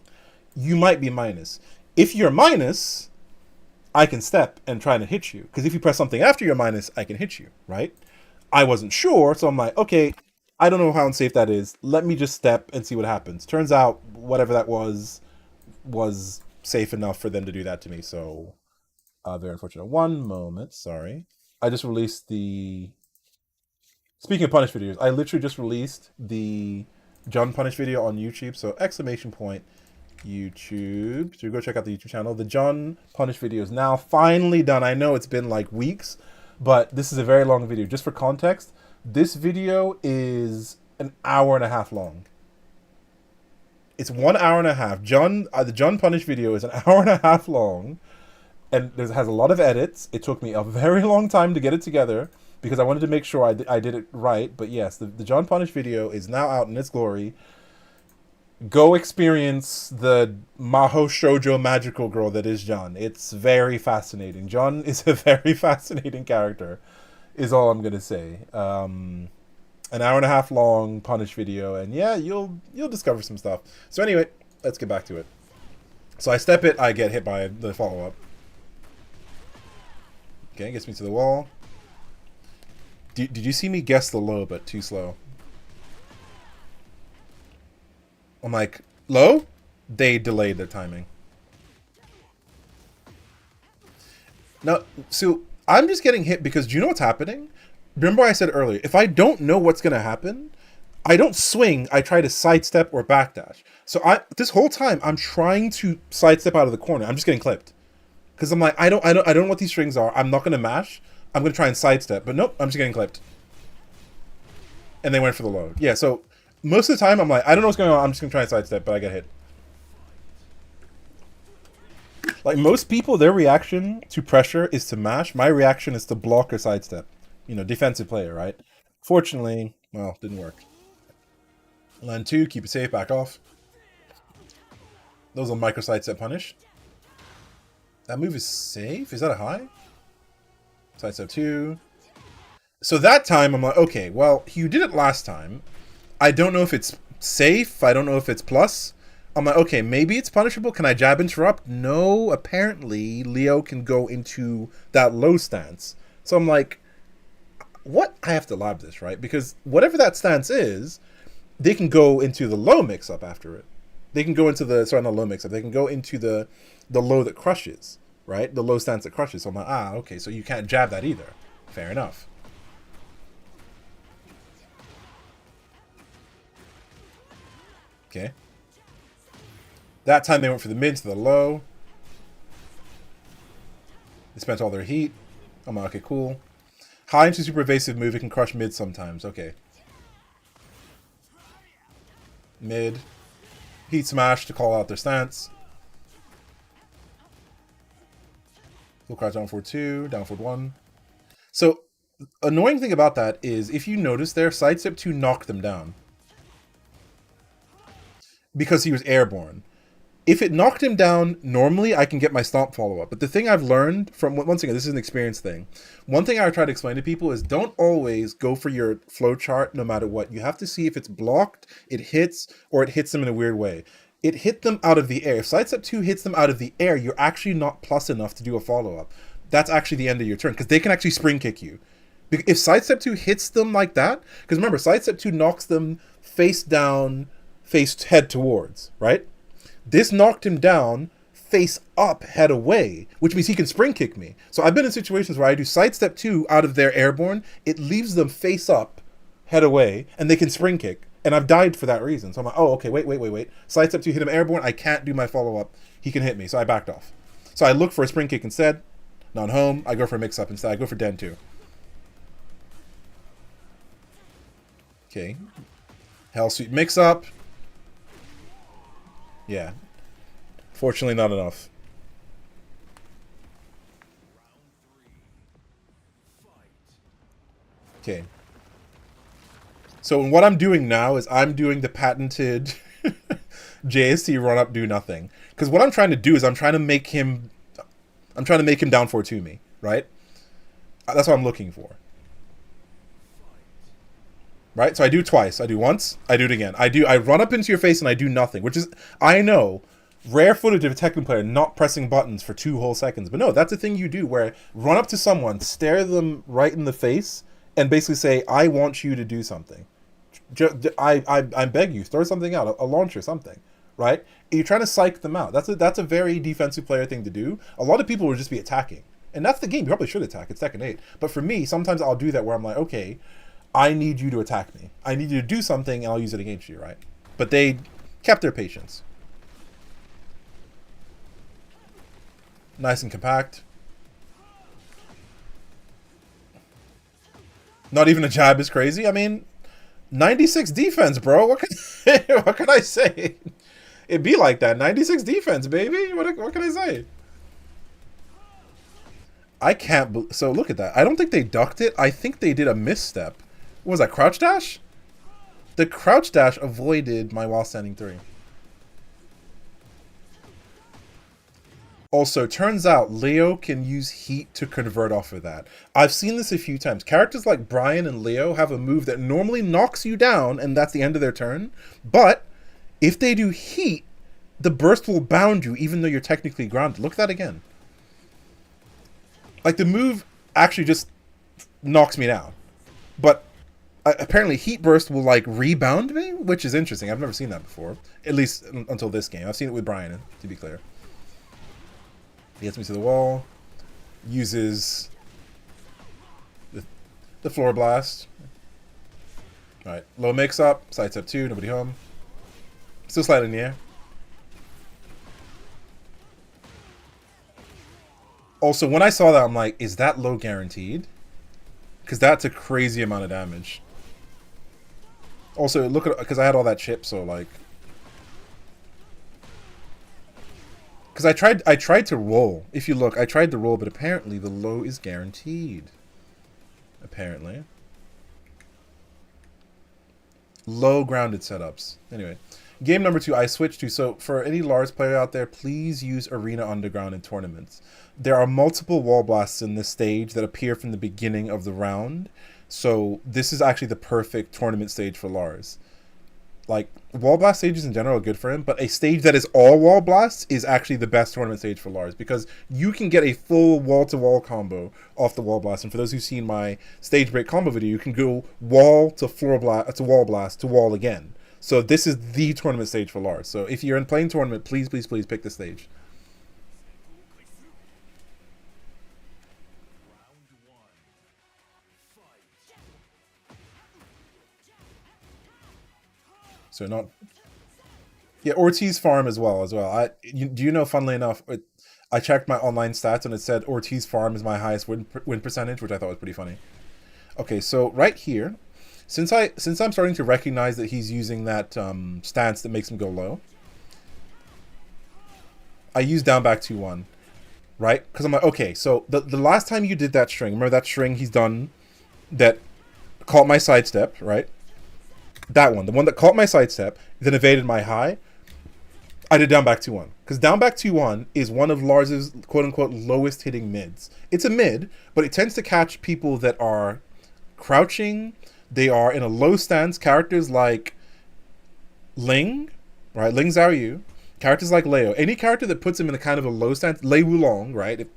You might be minus. If you're minus, I can step and try to hit you. Because if you press something after you're minus, I can hit you, right? I wasn't sure, so I'm like, okay, I don't know how unsafe that is. Let me just step and see what happens. Turns out, whatever that was safe enough for them to do that to me, so... very unfortunate. One moment, sorry. I just released the... Speaking of punish videos, I literally just released the John punish video on YouTube. So exclamation point YouTube. So go check out the YouTube channel. The John punish video is now finally done. I know it's been like weeks, but this is a very long video. Just for context, this video is an hour and a half long. It's 1 hour and a half. The John punish video is an hour and a half long. And it has a lot of edits. It took me a very long time to get it together because I wanted to make sure I did it right. But yes, the John Punish video is now out in its glory. Go experience the Maho Shoujo magical girl that is John. It's very fascinating. John is a very fascinating character, is all I'm going to say. An hour and a half long Punish video. And yeah, you'll discover some stuff. So anyway, let's get back to it. So I step it, I get hit by the follow-up. Okay, gets me to the wall. Did you see me guess the low, but too slow? I'm like, low? They delayed their timing. Now, so I'm just getting hit because do you know what's happening? Remember I said earlier, if I don't know what's going to happen, I don't swing, I try to sidestep or backdash. So this whole time, I'm trying to sidestep out of the corner. I'm just getting clipped. Because I'm like, I don't know what these strings are. I'm not going to mash. I'm going to try and sidestep. But nope, I'm just getting clipped. And they went for the load. Yeah, so most of the time, I'm like, I don't know what's going on. I'm just going to try and sidestep, but I get hit. Like, most people, their reaction to pressure is to mash. My reaction is to block or sidestep. You know, defensive player, right? Fortunately, well, didn't work. Land 2, keep it safe, back off. Those are micro sidestep punish. That move is safe? Is that a high? Sidestep 2. So that time, I'm like, okay, well, you did it last time. I don't know if it's safe. I don't know if it's plus. I'm like, okay, maybe it's punishable. Can I jab interrupt? No, apparently Leo can go into that low stance. So I'm like, what? I have to lab this, right? Because whatever that stance is, they can go into the low mix-up after it. They can go into the, sorry, not low mix-up. They can go into the low that crushes, right? The low stance that crushes. So I'm like, okay, so you can't jab that either. Fair enough. Okay. That time they went for the mid to the low. They spent all their heat. I'm like, okay, cool. High into super evasive move. It can crush mid sometimes. Okay. Mid. Heat smash to call out their stance. Full crouch down forward 2, down forward 1. So, annoying thing about that is, if you notice there, sidestep 2 knocked them down. Because he was airborne. If it knocked him down, normally I can get my stomp follow-up. But the thing I've learned from, once again, this is an experience thing. One thing I try to explain to people is don't always go for your flow chart no matter what. You have to see if it's blocked, it hits, or it hits them in a weird way. It hit them out of the air. If sidestep 2 hits them out of the air, you're actually not plus enough to do a follow-up. That's actually the end of your turn, because they can actually spring kick you. If sidestep 2 hits them like that, because remember, sidestep 2 knocks them face down, face head towards, right? This knocked him down, face up, head away, which means he can spring kick me. So I've been in situations where I do sidestep 2 out of their airborne, it leaves them face up, head away, and they can spring kick. And I've died for that reason. So I'm like, oh, okay, wait. Sidestep 2 hit him airborne, I can't do my follow-up. He can hit me, so I backed off. So I look for a spring kick instead. Not home, I go for a mix-up instead. I go for Den 2. Okay. Hell Sweet mix-up. Yeah. Fortunately, not enough. Okay. So what I'm doing now is I'm doing the patented JST run up do nothing. Because what I'm trying to do is I'm trying to make him down 4 to me, right? That's what I'm looking for. Right? So I do twice. I do once, I do it again. I run up into your face and I do nothing, which is, I know, rare footage of a Tekken player not pressing buttons for 2 whole seconds. But no, that's a thing you do where run up to someone, stare them right in the face, and basically say, I want you to do something. I beg you, throw something out, a launcher, something, right? You're trying to psych them out. That's a very defensive player thing to do. A lot of people will just be attacking. And that's the game. You probably should attack. It's Tekken 8. But for me, sometimes I'll do that where I'm like, okay, I need you to attack me. I need you to do something, and I'll use it against you, right? But they kept their patience. Nice and compact. Not even a jab is crazy. I mean, 96 defense, bro. What can I say? It'd be like that. 96 defense, baby. What can I say? I can't... So look at that. I don't think they ducked it. I think they did a misstep. What was that, crouch dash? The crouch dash avoided my while standing 3. Also, turns out Leo can use heat to convert off of that. I've seen this a few times. Characters like Brian and Leo have a move that normally knocks you down, and that's the end of their turn. But if they do heat, the burst will bound you, even though you're technically grounded. Look at that again. Like, the move actually just knocks me down. But apparently heat burst will, like, rebound me, which is interesting. I've never seen that before. At least until this game. I've seen it with Brian, to be clear. He gets me to the wall. Uses the floor blast. Alright. Low mix up. Sidestep 2. Nobody home. Still sliding in the air. Also, when I saw that, I'm like, is that low guaranteed? Because that's a crazy amount of damage. Also, look at, because I had all that chip, so like, because I tried to roll. If you look, I tried to roll, but apparently the low is guaranteed. Apparently. Low grounded setups. Anyway, Game number 2, I switched to, so for any Lars player out there, please use Arena Underground in tournaments. There are multiple wall blasts in this stage that appear from the beginning of the round, so this is actually the perfect tournament stage for Lars. Like, wall blast stages in general are good for him, but a stage that is all wall blasts is actually the best tournament stage for Lars, because you can get a full wall-to-wall combo off the wall blast. And for those who've seen my stage break combo video, you can go wall to floor blast to wall blast to wall again. So this is the tournament stage for Lars. So if you're in playing tournament, please, please, please pick this stage. So not... Yeah, Ortiz farm as well. Do you know, funnily enough, I checked my online stats and it said Ortiz farm is my highest win percentage, which I thought was pretty funny. Okay, so right here, since I'm starting to recognize that he's using that stance that makes him go low, I use down back 2-1, right? Because I'm like, okay, so the last time you did that string, remember that string he's done that caught my sidestep, right? That one, the one that caught my sidestep, then evaded my high. I did down back 2-1. Because down back 2-1 is one of Lars's quote-unquote lowest hitting mids. It's a mid, but it tends to catch people that are crouching. They are in a low stance. Characters like Ling, right? Ling Xiaoyu. Characters like Leo. Any character that puts him in a kind of a low stance. Lei Wulong, right?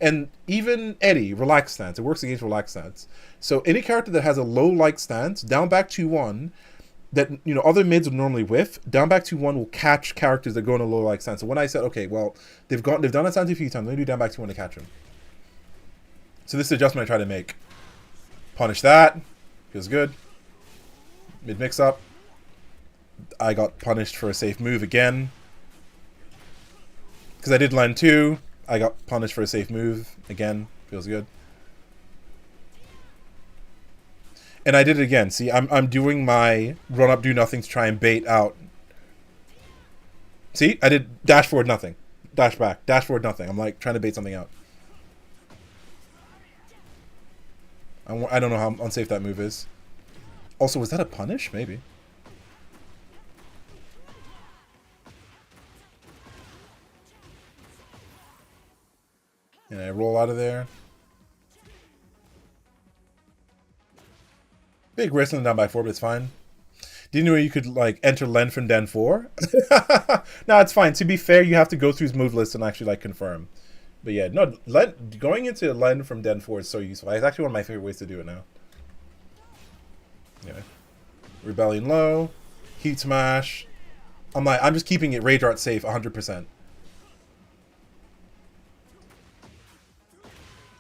And even Eddie, relaxed stance. It works against relaxed stance. So any character that has a low like stance, down back 2-1, that other mids would normally whiff, down back 2-1 will catch characters that go in a low like stance. So when I said, okay, well, they've done that stance a few times, let me do down back 2-1 to catch them. So this is the adjustment I try to make. Punish that. Feels good. Mid mix up. I got punished for a safe move again. Because I did land 2. I got punished for a safe move again. Feels good. And I did it again. See, I'm doing my run up, do nothing to try and bait out. See, I did dash forward, nothing. Dash back, dash forward, nothing. I'm like trying to bait something out. I don't know how unsafe that move is. Also, was that a punish? Maybe. And I roll out of there. Big risk on the down by 4, but it's fine. Didn't know you could like enter Len from Den 4. No, it's fine. To be fair, you have to go through his move list and actually like confirm. But yeah, no, going into Len from Den 4 is so useful. It's actually one of my favorite ways to do it now. Anyway, Rebellion low, Heat Smash. I'm just keeping it Rage Art safe 100%.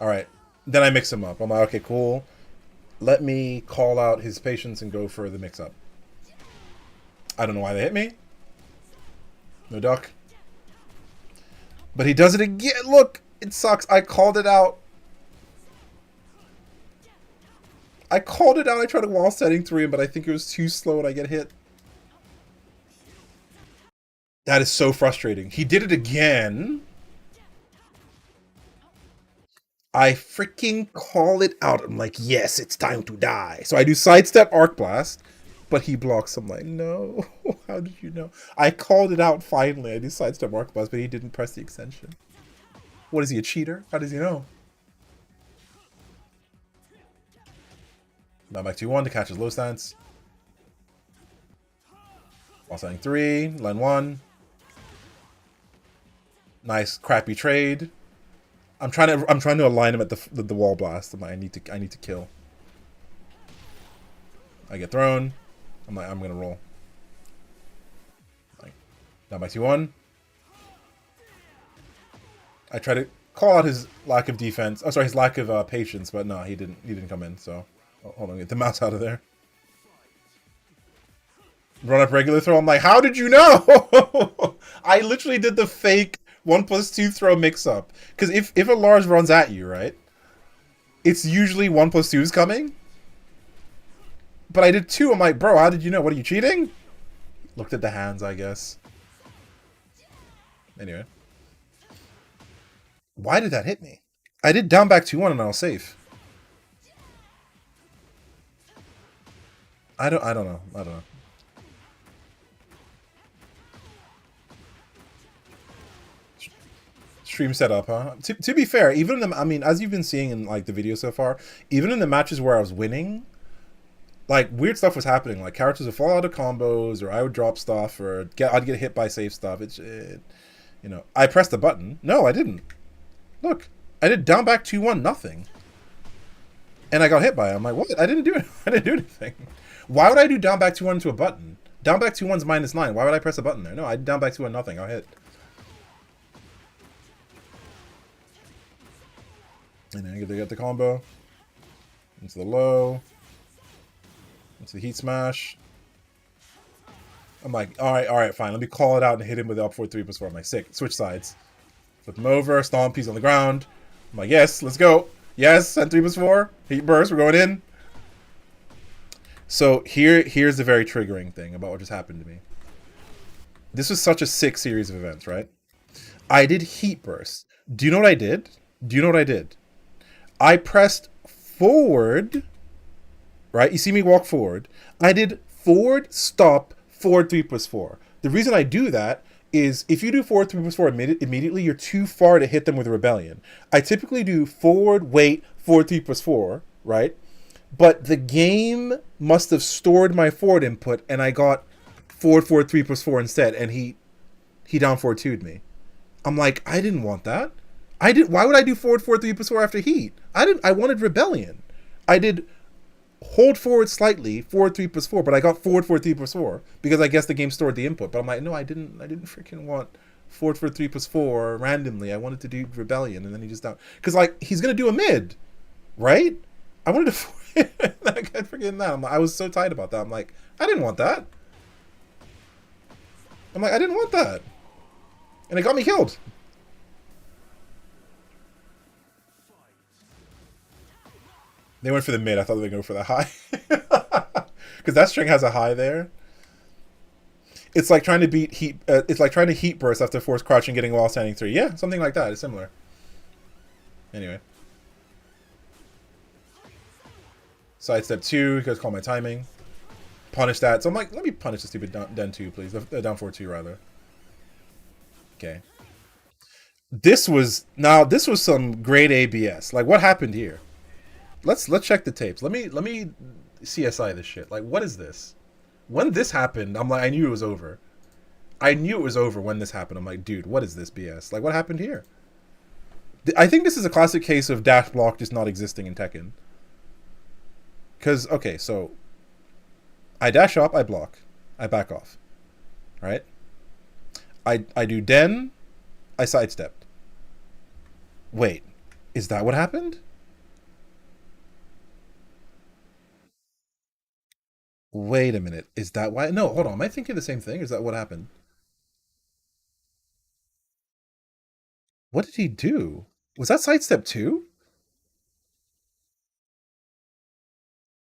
All right, then I mix him up. I'm like, okay, cool. Let me call out his patience and go for the mix-up. I don't know why they hit me. No duck. But he does it again. Look, it sucks. I called it out. I tried to wall setting 3, but I think it was too slow and I get hit. That is so frustrating. He did it again. I freaking call it out. I'm like, yes, it's time to die. So I do sidestep arc blast, but he blocks. I'm like, no, how did you know? I called it out finally. I do sidestep arc blast, but he didn't press the extension. What is he, a cheater? How does he know? Now back 2-1 to catch his low stance. Wall setting 3, line 1. Nice crappy trade. I'm trying to align him at the wall blast. I'm like, I need to kill. I get thrown. I'm like, I'm gonna roll. Like, down by 2-1. I try to call out his lack of defense. Oh, sorry, his lack of patience, but no, he didn't come in. So, hold on, get the mouse out of there. Run up regular throw. I'm like, how did you know? I literally did the fake 1+2 throw mix up. Because if a Lars runs at you, right? It's usually 1+2 is coming. But I did 2. I'm like, bro, how did you know? What, are you cheating? Looked at the hands, I guess. Anyway. Why did that hit me? I did down back 2-1 and I was safe. I don't know. extreme setup, huh? To be fair, even in the, I mean, as you've been seeing in like the video so far, even in the matches where I was winning, like weird stuff was happening. Like characters would fall out of combos, or I would drop stuff, or I'd get hit by safe stuff. You know, I pressed the button. No, I didn't. Look, I did down back 2-1, nothing, and I got hit by it. I'm like, what? I didn't do it. I didn't do anything. Why would I do down back 2-1 to a button? Down back 2-1's -9. Why would I press a button there? No, I did down back 2-1, nothing. I hit. And then they get the combo into the low, into the heat smash. I'm like, all right, fine. Let me call it out and hit him with the up 4-3+4. I'm like, sick. Switch sides. Flip him over. Stomp. He's on the ground. I'm like, yes, let's go. Yes, and 3+4. Heat burst. We're going in. So here's the very triggering thing about what just happened to me. This was such a sick series of events, right? I did heat burst. Do you know what I did? Do you know what I did? I pressed forward, right? You see me walk forward. I did forward, stop, forward 3+4. The reason I do that is if you do forward 3+4 immediately, you're too far to hit them with Rebellion. I typically do forward, wait, forward 3+4, right? But the game must have stored my forward input, and I got forward 3+4 instead, and he down forward 2'd me. I'm like, I didn't want that. Why would I do forward 3+4 after heat? I wanted Rebellion. I did hold forward slightly, forward 3+4, but I got forward 3+4 because I guess the game stored the input. But I'm like, no, I didn't freaking want forward 3+4 randomly. I wanted to do Rebellion, and then he just down because like he's gonna do a mid, right? I wanted to. I kept forgetting that. I was so tight about that. I'm like, I didn't want that. I'm like, I didn't want that, and it got me killed. They went for the mid. I thought they would go for the high. Because that string has a high there. It's like trying to beat heat. It's like trying to heat burst after force crouch and getting while standing 3. Yeah, something like that. It's similar. Anyway. Sidestep 2. You guys call my timing. Punish that. So I'm like, let me punish the stupid down 2, please. Down 4-2, rather. Okay. This was some grade ABS. Like, what happened here? Let's check the tapes. Let me CSI this shit. Like, what is this? When this happened, I'm like, I knew it was over. I knew it was over when this happened. I'm like, dude, what is this BS? Like, what happened here? I think this is a classic case of dash block just not existing in Tekken. Because, okay, so I dash up, I block, I back off, right? I do den, I sidestepped. Wait, is that what happened? Wait a minute. Is that why? No, hold on. Am I thinking the same thing? Is that what happened? What did he do? Was that sidestep 2?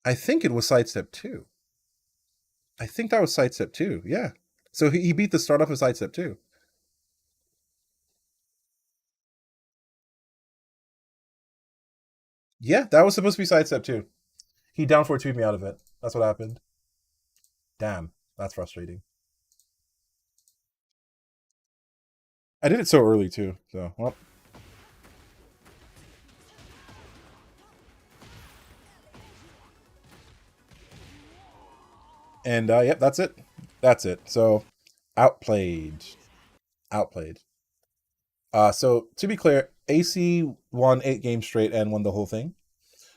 I think it was sidestep 2. I think that was sidestep 2. Yeah. So he beat the start off of sidestep 2. Yeah, that was supposed to be sidestep 2. He down 4-2'd me out of it. That's what happened. Damn. That's frustrating. I did it so early too. So, well. And yep, that's it. That's it. So, outplayed. Outplayed. So to be clear, AC won 8 games straight and won the whole thing.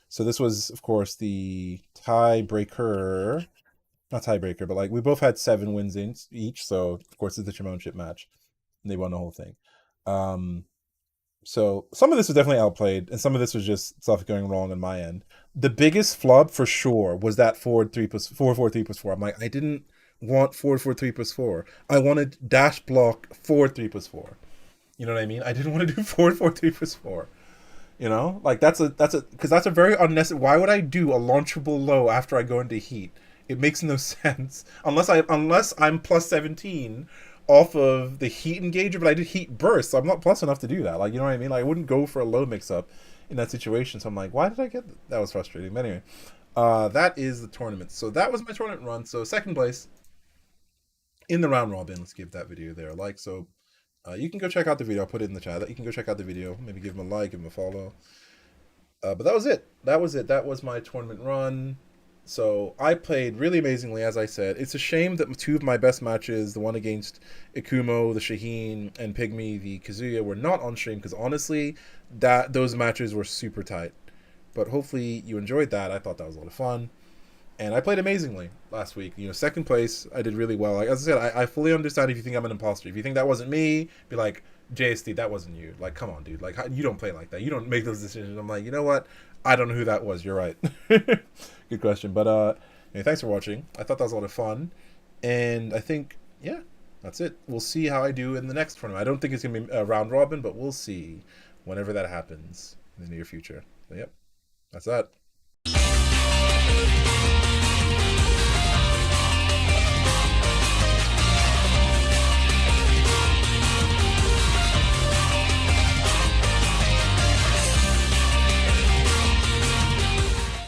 So this was, of course, the tiebreaker. Not tiebreaker, but like we both had 7 wins in each. So of course it's the championship match, and they won the whole thing. So some of this was definitely outplayed, and some of this was just stuff going wrong on my end. The biggest flub for sure was that forward 3+4. I'm like, I didn't want forward 3+4. I wanted dash block forward 3+4. You know what I mean? I didn't want to do forward 3+4. You know, like that's a because that's a very unnecessary. Why would I do a launchable low after I go into heat? It makes no sense unless I'm plus 17 off of the heat engager, but I did heat burst, so I'm not plus enough to do that. Like, you know what I mean? Like, I wouldn't go for a low mix up in that situation. So I'm like, why did I get that? That was frustrating. But anyway, that is the tournament. So that was my tournament run. So second place in the round robin. Let's give that video there a like. So You can go check out the video. I'll put it in the chat. You can go check out the video. Maybe give him a like, give him a follow. But that was it. That was it. That was my tournament run. So I played really amazingly, as I said. It's a shame that two of my best matches, the one against Ikumo, the Shaheen, and Pygmy, the Kazuya, were not on stream because honestly, those matches were super tight. But hopefully you enjoyed that. I thought that was a lot of fun. And I played amazingly last week. You know, second place, I did really well. Like, as I said, I fully understand if you think I'm an imposter. If you think that wasn't me, be like, JSD, that wasn't you. Like, come on, dude. Like, you don't play like that. You don't make those decisions. I'm like, you know what? I don't know who that was. You're right. Good question. But anyway, thanks for watching. I thought that was a lot of fun. And I think, yeah, that's it. We'll see how I do in the next tournament. I don't think it's going to be a round robin, but we'll see whenever that happens in the near future. So, yep, that's that.